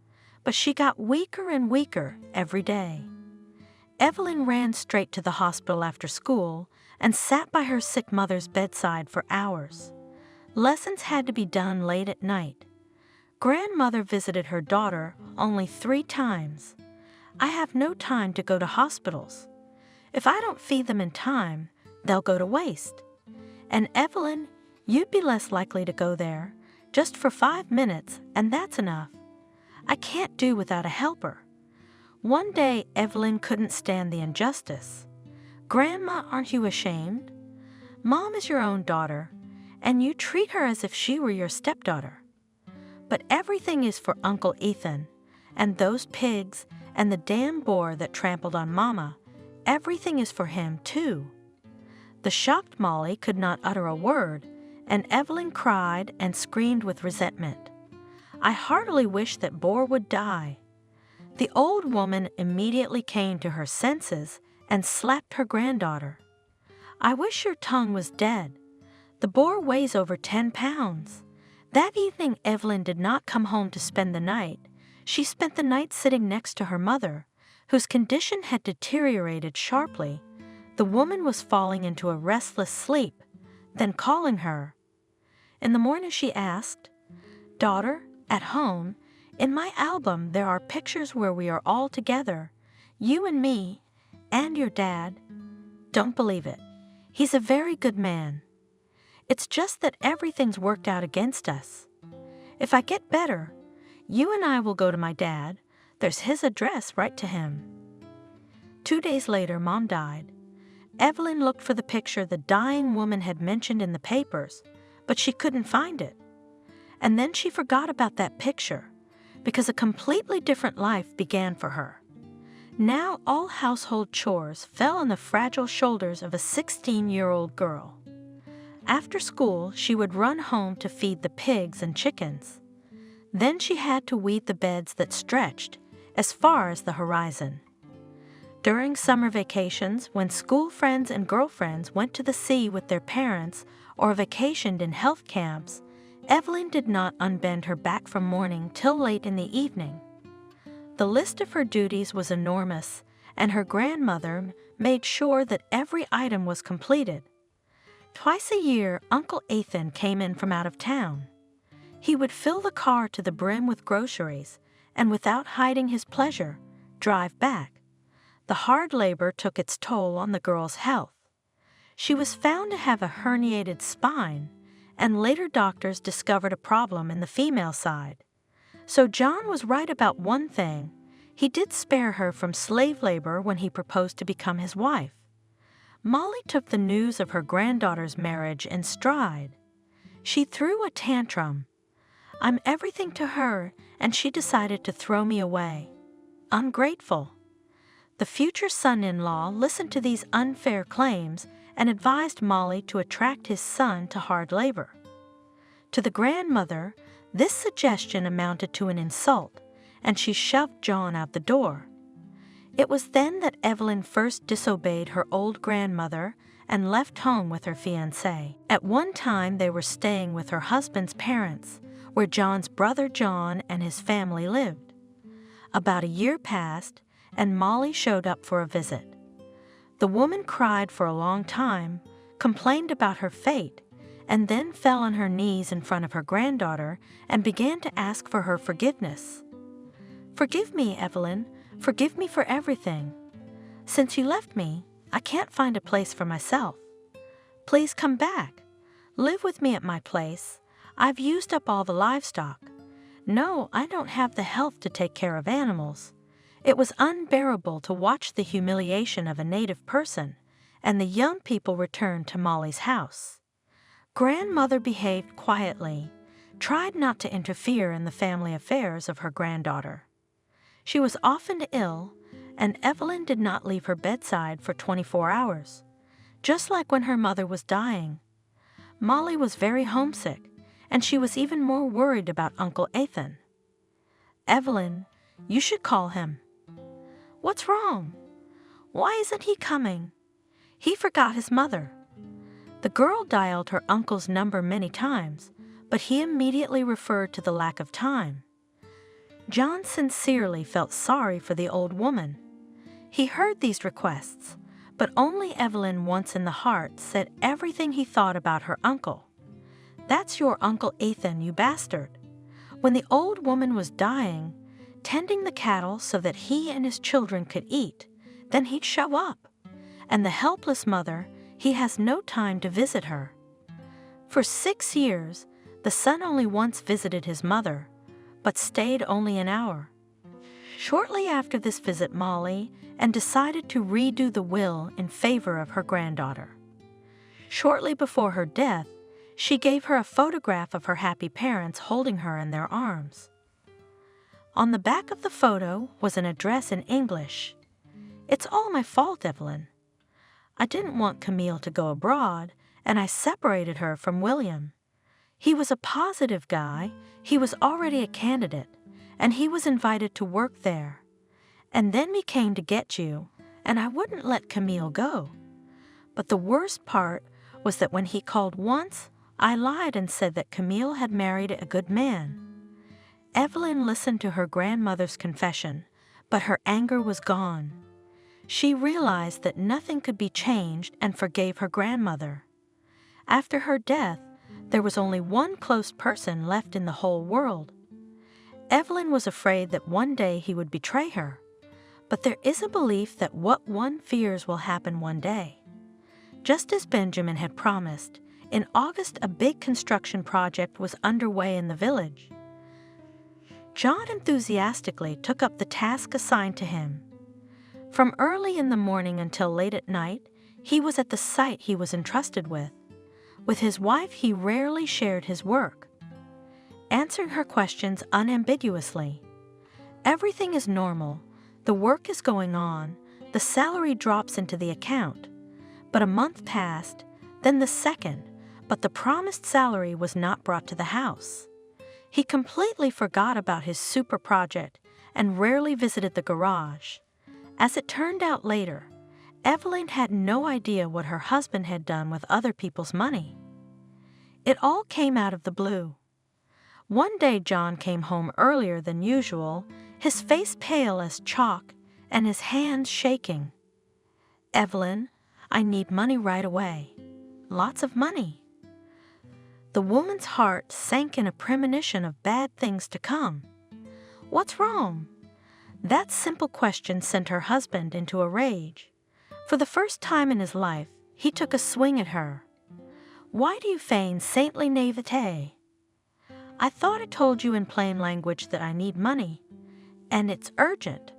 but she got weaker and weaker every day. Evelyn ran straight to the hospital after school and sat by her sick mother's bedside for hours. Lessons had to be done late at night. Grandmother visited her daughter only 3 times. I have no time to go to hospitals. If I don't feed them in time, they'll go to waste. And Evelyn, you'd be less likely to go there, just for 5 minutes, and that's enough. I can't do without a helper. One day, Evelyn couldn't stand the injustice. Grandma, aren't you ashamed? Mom is your own daughter, and you treat her as if she were your stepdaughter. But everything is for Uncle Ethan, and those pigs, and the damn boar that trampled on Mama. Everything is for him, too. The shocked Molly could not utter a word, and Evelyn cried and screamed with resentment. I heartily wish that boar would die. The old woman immediately came to her senses and slapped her granddaughter. I wish your tongue was dead. The boar weighs over 10 pounds. That evening, Evelyn did not come home to spend the night. She spent the night sitting next to her mother, whose condition had deteriorated sharply. The woman was falling into a restless sleep, then calling her. In the morning she asked, "Daughter, at home, in my album there are pictures where we are all together, you and me, and your dad. Don't believe it. He's a very good man. It's just that everything's worked out against us. If I get better, you and I will go to my dad. There's his address right to him." 2 days later, Mom died. Evelyn looked for the picture the dying woman had mentioned in the papers, but she couldn't find it. And then she forgot about that picture, because a completely different life began for her. Now all household chores fell on the fragile shoulders of a 16-year-old girl. After school, she would run home to feed the pigs and chickens. Then she had to weed the beds that stretched as far as the horizon. During summer vacations, when school friends and girlfriends went to the sea with their parents or vacationed in health camps, Evelyn did not unbend her back from morning till late in the evening. The list of her duties was enormous, and her grandmother made sure that every item was completed. Twice a year, Uncle Ethan came in from out of town. He would fill the car to the brim with groceries, and without hiding his pleasure, drive back. The hard labor took its toll on the girl's health. She was found to have a herniated spine, and later doctors discovered a problem in the female side. So John was right about one thing. He did spare her from slave labor when he proposed to become his wife. Molly took the news of her granddaughter's marriage in stride. She threw a tantrum. I'm everything to her, and she decided to throw me away. Ungrateful. The future son-in-law listened to these unfair claims and advised Molly to attract his son to hard labor. To the grandmother, this suggestion amounted to an insult, and she shoved John out the door. It was then that Evelyn first disobeyed her old grandmother and left home with her fiancé. At one time, they were staying with her husband's parents, where John's brother John and his family lived. About a year passed, and Molly showed up for a visit. The woman cried for a long time, complained about her fate, and then fell on her knees in front of her granddaughter and began to ask for her forgiveness. "Forgive me, Evelyn. Forgive me for everything. Since you left me, I can't find a place for myself. Please come back. Live with me at my place. I've used up all the livestock. No, I don't have the health to take care of animals." It was unbearable to watch the humiliation of a native person, and the young people returned to Molly's house. Grandmother behaved quietly, tried not to interfere in the family affairs of her granddaughter. She was often ill, and Evelyn did not leave her bedside for 24 hours, just like when her mother was dying. Molly was very homesick, and she was even more worried about Uncle Ethan. "Evelyn, you should call him." "What's wrong? Why isn't he coming? He forgot his mother." The girl dialed her uncle's number many times, but he immediately referred to the lack of time. John sincerely felt sorry for the old woman. He heard these requests, but only Evelyn once in the heart said everything he thought about her uncle. "That's your Uncle Ethan, you bastard. When the old woman was dying, tending the cattle so that he and his children could eat, then he'd show up. And the helpless mother, he has no time to visit her. For 6 years, the son only once visited his mother, but stayed only an hour. Shortly after this visit, Molly and decided to redo the will in favor of her granddaughter. Shortly before her death, she gave her a photograph of her happy parents holding her in their arms. On the back of the photo was an address in English. "It's all my fault, Evelyn. I didn't want Camille to go abroad, and I separated her from William. He was a positive guy, he was already a candidate, and he was invited to work there. And then we came to get you, and I wouldn't let Camille go. But the worst part was that when he called once, I lied and said that Camille had married a good man." Evelyn listened to her grandmother's confession, but her anger was gone. She realized that nothing could be changed and forgave her grandmother. After her death, there was only one close person left in the whole world. Evelyn was afraid that one day he would betray her, but there is a belief that what one fears will happen one day. Just as Benjamin had promised, in August a big construction project was underway in the village. John enthusiastically took up the task assigned to him. From early in the morning until late at night, he was at the site he was entrusted with. With his wife, he rarely shared his work, answering her questions unambiguously. "Everything is normal. The work is going on. The salary drops into the account." But a month passed, then the second, but the promised salary was not brought to the house. He completely forgot about his super project and rarely visited the garage. As it turned out later, Evelyn had no idea what her husband had done with other people's money. It all came out of the blue. One day John came home earlier than usual, his face pale as chalk and his hands shaking. "Evelyn, I need money right away. Lots of money." The woman's heart sank in a premonition of bad things to come. "What's wrong?" That simple question sent her husband into a rage. For the first time in his life, he took a swing at her. "Why do you feign saintly naivete? I thought I told you in plain language that I need money, and it's urgent.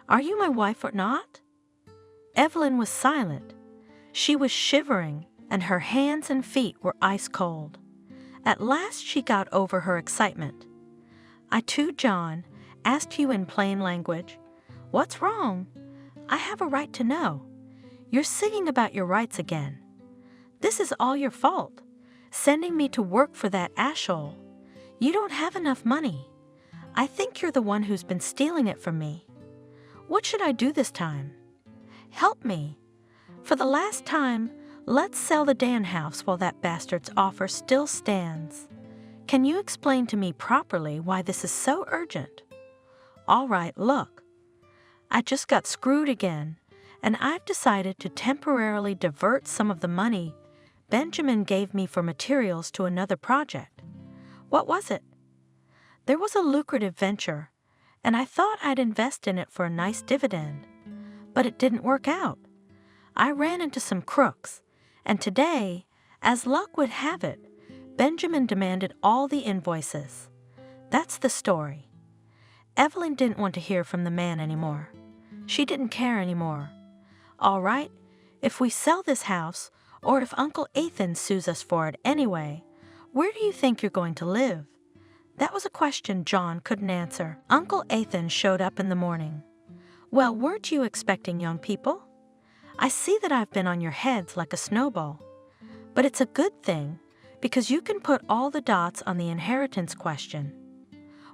Are you my wife or not?" Evelyn was silent. She was shivering, and her hands and feet were ice cold. At last she got over her excitement. "I too, John, asked you in plain language. What's wrong? I have a right to know. You're singing about your rights again. This is all your fault, sending me to work for that ashole. You don't have enough money. I think you're the one who's been stealing it from me. What should I do this time? Help me. For the last time, let's sell the Dan house while that bastard's offer still stands. Can you explain to me properly why this is so urgent? All right, look. I just got screwed again, and I've decided to temporarily divert some of the money Benjamin gave me for materials to another project. What was it? There was a lucrative venture, and I thought I'd invest in it for a nice dividend. But it didn't work out. I ran into some crooks, and today, as luck would have it, Benjamin demanded all the invoices. That's the story. Evelyn didn't want to hear from the man anymore. She didn't care anymore. All right, if we sell this house, or if Uncle Ethan sues us for it anyway, where do you think you're going to live? That was a question John couldn't answer. Uncle Ethan showed up in the morning. Well, weren't you expecting young people? I see that I've been on your heads like a snowball. But it's a good thing, because you can put all the dots on the inheritance question.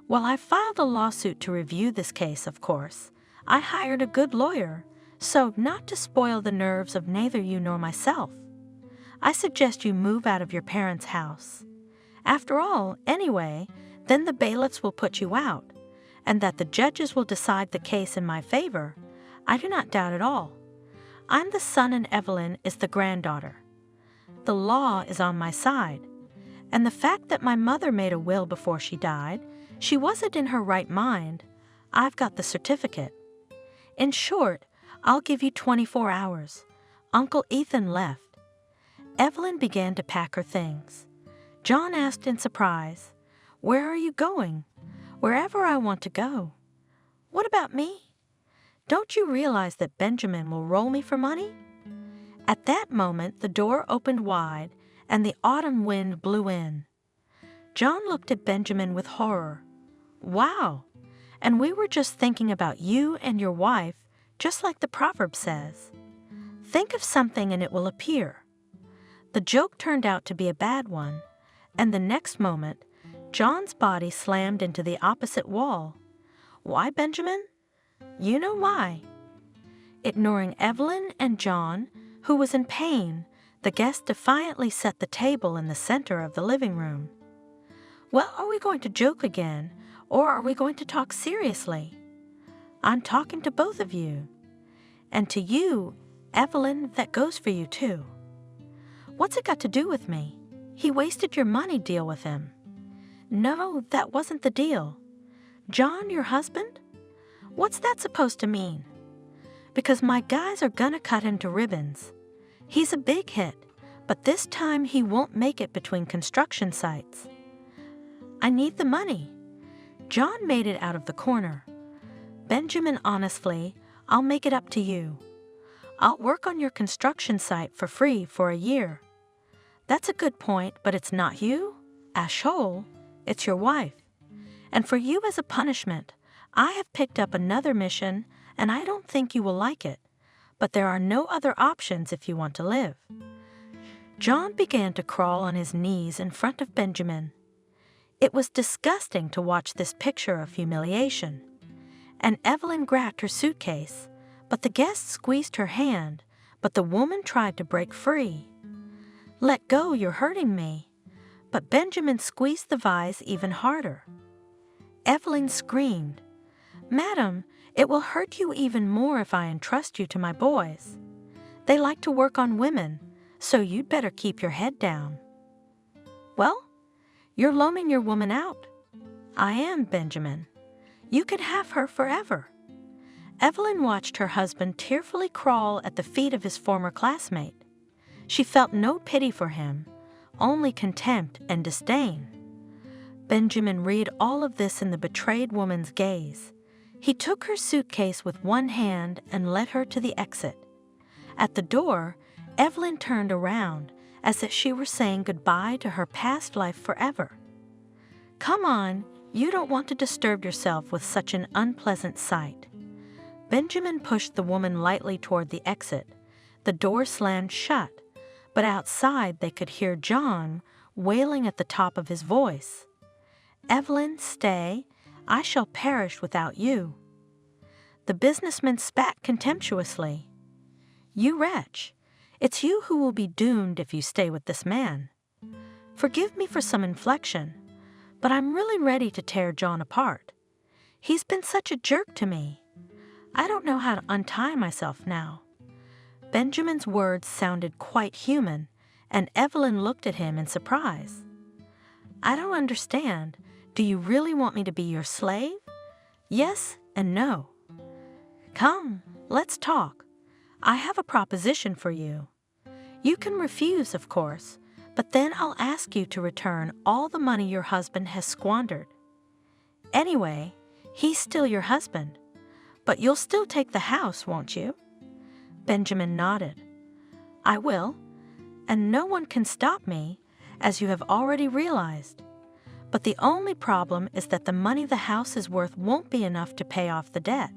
Well, I filed a lawsuit to review this case, of course. I hired a good lawyer, so not to spoil the nerves of neither you nor myself. I suggest you move out of your parents' house. After all, anyway, then the bailiffs will put you out, and that the judges will decide the case in my favor, I do not doubt at all. I'm the son and Evelyn is the granddaughter. The law is on my side, and the fact that my mother made a will before she died, she wasn't in her right mind. I've got the certificate. In short, I'll give you 24 hours. Uncle Ethan left. Evelyn began to pack her things. John asked in surprise, "Where are you going? wherever I want to go. What about me? Don't you realize that Benjamin will roll me for money?" At that moment, the door opened wide and the autumn wind blew in. John looked at Benjamin with horror. "Wow, and we were just thinking about you and your wife, just like the proverb says. Think of something and it will appear." The joke turned out to be a bad one, and the next moment, John's body slammed into the opposite wall. Why, Benjamin? You know why. Ignoring Evelyn and John, who was in pain, the guest defiantly set the table in the center of the living room. "Well, are we going to joke again, or are we going to talk seriously?" "I'm talking to both of you. And to you, Evelyn, that goes for you too." "What's it got to do with me? He wasted your money, deal with him." "No, that wasn't the deal." "John, your husband? What's that supposed to mean?" "Because my guys are gonna cut him to ribbons. He's a big hit, but this time he won't make it between construction sites." "I need the money." John made it out of the corner. "Benjamin, honestly, I'll make it up to you. I'll work on your construction site for free for a year." "That's a good point, but it's not you, Ashole. It's your wife. And for you as a punishment, I have picked up another mission, and I don't think you will like it. But there are no other options if you want to live." John began to crawl on his knees in front of Benjamin. It was disgusting to watch this picture of humiliation. And Evelyn grabbed her suitcase, but the guest squeezed her hand, but the woman tried to break free. "Let go, you're hurting me." But Benjamin squeezed the vise even harder. Evelyn screamed, "Madam, it will hurt you even more if I entrust you to my boys. They like to work on women, so you'd better keep your head down." "Well, you're loaning your woman out." "I am, Benjamin. You can have her forever." Evelyn watched her husband tearfully crawl at the feet of his former classmate. She felt no pity for him, only contempt and disdain. Benjamin read all of this in the betrayed woman's gaze. He took her suitcase with one hand and led her to the exit. At the door, Evelyn turned around as if she were saying goodbye to her past life forever. "Come on, you don't want to disturb yourself with such an unpleasant sight." Benjamin pushed the woman lightly toward the exit. The door slammed shut, but outside they could hear John wailing at the top of his voice. "Evelyn, stay. I shall perish without you." The businessman spat contemptuously. "You wretch, it's you who will be doomed if you stay with this man. Forgive me for some inflection, but I'm really ready to tear John apart. He's been such a jerk to me. I don't know how to untie myself now." Benjamin's words sounded quite human, and Evelyn looked at him in surprise. "I don't understand. Do you really want me to be your slave?" "Yes and no." "Come, let's talk. I have a proposition for you. You can refuse, of course, but then I'll ask you to return all the money your husband has squandered. Anyway, he's still your husband, but you'll still take the house, won't you?" Benjamin nodded. "I will, and no one can stop me, as you have already realized. But the only problem is that the money the house is worth won't be enough to pay off the debt.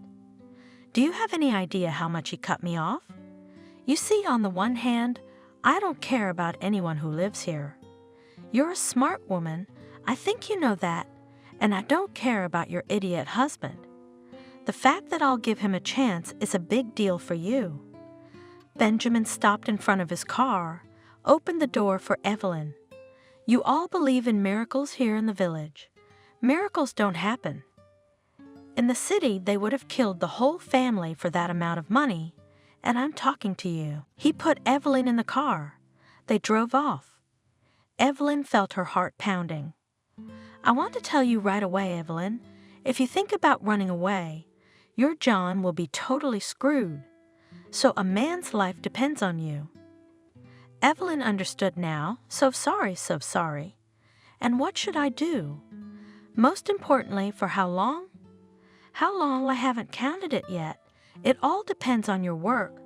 Do you have any idea how much he cut me off? You see, on the one hand, I don't care about anyone who lives here. You're a smart woman, I think you know that, and I don't care about your idiot husband. The fact that I'll give him a chance is a big deal for you." Benjamin stopped in front of his car, opened the door for Evelyn. "You all believe in miracles here in the village. Miracles don't happen. In the city, they would have killed the whole family for that amount of money, and I'm talking to you." He put Evelyn in the car. They drove off. Evelyn felt her heart pounding. "I want to tell you right away, Evelyn, if you think about running away, your John will be totally screwed. So a man's life depends on you." Evelyn understood now. So sorry, so sorry. "And what should I do?" Most importantly, for how long? How long, I haven't counted it yet. It all depends on your work,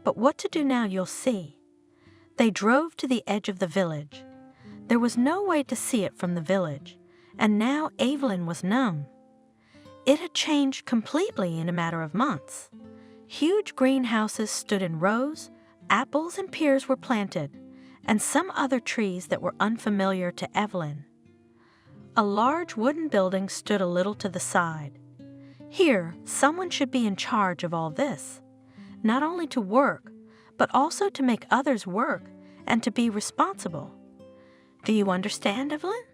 but what to do now you'll see. They drove to the edge of the village. There was no way to see it from the village, and now Evelyn was numb. It had changed completely in a matter of months. Huge greenhouses stood in rows, apples and pears were planted, and some other trees that were unfamiliar to Evelyn. A large wooden building stood a little to the side. Here, someone should be in charge of all this, not only to work, but also to make others work and to be responsible. Do you understand, Evelyn?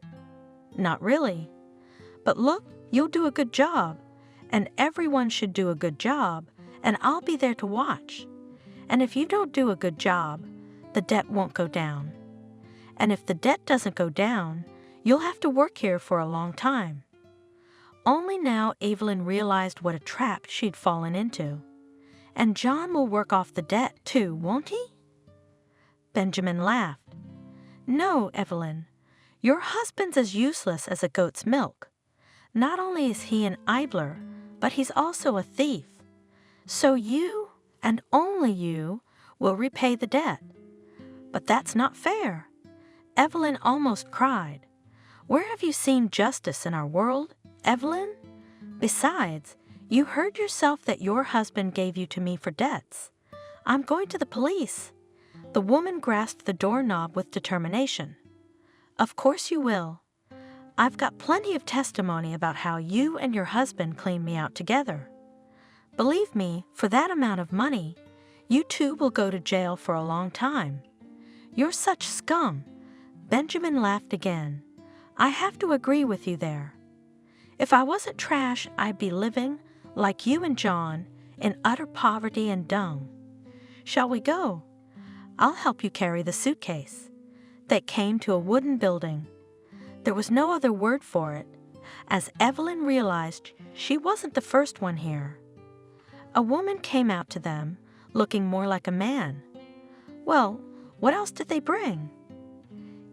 Not really. But look, you'll do a good job, and everyone should do a good job, and I'll be there to watch. And if you don't do a good job, the debt won't go down. And if the debt doesn't go down, you'll have to work here for a long time. Only now Evelyn realized what a trap she'd fallen into. And John will work off the debt too, won't he? Benjamin laughed. No, Evelyn, your husband's as useless as a goat's milk. Not only is he an idler, but he's also a thief. So you, and only you, will repay the debt. But that's not fair. Evelyn almost cried. Where have you seen justice in our world, Evelyn? Besides, you heard yourself that your husband gave you to me for debts. I'm going to the police. The woman grasped the doorknob with determination. Of course you will. I've got plenty of testimony about how you and your husband cleaned me out together. Believe me, for that amount of money, you two will go to jail for a long time. You're such scum. Benjamin laughed again. I have to agree with you there. If I wasn't trash, I'd be living, like you and John, in utter poverty and dung. Shall we go? I'll help you carry the suitcase. They came to a wooden building. There was no other word for it, as Evelyn realized she wasn't the first one here. A woman came out to them, looking more like a man. Well, what else did they bring?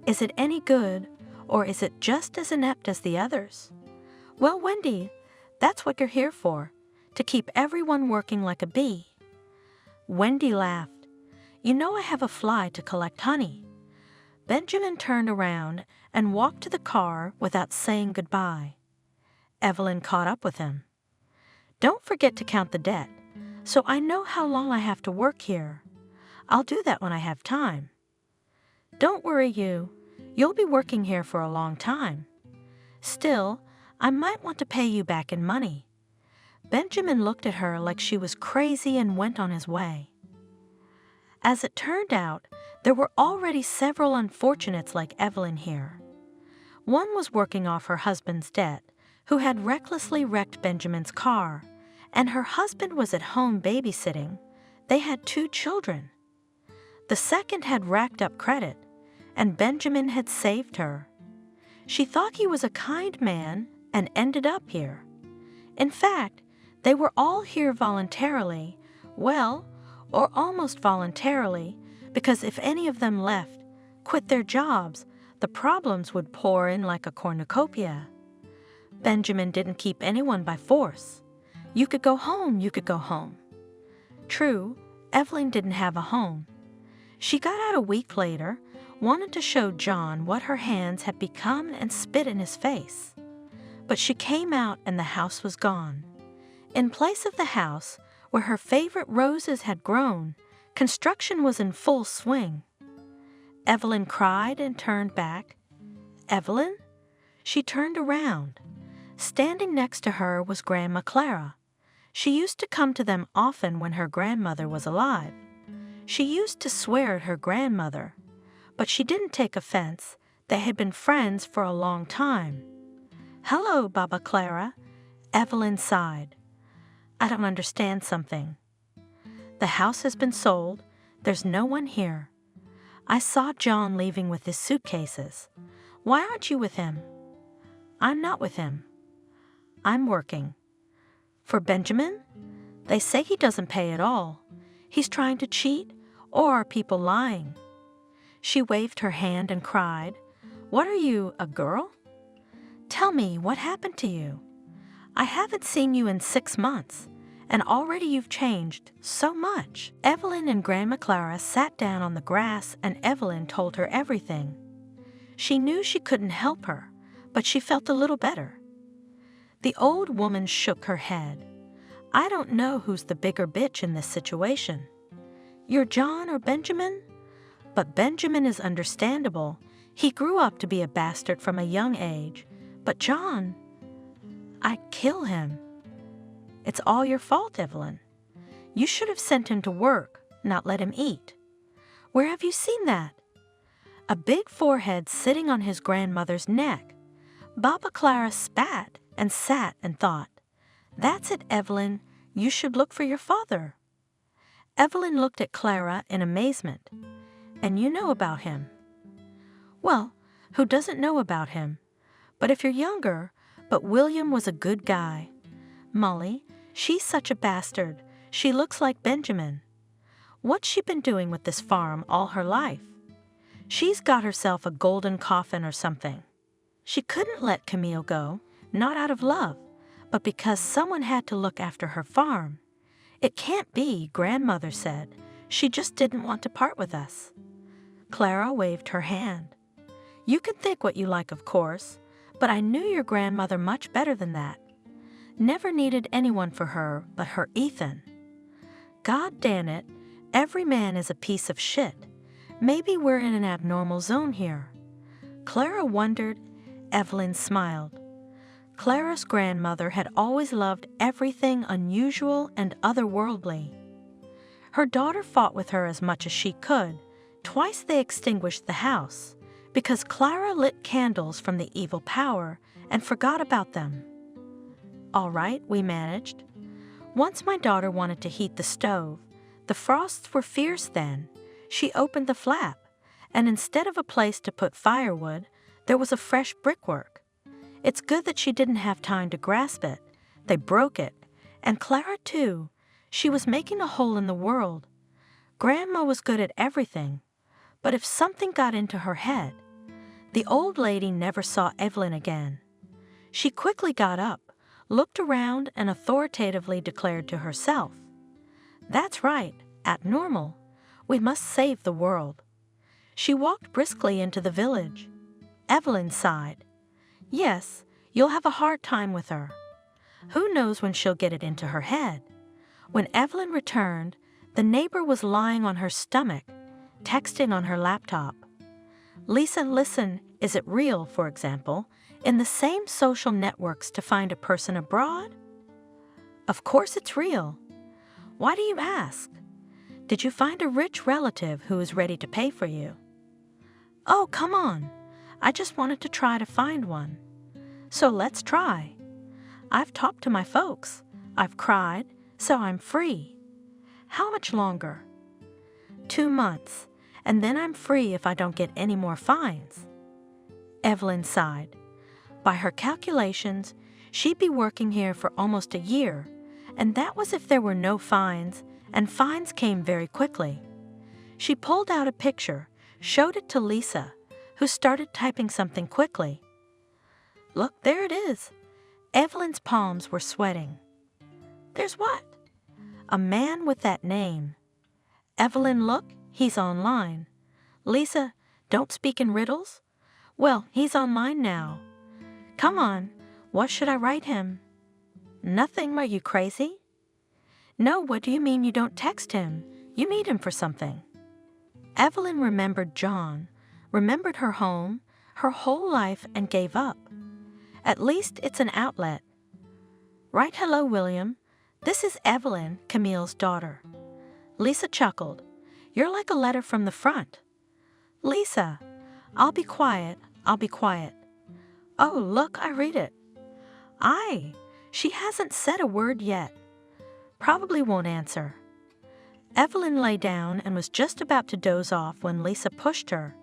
Is it any good, or is it just as inept as the others? Well, Wendy, that's what you're here for, to keep everyone working like a bee. Wendy laughed. You know I have a fly to collect honey. Benjamin turned around and walked to the car without saying goodbye. Evelyn caught up with him. Don't forget to count the debt, so I know how long I have to work here. I'll do that when I have time. Don't worry, you'll be working here for a long time. Still, I might want to pay you back in money. Benjamin looked at her like she was crazy and went on his way. As it turned out, there were already several unfortunates like Evelyn here. One was working off her husband's debt, who had recklessly wrecked Benjamin's car, and her husband was at home babysitting. They had 2 children. The second had racked up credit, and Benjamin had saved her. She thought he was a kind man and ended up here. In fact, they were all here voluntarily, well, or almost voluntarily, because if any of them left, quit their jobs, the problems would pour in like a cornucopia. Benjamin didn't keep anyone by force. You could go home, you could go home. True, Evelyn didn't have a home. She got out a week later, wanted to show John what her hands had become and spit in his face. But she came out and the house was gone. In place of the house, where her favorite roses had grown, construction was in full swing. Evelyn cried and turned back. Evelyn? She turned around. Standing next to her was Grandma Clara. She used to come to them often when her grandmother was alive. She used to swear at her grandmother, but she didn't take offense. They had been friends for a long time. Hello, Baba Clara. Evelyn sighed. I don't understand something. The house has been sold. There's no one here. I saw John leaving with his suitcases. Why aren't you with him? I'm not with him. I'm working. For Benjamin? They say he doesn't pay at all. He's trying to cheat, or are people lying? She waved her hand and cried, What are you, a girl? Tell me, what happened to you? I haven't seen you in 6 months, and already you've changed so much." Evelyn and Grandma Clara sat down on the grass, and Evelyn told her everything. She knew she couldn't help her, but she felt a little better. The old woman shook her head. "I don't know who's the bigger bitch in this situation. You're John or Benjamin? But Benjamin is understandable. He grew up to be a bastard from a young age. But John, I'd kill him." "It's all your fault, Evelyn. You should have sent him to work, not let him eat. Where have you seen that?" A big forehead sitting on his grandmother's neck. Baba Clara spat and sat and thought, "That's it, Evelyn. You should look for your father." Evelyn looked at Clara in amazement. "And you know about him?" "Well, who doesn't know about him? But if you're younger, but William was a good guy. Molly, she's such a bastard. She looks like Benjamin. What's she been doing with this farm all her life? She's got herself a golden coffin or something. She couldn't let Camille go, not out of love, but because someone had to look after her farm. It can't be, Grandmother said. She just didn't want to part with us." Clara waved her hand. "You can think what you like, of course, but I knew your grandmother much better than that. Never needed anyone for her but her Ethan. God damn it, every man is a piece of shit. Maybe we're in an abnormal zone here." Clara wondered. Evelyn smiled. Clara's grandmother had always loved everything unusual and otherworldly. Her daughter fought with her as much as she could. Twice they extinguished the house, because Clara lit candles from the evil power and forgot about them. All right, we managed. Once my daughter wanted to heat the stove. The frosts were fierce then. She opened the flap, and instead of a place to put firewood, there was a fresh brickwork. It's good that she didn't have time to grasp it. They broke it, and Clara too. She was making a hole in the world. Grandma was good at everything, but if something got into her head. The old lady never saw Evelyn again. She quickly got up, looked around, and authoritatively declared to herself, "That's right, abnormal. We must save the world." She walked briskly into the village. Evelyn sighed. "Yes, you'll have a hard time with her. Who knows when she'll get it into her head?" When Evelyn returned, the neighbor was lying on her stomach, texting on her laptop. "Lisa, listen, is it real, for example, in the same social networks to find a person abroad?" "Of course it's real. Why do you ask? Did you find a rich relative who is ready to pay for you?" "Oh, come on. I just wanted to try to find one. So let's try. I've talked to my folks. I've cried, so I'm free. How much longer?" 2 months, and then I'm free if I don't get any more fines." Evelyn sighed. By her calculations, she'd be working here for almost a year, and that was if there were no fines, and fines came very quickly. She pulled out a picture, showed it to Lisa, who started typing something quickly. "Look, there it is." Evelyn's palms were sweating. "There's what?" "A man with that name." "Evelyn, look, he's online." "Lisa, don't speak in riddles." "Well, he's online now." "Come on, what should I write him?" "Nothing, are you crazy?" "No, what do you mean you don't text him? You need him for something." Evelyn remembered John, remembered her home, her whole life, and gave up. At least it's an outlet. "Write hello, William. This is Evelyn, Camille's daughter." Lisa chuckled. "You're like a letter from the front." "Lisa, I'll be quiet, I'll be quiet." "Oh, look, I read it." "Aye, she hasn't said a word yet. Probably won't answer." Evelyn lay down and was just about to doze off when Lisa pushed her.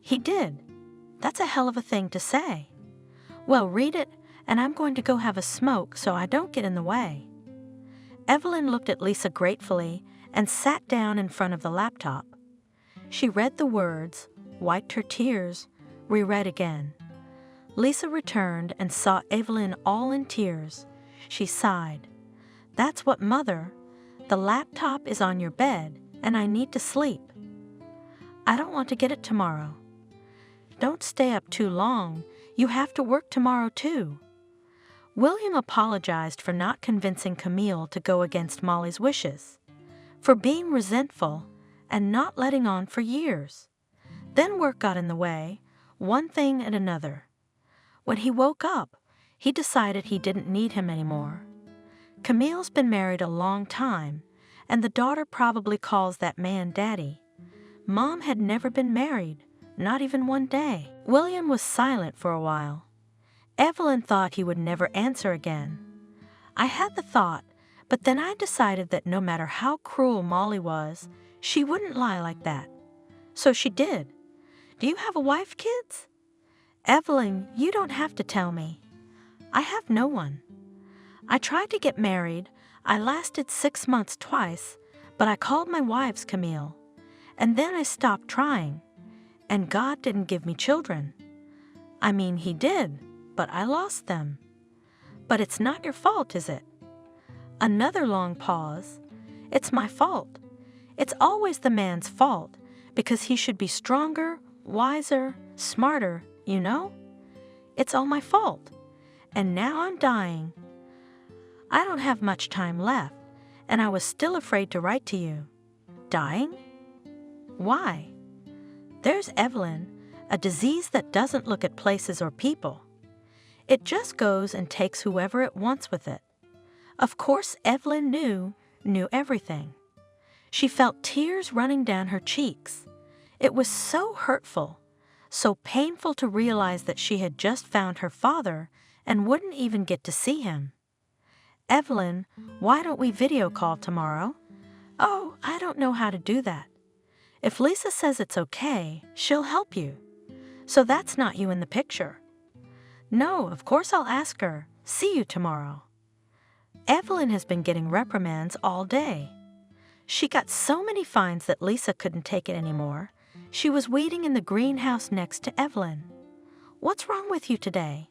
"He did. That's a hell of a thing to say." "Well, read it, and I'm going to go have a smoke so I don't get in the way." Evelyn looked at Lisa gratefully and sat down in front of the laptop. She read the words, wiped her tears, reread again. Lisa returned and saw Evelyn all in tears. She sighed. "That's what, Mother. The laptop is on your bed, and I need to sleep. I don't want to get it tomorrow." "Don't stay up too long. You have to work tomorrow, too." William apologized for not convincing Camille to go against Molly's wishes, for being resentful and not letting on for years. Then work got in the way, one thing and another. When he woke up, he decided he didn't need him anymore. Camille's been married a long time, and the daughter probably calls that man Daddy. Mom had never been married, not even one day. William was silent for a while. Evelyn thought he would never answer again. "I had the thought, but then I decided that no matter how cruel Molly was, she wouldn't lie like that. So she did. Do you have a wife, kids?" "Evelyn, you don't have to tell me. I have no one. I tried to get married. I lasted 6 months twice, but I called my wives, Camille. And then I stopped trying. And God didn't give me children. I mean, He did, but I lost them. But it's not your fault, is it?" Another long pause. "It's my fault. It's always the man's fault, because he should be stronger, wiser, smarter, you know? It's all my fault. And now I'm dying. I don't have much time left, and I was still afraid to write to you." "Dying? Why?" "There's Evelyn, a disease that doesn't look at places or people. It just goes and takes whoever it wants with it." Of course, Evelyn knew everything. She felt tears running down her cheeks. It was so hurtful, so painful to realize that she had just found her father and wouldn't even get to see him. "Evelyn, why don't we video call tomorrow?" "Oh, I don't know how to do that. If Lisa says it's okay, she'll help you. So that's not you in the picture." "No, of course I'll ask her. See you tomorrow." Evelyn has been getting reprimands all day. She got so many fines that Lisa couldn't take it anymore. She was waiting in the greenhouse next to Evelyn. "What's wrong with you today?"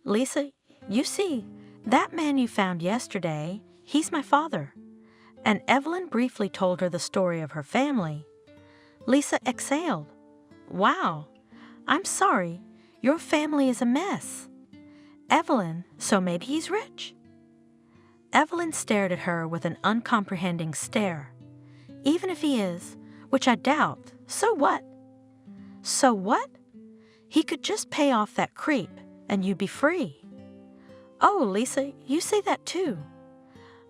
"Lisa, you see, that man you found yesterday, he's my father." And Evelyn briefly told her the story of her family. Lisa exhaled. "Wow, I'm sorry. Your family is a mess." "Evelyn, so maybe he's rich?" Evelyn stared at her with an uncomprehending stare. "Even if he is, which I doubt, so what?" "So what? He could just pay off that creep, and you'd be free." "Oh, Lisa, you say that too.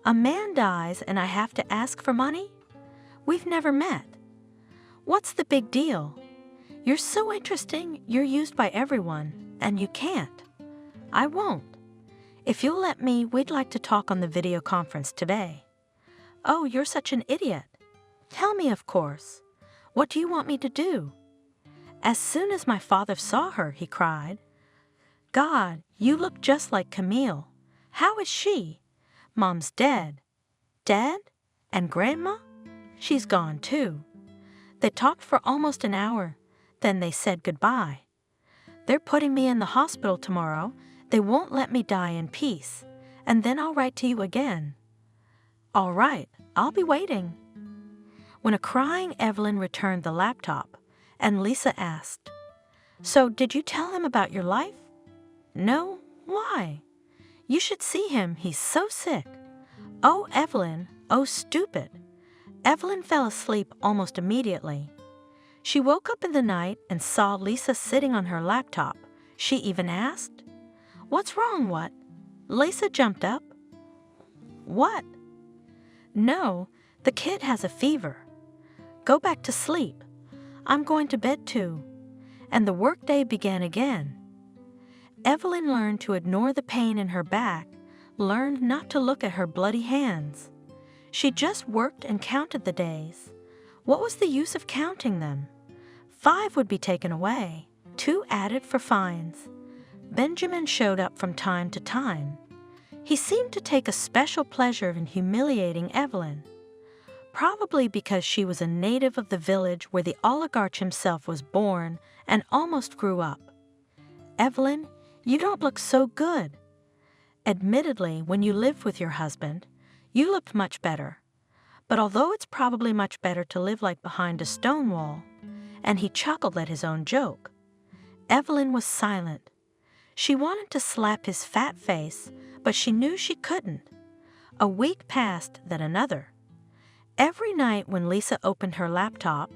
A man dies and I have to ask for money? We've never met. What's the big deal? You're so interesting, you're used by everyone, and you can't." "I won't. If you'll let me, we'd like to talk on the video conference today." "Oh, you're such an idiot. Tell me, of course. What do you want me to do?" As soon as my father saw her, he cried, "God, you look just like Camille. How is she? Mom's dead." "Dead? And Grandma?" "She's gone too." They talked for almost an hour. Then they said goodbye. "They're putting me in the hospital tomorrow. They won't let me die in peace. And then I'll write to you again." "All right, I'll be waiting." When a crying Evelyn returned the laptop, and Lisa asked, "So did you tell him about your life?" "No, why?" "You should see him, he's so sick." "Oh, Evelyn, oh, stupid." Evelyn fell asleep almost immediately. She woke up in the night and saw Lisa sitting on her laptop. She even asked, "What's wrong, what?" Lisa jumped up. "What?" "No, the kid has a fever. Go back to sleep. I'm going to bed too." And the workday began again. Evelyn learned to ignore the pain in her back, learned not to look at her bloody hands. She just worked and counted the days. What was the use of counting them? 5 would be taken away, 2 added for fines. Benjamin showed up from time to time. He seemed to take a special pleasure in humiliating Evelyn, probably because she was a native of the village where the Oligarch himself was born and almost grew up. "Evelyn, You don't look so good. Admittedly, when you lived with your husband, you looked much better. But although it's probably much better to live like behind a stone wall," and he chuckled at his own joke, Evelyn was silent. She wanted to slap his fat face, but she knew she couldn't. A week passed, then another. Every night when Lisa opened her laptop,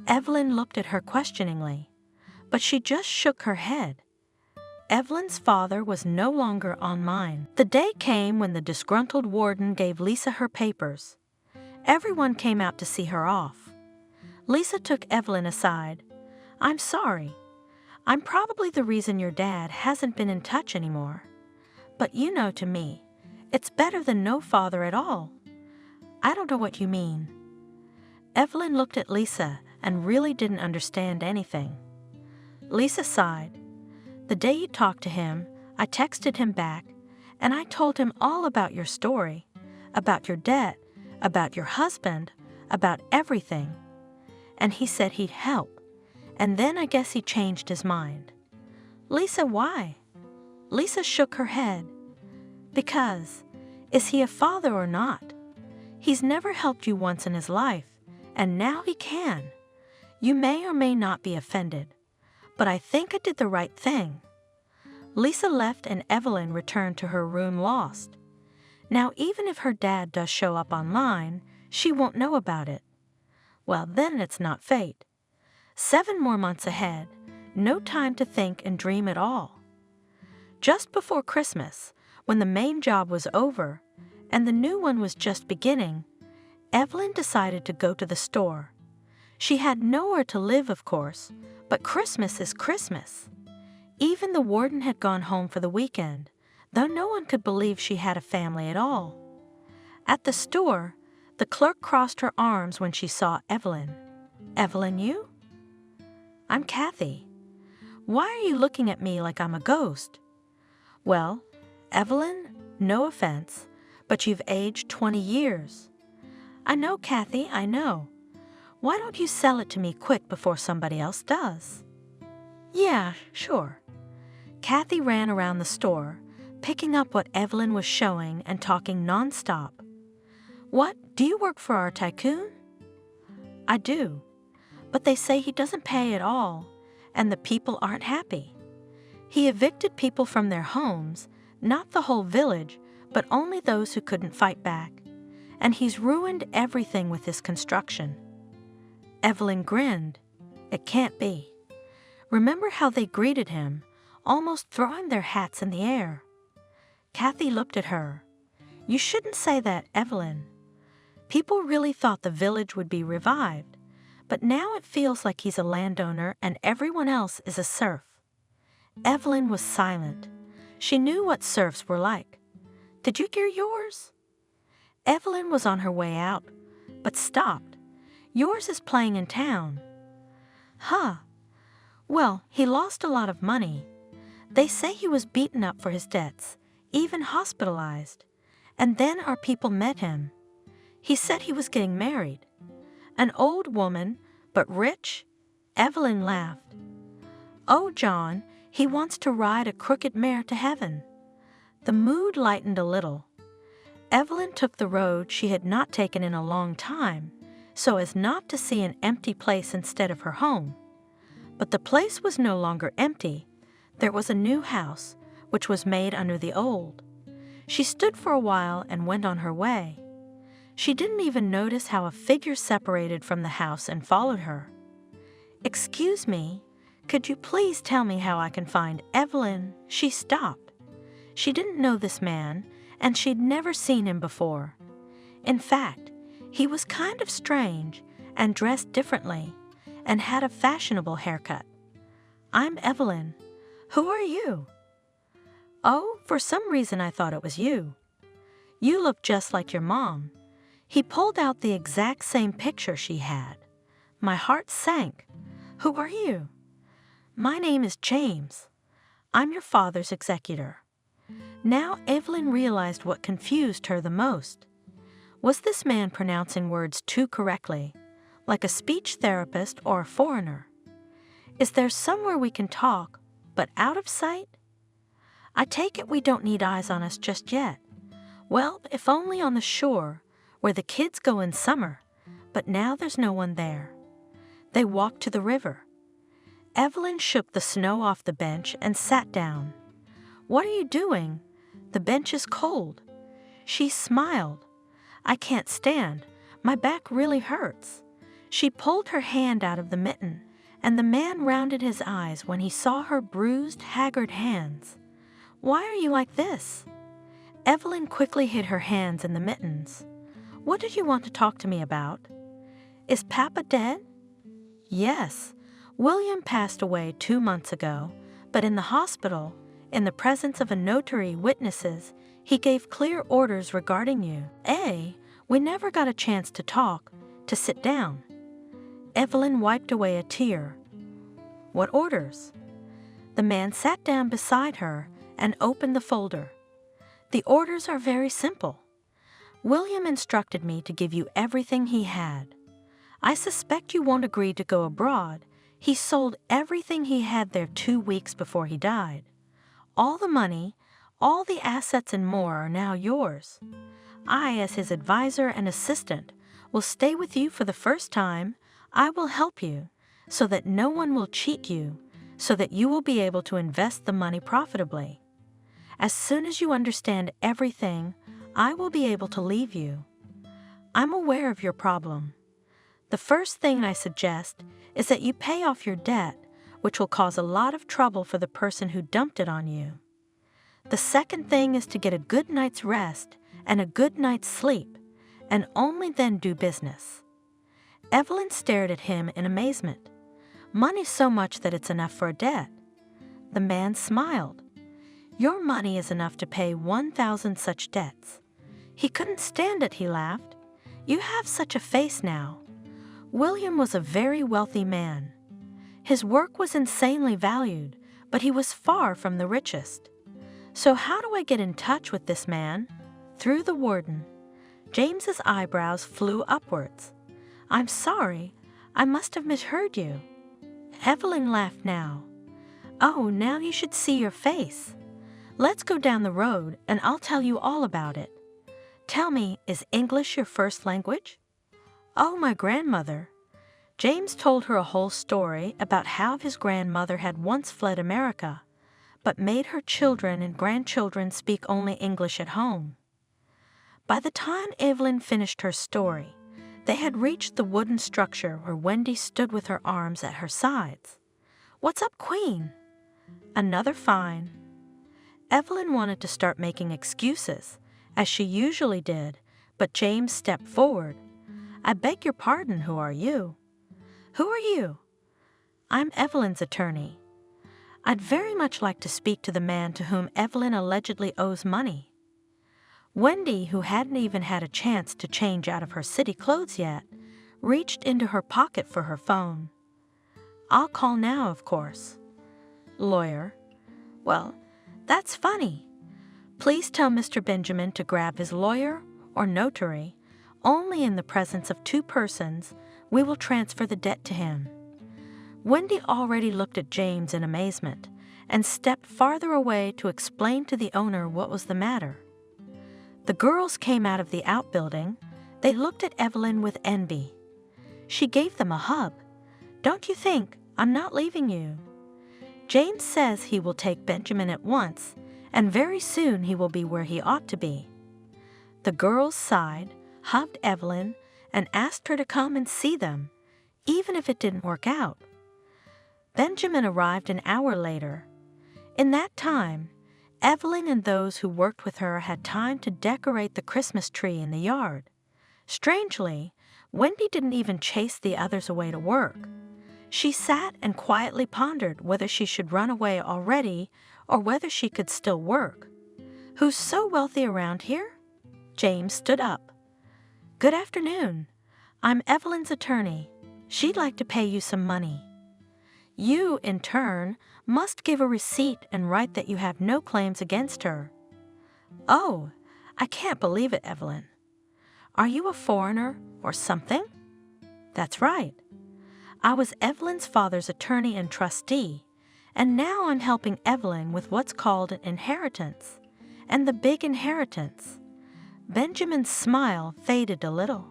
Evelyn looked at her questioningly, but she just shook her head. Evelyn's father was no longer online. The day came when the disgruntled warden gave Lisa her papers. Everyone came out to see her off. Lisa took Evelyn aside. "I'm sorry. I'm probably the reason your dad hasn't been in touch anymore. But you know, to me, it's better than no father at all." "I don't know what you mean." Evelyn looked at Lisa and really didn't understand anything. Lisa sighed. "The day you talked to him, I texted him back, and I told him all about your story, about your debt, about your husband, about everything. And he said he'd help, and then I guess he changed his mind." "Lisa, why?" Lisa shook her head. "Because, is he a father or not? He's never helped you once in his life, and now he can. You may or may not be offended, but I think I did the right thing." Lisa left and Evelyn returned to her room lost. Now, even if her dad does show up online, she won't know about it. Well, then it's not fate. 7 more months ahead, no time to think and dream at all. Just before Christmas, when the main job was over and the new one was just beginning, Evelyn decided to go to the store. She had nowhere to live, of course, but Christmas is Christmas. Even the warden had gone home for the weekend, though no one could believe she had a family at all. At the store, the clerk crossed her arms when she saw Evelyn. "Evelyn, you?" "I'm Kathy. Why are you looking at me like I'm a ghost?" "Well, Evelyn, no offense, but you've aged 20 years. "I know, Kathy, I know. Why don't you sell it to me quick before somebody else does?" "Yeah, sure." Kathy ran around the store, picking up what Evelyn was showing and talking nonstop. "What, do you work for our tycoon?" "I do, but they say he doesn't pay at all, and the people aren't happy. He evicted people from their homes, not the whole village, but only those who couldn't fight back. And he's ruined everything with his construction." Evelyn grinned. It can't be. Remember how they greeted him, almost throwing their hats in the air? Kathy looked at her. "You shouldn't say that, Evelyn. People really thought the village would be revived, but now it feels like he's a landowner and everyone else is a serf." Evelyn was silent. She knew what serfs were like. "Did you hear yours?" Evelyn was on her way out, but stopped. "Yours is playing in town." "Huh. Well, he lost a lot of money. They say he was beaten up for his debts, even hospitalized. And then our people met him. He said he was getting married. An old woman, but rich." Evelyn laughed. "Oh, John, he wants to ride a crooked mare to heaven." The mood lightened a little. Evelyn took the road she had not taken in a long time, so as not to see an empty place instead of her home. But the place was no longer empty. There was a new house, which was made under the old. She stood for a while and went on her way. She didn't even notice how a figure separated from the house and followed her. "Excuse me, could you please tell me how I can find Evelyn?" She stopped. She didn't know this man, and she'd never seen him before. In fact, he was kind of strange and dressed differently and had a fashionable haircut. "I'm Evelyn. Who are you?" "Oh, for some reason I thought it was you. You look just like your mom." He pulled out the exact same picture she had. My heart sank. "Who are you?" "My name is James. I'm your father's executor." Now Evelyn realized what confused her the most. Was this man pronouncing words too correctly, like a speech therapist or a foreigner? Is there somewhere we can talk, but out of sight? I take it we don't need eyes on us just yet. Well, if only on the shore, where the kids go in summer, but now there's no one there. They walked to the river. Evelyn shook the snow off the bench and sat down. What are you doing? The bench is cold. She smiled. I can't stand. My back really hurts. She pulled her hand out of the mitten, and the man rounded his eyes when he saw her bruised, haggard hands. Why are you like this? Evelyn quickly hid her hands in the mittens. What did you want to talk to me about? Is Papa dead? Yes. William passed away 2 months ago, but in the hospital, in the presence of a notary, witnesses, he gave clear orders regarding you. We never got a chance to talk, to sit down. Evelyn wiped away a tear. What orders? The man sat down beside her and opened the folder. The orders are very simple. William instructed me to give you everything he had. I suspect you won't agree to go abroad. He sold everything he had there 2 weeks before he died. All the money, all the assets and more are now yours. I, as his advisor and assistant, will stay with you for the first time. I will help you, so that no one will cheat you, so that you will be able to invest the money profitably. As soon as you understand everything, I will be able to leave you. I'm aware of your problem. The first thing I suggest is that you pay off your debt, which will cause a lot of trouble for the person who dumped it on you. The second thing is to get a good night's rest and a good night's sleep, and only then do business. Evelyn stared at him in amazement. Money so much that it's enough for a debt. The man smiled. Your money is enough to pay 1,000 such debts. He couldn't stand it, he laughed. You have such a face now. William was a very wealthy man. His work was insanely valued, but he was far from the richest. So how do I get in touch with this man? Through the warden. James's eyebrows flew upwards. I'm sorry, I must have misheard you. Evelyn laughed now. Oh, now you should see your face. Let's go down the road and I'll tell you all about it. Tell me, is English your first language? Oh, my grandmother. James told her a whole story about how his grandmother had once fled America, but made her children and grandchildren speak only English at home. By the time Evelyn finished her story, they had reached the wooden structure where Wendy stood with her arms at her sides. What's up, Queen? Another fine. Evelyn wanted to start making excuses, as she usually did, but James stepped forward. I beg your pardon, who are you? Who are you? I'm Evelyn's attorney. I'd very much like to speak to the man to whom Evelyn allegedly owes money. Wendy, who hadn't even had a chance to change out of her city clothes yet, reached into her pocket for her phone. I'll call now, of course. Lawyer. Well, that's funny. Please tell Mr. Benjamin to grab his lawyer or notary. Only in the presence of 2 persons, we will transfer the debt to him. Wendy already looked at James in amazement and stepped farther away to explain to the owner what was the matter. The girls came out of the outbuilding. They looked at Evelyn with envy. She gave them a hug. Don't you think I'm not leaving you? James says he will take Benjamin at once, and very soon he will be where he ought to be. The girls sighed, hugged Evelyn, and asked her to come and see them, even if it didn't work out. Benjamin arrived an hour later. In that time, Evelyn and those who worked with her had time to decorate the Christmas tree in the yard. Strangely, Wendy didn't even chase the others away to work. She sat and quietly pondered whether she should run away already or whether she could still work. Who's so wealthy around here? James stood up. Good afternoon. I'm Evelyn's attorney. She'd like to pay you some money. You, in turn, must give a receipt and write that you have no claims against her. Oh, I can't believe it, Evelyn. Are you a foreigner or something? That's right. I was Evelyn's father's attorney and trustee, And now I'm helping Evelyn with what's called an inheritance. And the big inheritance. Benjamin's smile faded a little.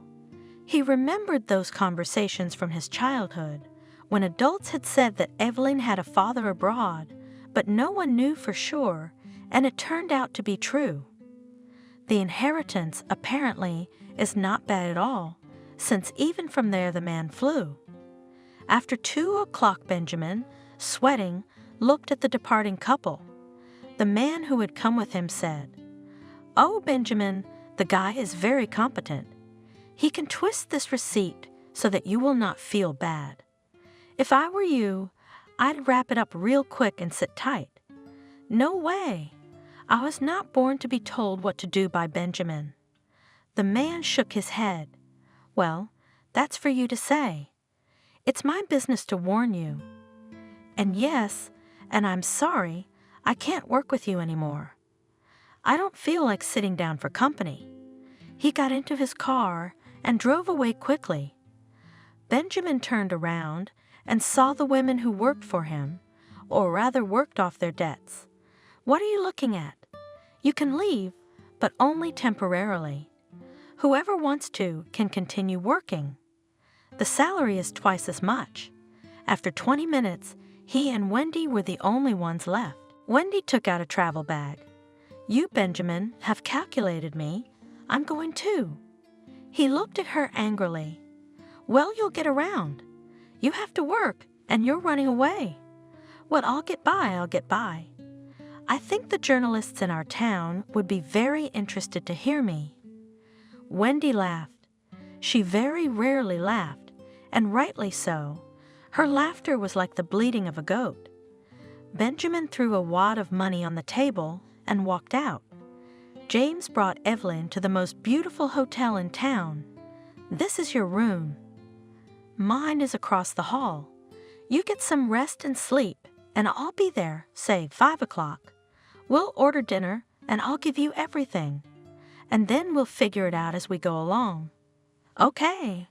He remembered those conversations from his childhood, when adults had said that Evelyn had a father abroad, but no one knew for sure, and it turned out to be true. The inheritance, apparently, is not bad at all, since even from there the man flew. After 2 o'clock, Benjamin, sweating, looked at the departing couple. The man who had come with him said, "Oh, Benjamin, the guy is very competent. He can twist this receipt so that you will not feel bad. If I were you, I'd wrap it up real quick and sit tight." "No way. I was not born to be told what to do by Benjamin." The man shook his head. "Well, that's for you to say. It's my business to warn you. And yes, and I'm sorry, I can't work with you anymore. I don't feel like sitting down for company." He got into his car and drove away quickly. Benjamin turned around and saw the women who worked for him, or rather worked off their debts. "What are you looking at? You can leave, but only temporarily. Whoever wants to can continue working. The salary is twice as much." After 20 minutes, he and Wendy were the only ones left. Wendy took out a travel bag. "You, Benjamin, have calculated me. I'm going too." He looked at her angrily. "Well, you'll get around. You have to work, and you're running away." "Well, I'll get by. I think the journalists in our town would be very interested to hear me." Wendy laughed. She very rarely laughed, and rightly so. Her laughter was like the bleating of a goat. Benjamin threw a wad of money on the table and walked out. James brought Evelyn to the most beautiful hotel in town. "This is your room." "Mine is across the hall. You get some rest and sleep, and I'll be there, say 5 o'clock. We'll order dinner, and I'll give you everything. And then we'll figure it out as we go along." Okay.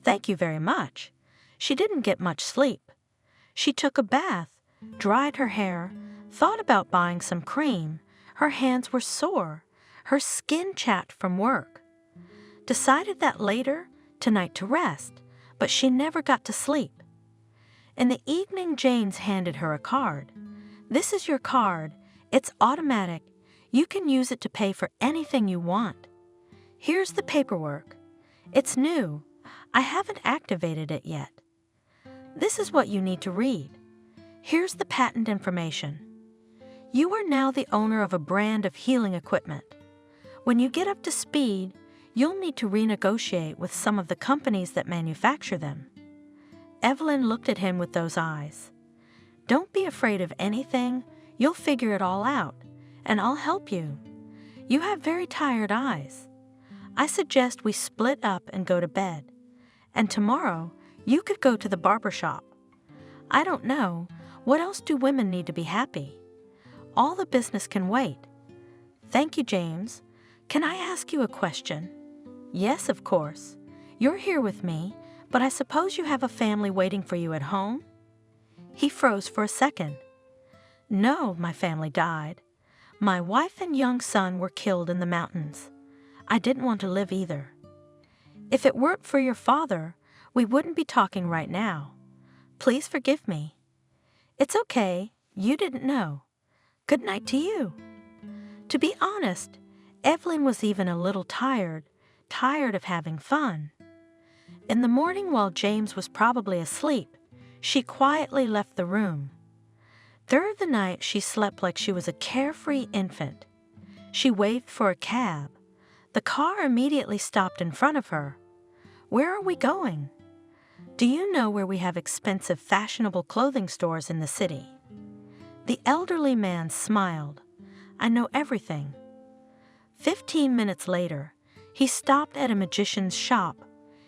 Thank you very much." She didn't get much sleep. She took a bath, dried her hair, thought about buying some cream. Her hands were sore. Her skin chapped from work. Decided that later, tonight, to rest, but she never got to sleep. In the evening, James handed her a card. "This is your card. It's automatic. You can use it to pay for anything you want. Here's the paperwork. It's new. I haven't activated it yet. This is what you need to read. Here's the patent information. You are now the owner of a brand of healing equipment. When you get up to speed, you'll need to renegotiate with some of the companies that manufacture them." Evelyn looked at him with those eyes. "Don't be afraid of anything. You'll figure it all out, and I'll help you. You have very tired eyes. I suggest we split up and go to bed. And tomorrow, you could go to the barber shop. I don't know. What else do women need to be happy? All the business can wait." "Thank you, James. Can I ask you a question?" "Yes, of course. You're here with me, but I suppose you have a family waiting for you at home?" He froze for a second. "No, my family died. My wife and young son were killed in the mountains. I didn't want to live either. If it weren't for your father, we wouldn't be talking right now. Please forgive me." "It's okay. You didn't know. Good night to you." To be honest, Evelyn was even a little tired of having fun. In the morning, while James was probably asleep, she quietly left the room. Through the night, she slept like she was a carefree infant. She waved for a cab. The car immediately stopped in front of her. "Where are we going?" "Do you know where we have expensive, fashionable clothing stores in the city?" The elderly man smiled. "I know everything." 15 minutes later, he stopped at a magician's shop.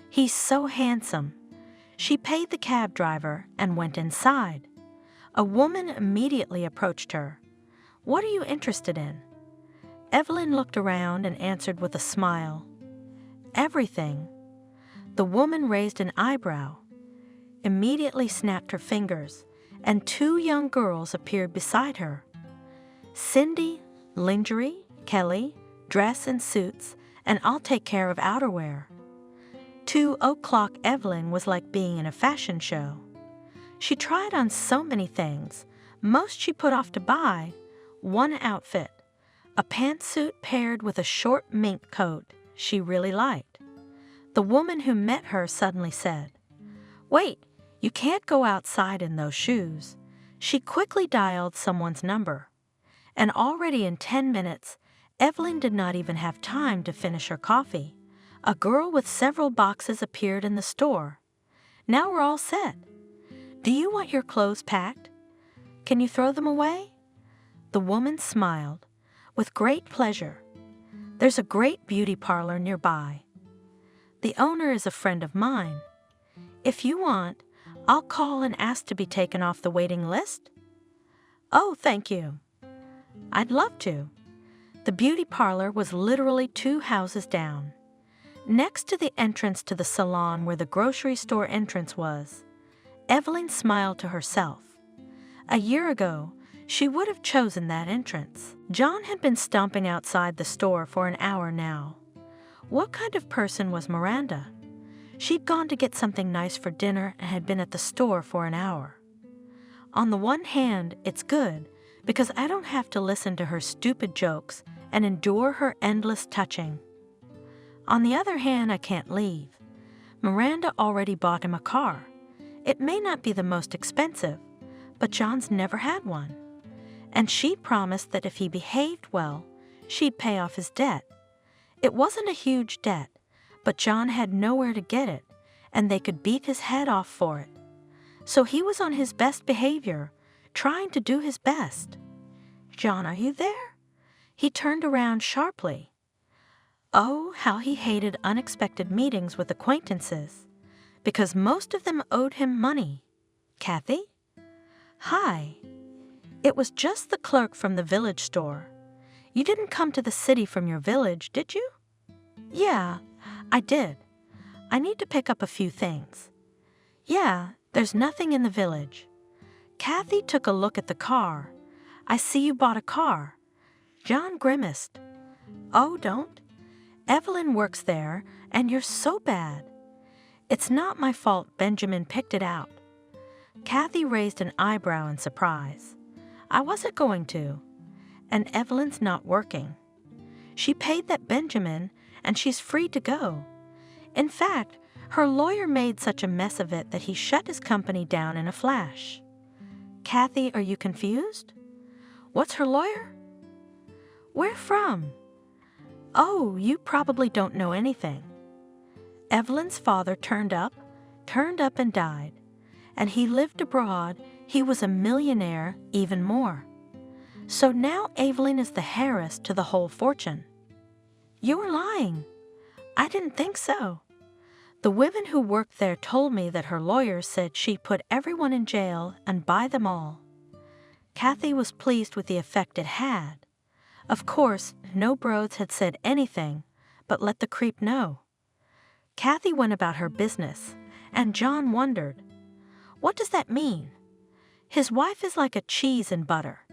"He's so handsome." She paid the cab driver and went inside. A woman immediately approached her. "What are you interested in?" Evelyn looked around and answered with a smile. "Everything." The woman raised an eyebrow, immediately snapped her fingers, and 2 young girls appeared beside her. Cindy, lingerie, Kelly, dress and suits, and I'll take care of outerwear. 2 o'clock Evelyn was like being in a fashion show. She tried on so many things. Most she put off to buy. One outfit, a pantsuit paired with a short mink coat, she really liked. The woman who met her suddenly said, "Wait, you can't go outside in those shoes." She quickly dialed someone's number. And already in 10 minutes, Evelyn did not even have time to finish her coffee. A girl with several boxes appeared in the store. "Now we're all set. Do you want your clothes packed? Can you throw them away?" The woman smiled. "With great pleasure. There's a great beauty parlor nearby. The owner is a friend of mine. If you want, I'll call and ask to be taken off the waiting list." "Oh, thank you. I'd love to." The beauty parlor was literally 2 houses down. Next to the entrance to the salon where the grocery store entrance was, Evelyn smiled to herself. A year ago, she would have chosen that entrance. John had been stomping outside the store for an hour now. What kind of person was Miranda? She'd gone to get something nice for dinner and had been at the store for an hour. On the one hand, it's good, because I don't have to listen to her stupid jokes and endure her endless touching. On the other hand, I can't leave. Miranda already bought him a car. It may not be the most expensive, but John's never had one. And she promised that if he behaved well, she'd pay off his debt. It wasn't a huge debt, but John had nowhere to get it, and they could beat his head off for it. So he was on his best behavior, trying to do his best. "John, are you there?" He turned around sharply. Oh, how he hated unexpected meetings with acquaintances, because most of them owed him money. "Kathy?" "Hi." It was just the clerk from the village store. "You didn't come to the city from your village, did you?" "Yeah, I did. I need to pick up a few things." "Yeah, there's nothing in the village." Kathy took a look at the car. "I see you bought a car." John grimaced. "Oh, don't. Evelyn works there, and you're so bad." "It's not my fault Benjamin picked it out." Kathy raised an eyebrow in surprise. "I wasn't going to. And Evelyn's not working. She paid that Benjamin, and she's free to go. In fact, her lawyer made such a mess of it that he shut his company down in a flash." "Kathy, are you confused?" "What's her lawyer?" "Where from?" "Oh, you probably don't know anything. Evelyn's father turned up and died. And he lived abroad. He was a millionaire, even more. So now Evelyn is the heiress to the whole fortune." "You're lying." "I didn't think so. The women who worked there told me that her lawyer said she'd put everyone in jail and buy them all." Kathy was pleased with the effect it had. Of course, no broads had said anything, but let the creep know. Kathy went about her business, and John wondered, what does that mean? His wife is like a cheese and butter,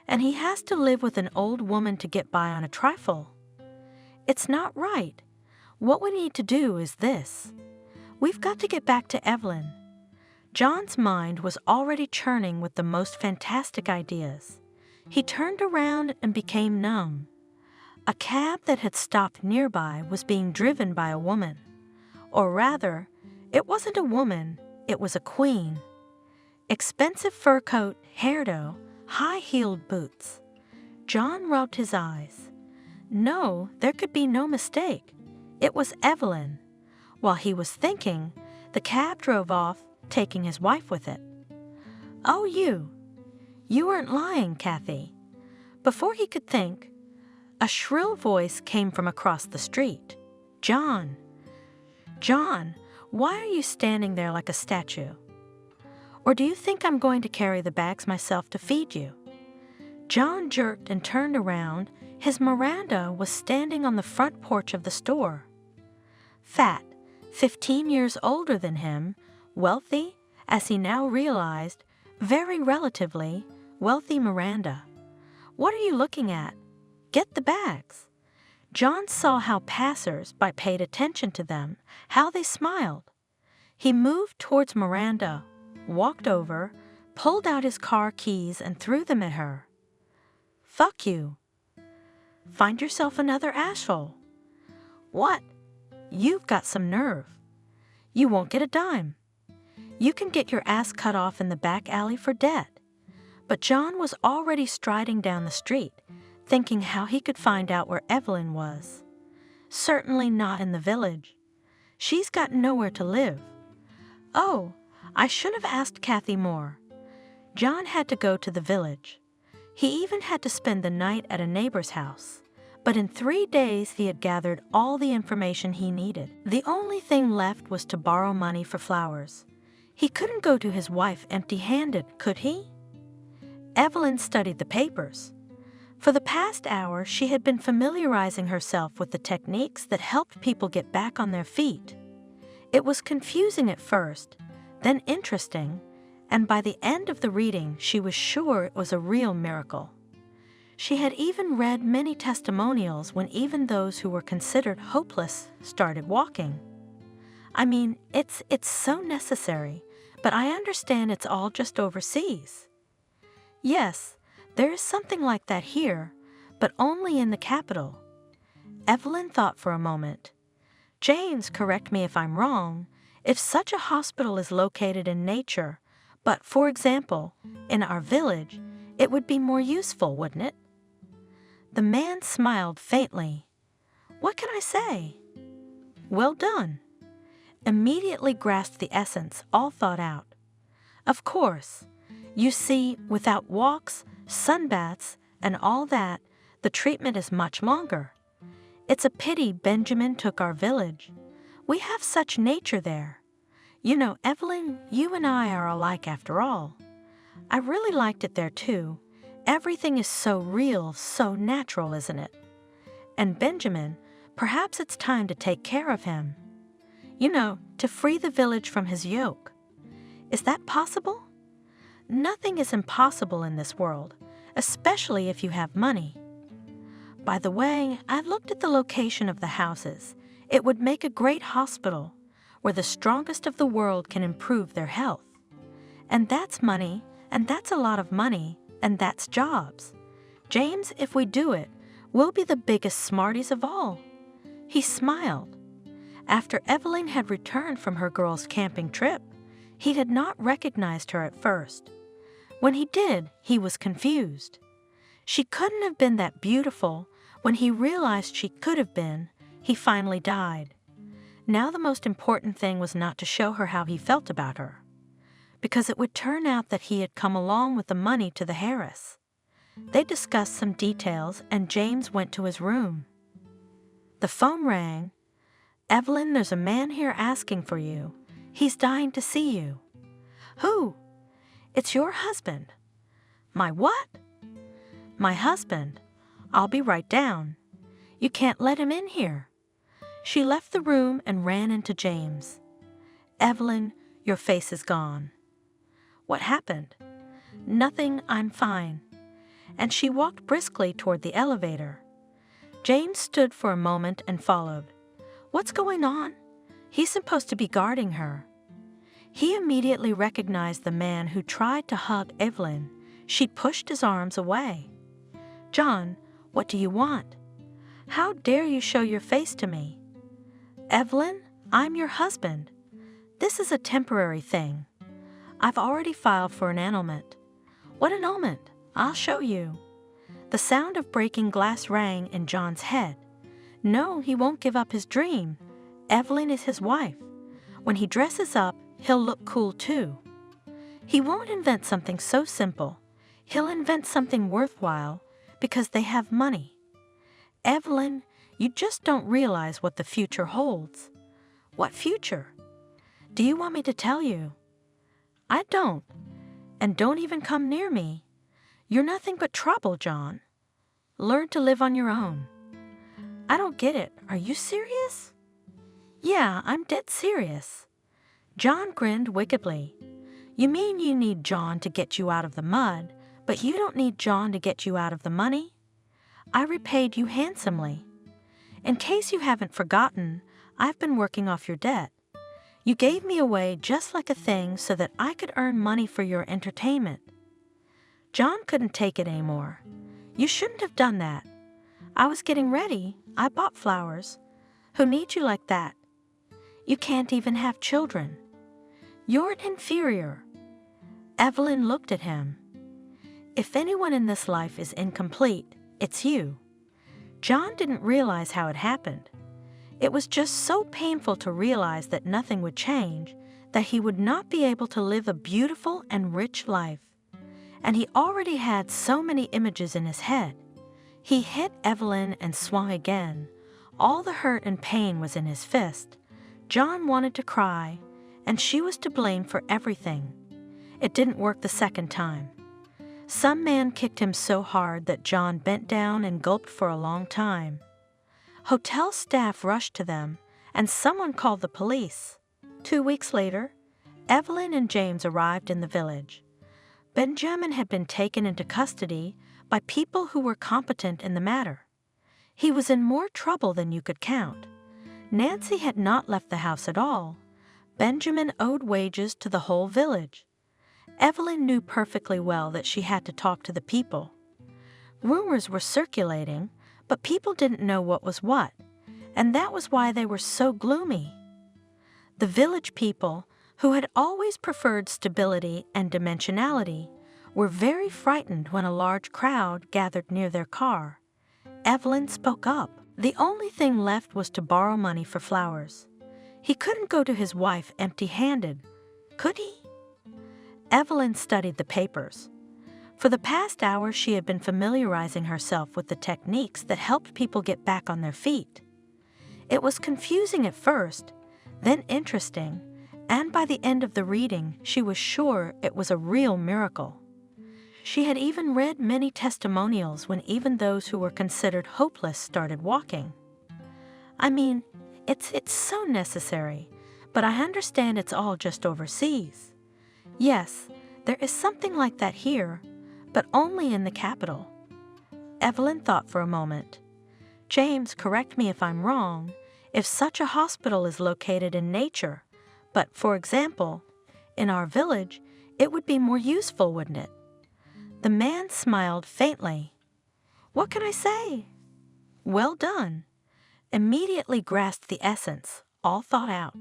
and he has to live with an old woman to get by on a trifle. It's not right. What we need to do is this. We've got to get back to Evelyn. John's mind was already churning with the most fantastic ideas. He turned around and became numb. A cab that had stopped nearby was being driven by a woman. Or rather, it wasn't a woman, it was a queen. Expensive fur coat, hairdo, high-heeled boots. John rubbed his eyes. No, there could be no mistake. It was Evelyn. While he was thinking, the cab drove off, taking his wife with it. "Oh, you weren't lying, Kathy." Before he could think, a shrill voice came from across the street. "John! John, why are you standing there like a statue? Or do you think I'm going to carry the bags myself to feed you?" John jerked and turned around. His Miranda was standing on the front porch of the store. Fat, 15 years older than him, wealthy, as he now realized, Very relatively wealthy Miranda. What are you looking at? Get the bags. John saw how passers-by paid attention to them, how they smiled. He moved towards Miranda, walked over, pulled out his car keys and threw them at her. Fuck you. Find yourself another asshole. What? You've got some nerve. You won't get a dime. You can get your ass cut off in the back alley for debt. But John was already striding down the street, thinking how he could find out where Evelyn was. Certainly not in the village. She's got nowhere to live. Oh, I should have asked Kathy more. John had to go to the village. He even had to spend the night at a neighbor's house. But in 3 days he had gathered all the information he needed. The only thing left was to borrow money for flowers. He couldn't go to his wife empty-handed, could he? Evelyn studied the papers. For the past hour, she had been familiarizing herself with the techniques that helped people get back on their feet. It was confusing at first, then interesting, and by the end of the reading, she was sure it was a real miracle. She had even read many testimonials when even those who were considered hopeless started walking. I mean, it's so necessary, but I understand it's all just overseas. Yes, there is something like that here, but only in the capital. Evelyn thought for a moment. James, correct me if I'm wrong, if such a hospital is located in nature, but, for example, in our village, it would be more useful, wouldn't it? The man smiled faintly. What can I say? Well done. Immediately grasped the essence, all thought out. Of course, you see, without walks, sunbaths, and all that, the treatment is much longer. It's a pity Benjamin took our village. We have such nature there. You know, Evelyn, you and I are alike after all. I really liked it there too. Everything is so real, so natural, isn't it? And Benjamin, perhaps it's time to take care of him. You know, to free the village from his yoke. Is that possible? Nothing is impossible in this world, especially if you have money. By the way, I've looked at the location of the houses. It would make a great hospital, where the strongest of the world can improve their health. And that's money, and that's a lot of money, and that's jobs. James, if we do it, we'll be the biggest smarties of all. He smiled. After Evelyn had returned from her girls' camping trip, he had not recognized her at first. When he did, he was confused. She couldn't have been that beautiful. When he realized she could have been, he finally died. Now the most important thing was not to show her how he felt about her, because it would turn out that he had come along with the money to the Harris. They discussed some details, and James went to his room. The phone rang. Evelyn, there's a man here asking for you. He's dying to see you. Who? It's your husband. My what? My husband. I'll be right down. You can't let him in here. She left the room and ran into James. Evelyn, your face is gone. What happened? Nothing, I'm fine. And she walked briskly toward the elevator. James stood for a moment and followed. What's going on? He's supposed to be guarding her. He immediately recognized the man who tried to hug Evelyn. She pushed his arms away. John, what do you want? How dare you show your face to me? Evelyn, I'm your husband. This is a temporary thing. I've already filed for an annulment. What annulment? I'll show you. The sound of breaking glass rang in John's head. No, he won't give up his dream. Evelyn is his wife. When he dresses up, he'll look cool too. He won't invent something so simple. He'll invent something worthwhile because they have money. Evelyn, you just don't realize what the future holds. What future? Do you want me to tell you? I don't. And don't even come near me. You're nothing but trouble, John. Learn to live on your own. I don't get it. Are you serious? Yeah, I'm dead serious. John grinned wickedly. You mean you need John to get you out of the mud, but you don't need John to get you out of the money? I repaid you handsomely. In case you haven't forgotten, I've been working off your debt. You gave me away just like a thing so that I could earn money for your entertainment. John couldn't take it anymore. You shouldn't have done that. I was getting ready. I bought flowers. Who needs you like that? You can't even have children. You're an inferior. Evelyn looked at him. If anyone in this life is incomplete, it's you. John didn't realize how it happened. It was just so painful to realize that nothing would change, that he would not be able to live a beautiful and rich life. And he already had so many images in his head. He hit Evelyn and swung again. All the hurt and pain was in his fist. John wanted to cry, and she was to blame for everything. It didn't work the second time. Some man kicked him so hard that John bent down and gulped for a long time. Hotel staff rushed to them, and someone called the police. 2 weeks later, Evelyn and James arrived in the village. Benjamin had been taken into custody by people who were competent in the matter. He was in more trouble than you could count. Nancy had not left the house at all. Benjamin owed wages to the whole village. Evelyn knew perfectly well that she had to talk to the people. Rumors were circulating, but people didn't know what was what, and that was why they were so gloomy. The village people, who had always preferred stability and dimensionality, were very frightened when a large crowd gathered near their car. Evelyn spoke up. The only thing left was to borrow money for flowers. He couldn't go to his wife empty-handed, could he? Evelyn studied the papers. For the past hour, she had been familiarizing herself with the techniques that helped people get back on their feet. It was confusing at first, then interesting, and by the end of the reading, she was sure it was a real miracle. She had even read many testimonials when even those who were considered hopeless started walking. I mean, it's so necessary, but I understand it's all just overseas. Yes, there is something like that here, but only in the capital. Evelyn thought for a moment. James, correct me if I'm wrong, if such a hospital is located in nature, but, for example, in our village, it would be more useful, wouldn't it? The man smiled faintly. What can I say? Well done. Immediately grasped the essence, all thought out.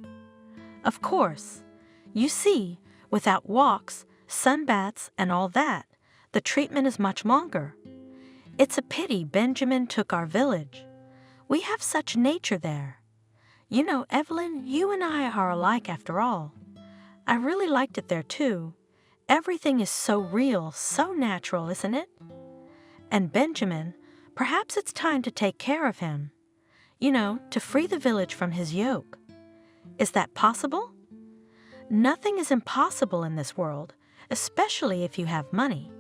Of course. You see, without walks, sunbaths, and all that, the treatment is much longer. It's a pity Benjamin took our village. We have such nature there. You know, Evelyn, you and I are alike after all. I really liked it there too. Everything is so real, so natural, isn't it? And Benjamin, perhaps it's time to take care of him. You know, to free the village from his yoke. Is that possible? Nothing is impossible in this world, especially if you have money.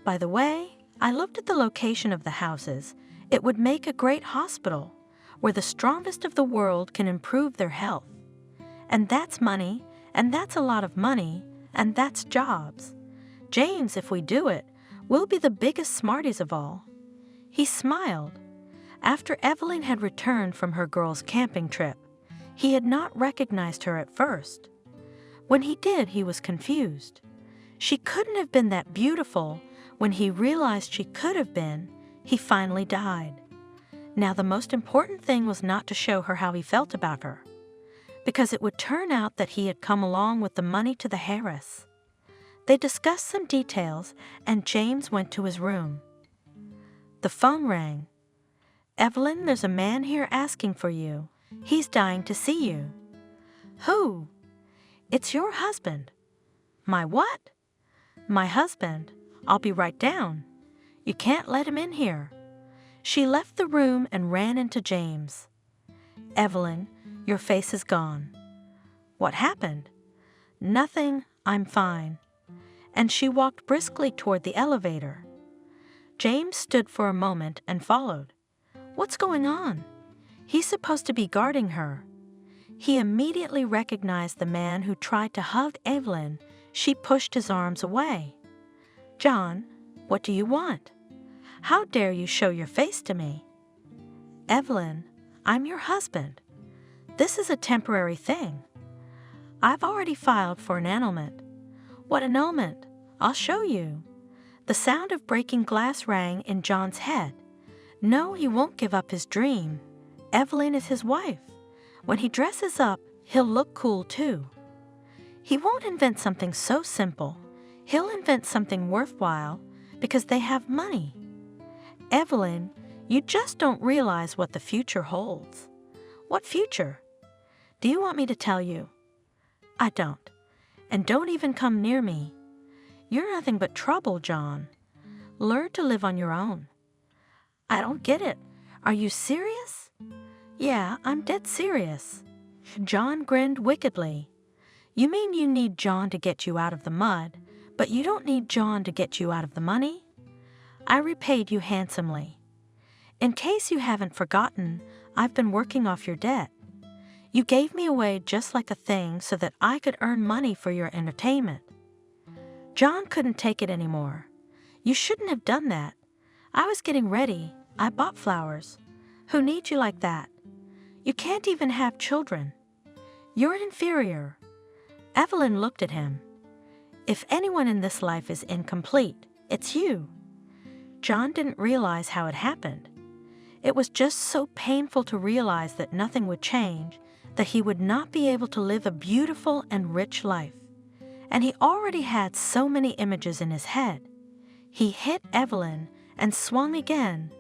By the way, I looked at the location of the houses. It would make a great hospital, where the strongest of the world can improve their health. And that's money, and that's a lot of money, and that's jobs. James, if we do it, we'll be the biggest smarties of all. He smiled. After Evelyn had returned from her girls' camping trip, he had not recognized her at first. When he did, he was confused. She couldn't have been that beautiful. When he realized she could have been, he finally died. Now, the most important thing was not to show her how he felt about her, because it would turn out that he had come along with the money to the heiress. They discussed some details, and James went to his room. The phone rang. Evelyn, there's a man here asking for you. He's dying to see you. Who? It's your husband. My what? My husband. I'll be right down. You can't let him in here. She left the room and ran into James. Evelyn, your face is gone. What happened? Nothing, I'm fine. And she walked briskly toward the elevator. James stood for a moment and followed. What's going on? He's supposed to be guarding her. He immediately recognized the man who tried to hug Evelyn. She pushed his arms away. "John, what do you want? How dare you show your face to me?" "Evelyn, I'm your husband. This is a temporary thing. I've already filed for an annulment." "What annulment? I'll show you." The sound of breaking glass rang in John's head. No, he won't give up his dream. Evelyn is his wife. When he dresses up, he'll look cool too. He won't invent something so simple. He'll invent something worthwhile because they have money. Evelyn, you just don't realize what the future holds. What future? Do you want me to tell you? I don't. And don't even come near me. You're nothing but trouble, John. Learn to live on your own. I don't get it. Are you serious? Yeah, I'm dead serious. John grinned wickedly. You mean you need John to get you out of the mud, but you don't need John to get you out of the money? I repaid you handsomely. In case you haven't forgotten, I've been working off your debt. You gave me away just like a thing so that I could earn money for your entertainment. John couldn't take it anymore. You shouldn't have done that. I was getting ready. I bought flowers. Who needs you like that? You can't even have children. You're an inferior. Evelyn looked at him. If anyone in this life is incomplete, it's you. John didn't realize how it happened. It was just so painful to realize that nothing would change, that he would not be able to live a beautiful and rich life. And he already had so many images in his head. He hit Evelyn and swung again.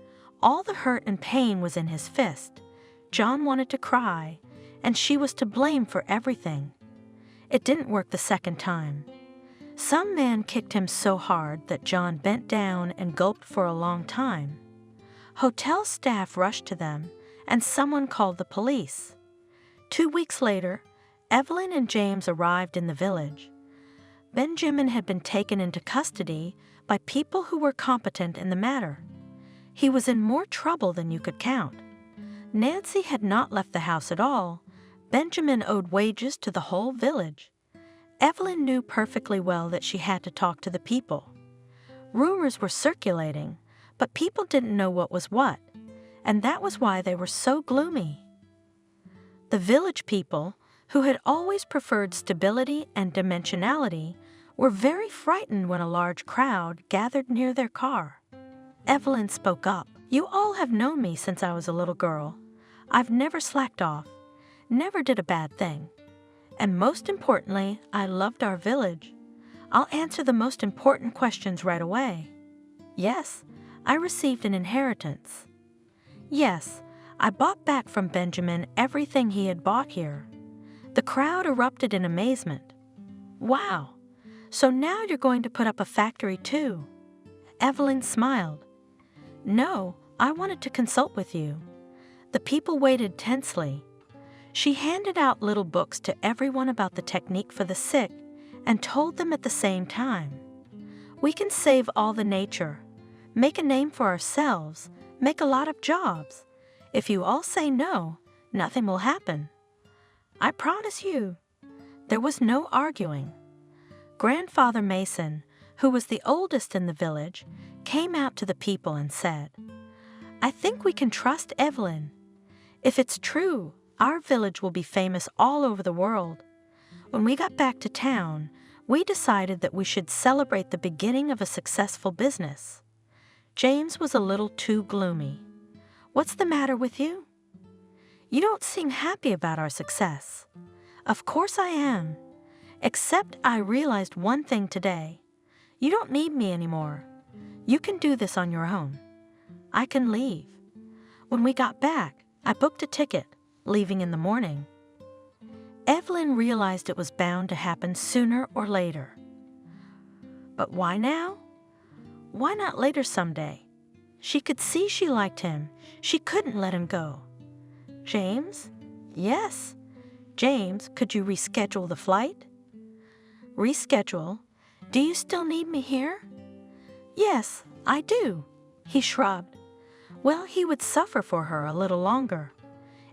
All the hurt and pain was in his fist. John wanted to cry, and she was to blame for everything. It didn't work the second time. Some man kicked him so hard that John bent down and gulped for a long time. Hotel staff rushed to them, and someone called the police. 2 weeks later, Evelyn and James arrived in the village. Benjamin had been taken into custody by people who were competent in the matter. He was in more trouble than you could count. Nancy had not left the house at all. Benjamin owed wages to the whole village. Evelyn knew perfectly well that she had to talk to the people. Rumors were circulating, but people didn't know what was what, and that was why they were so gloomy. The village people, who had always preferred stability and dimensionality, were very frightened when a large crowd gathered near their car. Evelyn spoke up. You all have known me since I was a little girl. I've never slacked off, never did a bad thing. And most importantly, I loved our village. I'll answer the most important questions right away. Yes, I received an inheritance. Yes, I bought back from Benjamin everything he had bought here. The crowd erupted in amazement. Wow, so now you're going to put up a factory too? Evelyn smiled. No, I wanted to consult with you. The people waited tensely. She handed out little books to everyone about the technique for the sick and told them at the same time. We can save all the nature, make a name for ourselves, make a lot of jobs. If you all say no, nothing will happen. I promise you. There was no arguing. Grandfather Mason, who was the oldest in the village, came out to the people and said, I think we can trust Evelyn. If it's true, our village will be famous all over the world. When we got back to town, we decided that we should celebrate the beginning of a successful business. James was a little too gloomy. What's the matter with you? You don't seem happy about our success. Of course I am. Except I realized one thing today. You don't need me anymore. You can do this on your own. I can leave. When we got back, I booked a ticket, leaving in the morning. Evelyn realized it was bound to happen sooner or later. But why now? Why not later someday? She could see she liked him. She couldn't let him go. James? Yes. James, could you reschedule the flight? Reschedule? Do you still need me here? Yes, I do. He shrugged. Well, he would suffer for her a little longer.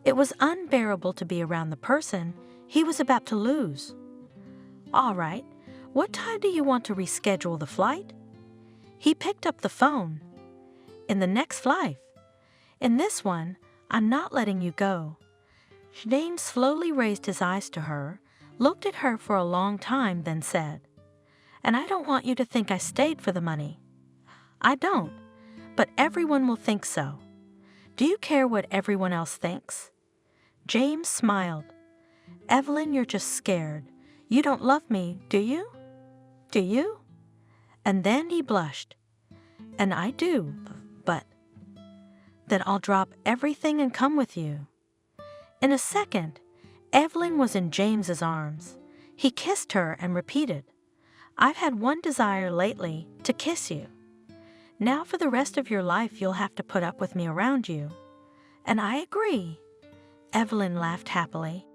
It was unbearable to be around the person he was about to lose. All right, What time do you want to reschedule the flight? He picked up the phone. In the next life. In this one, I'm not letting you go. James slowly raised his eyes to her, looked at her for a long time, then said, "And I don't want you to think I stayed for the money. I don't, but everyone will think so. Do you care what everyone else thinks?" James smiled. "Evelyn, you're just scared. You don't love me, do you? Do you?" And then he blushed. "And I do, but..." "Then I'll drop everything and come with you." In a second, Evelyn was in James's arms. He kissed her and repeated, "I've had one desire lately, to kiss you. Now for the rest of your life you'll have to put up with me around you." "And I agree." Evelyn laughed happily.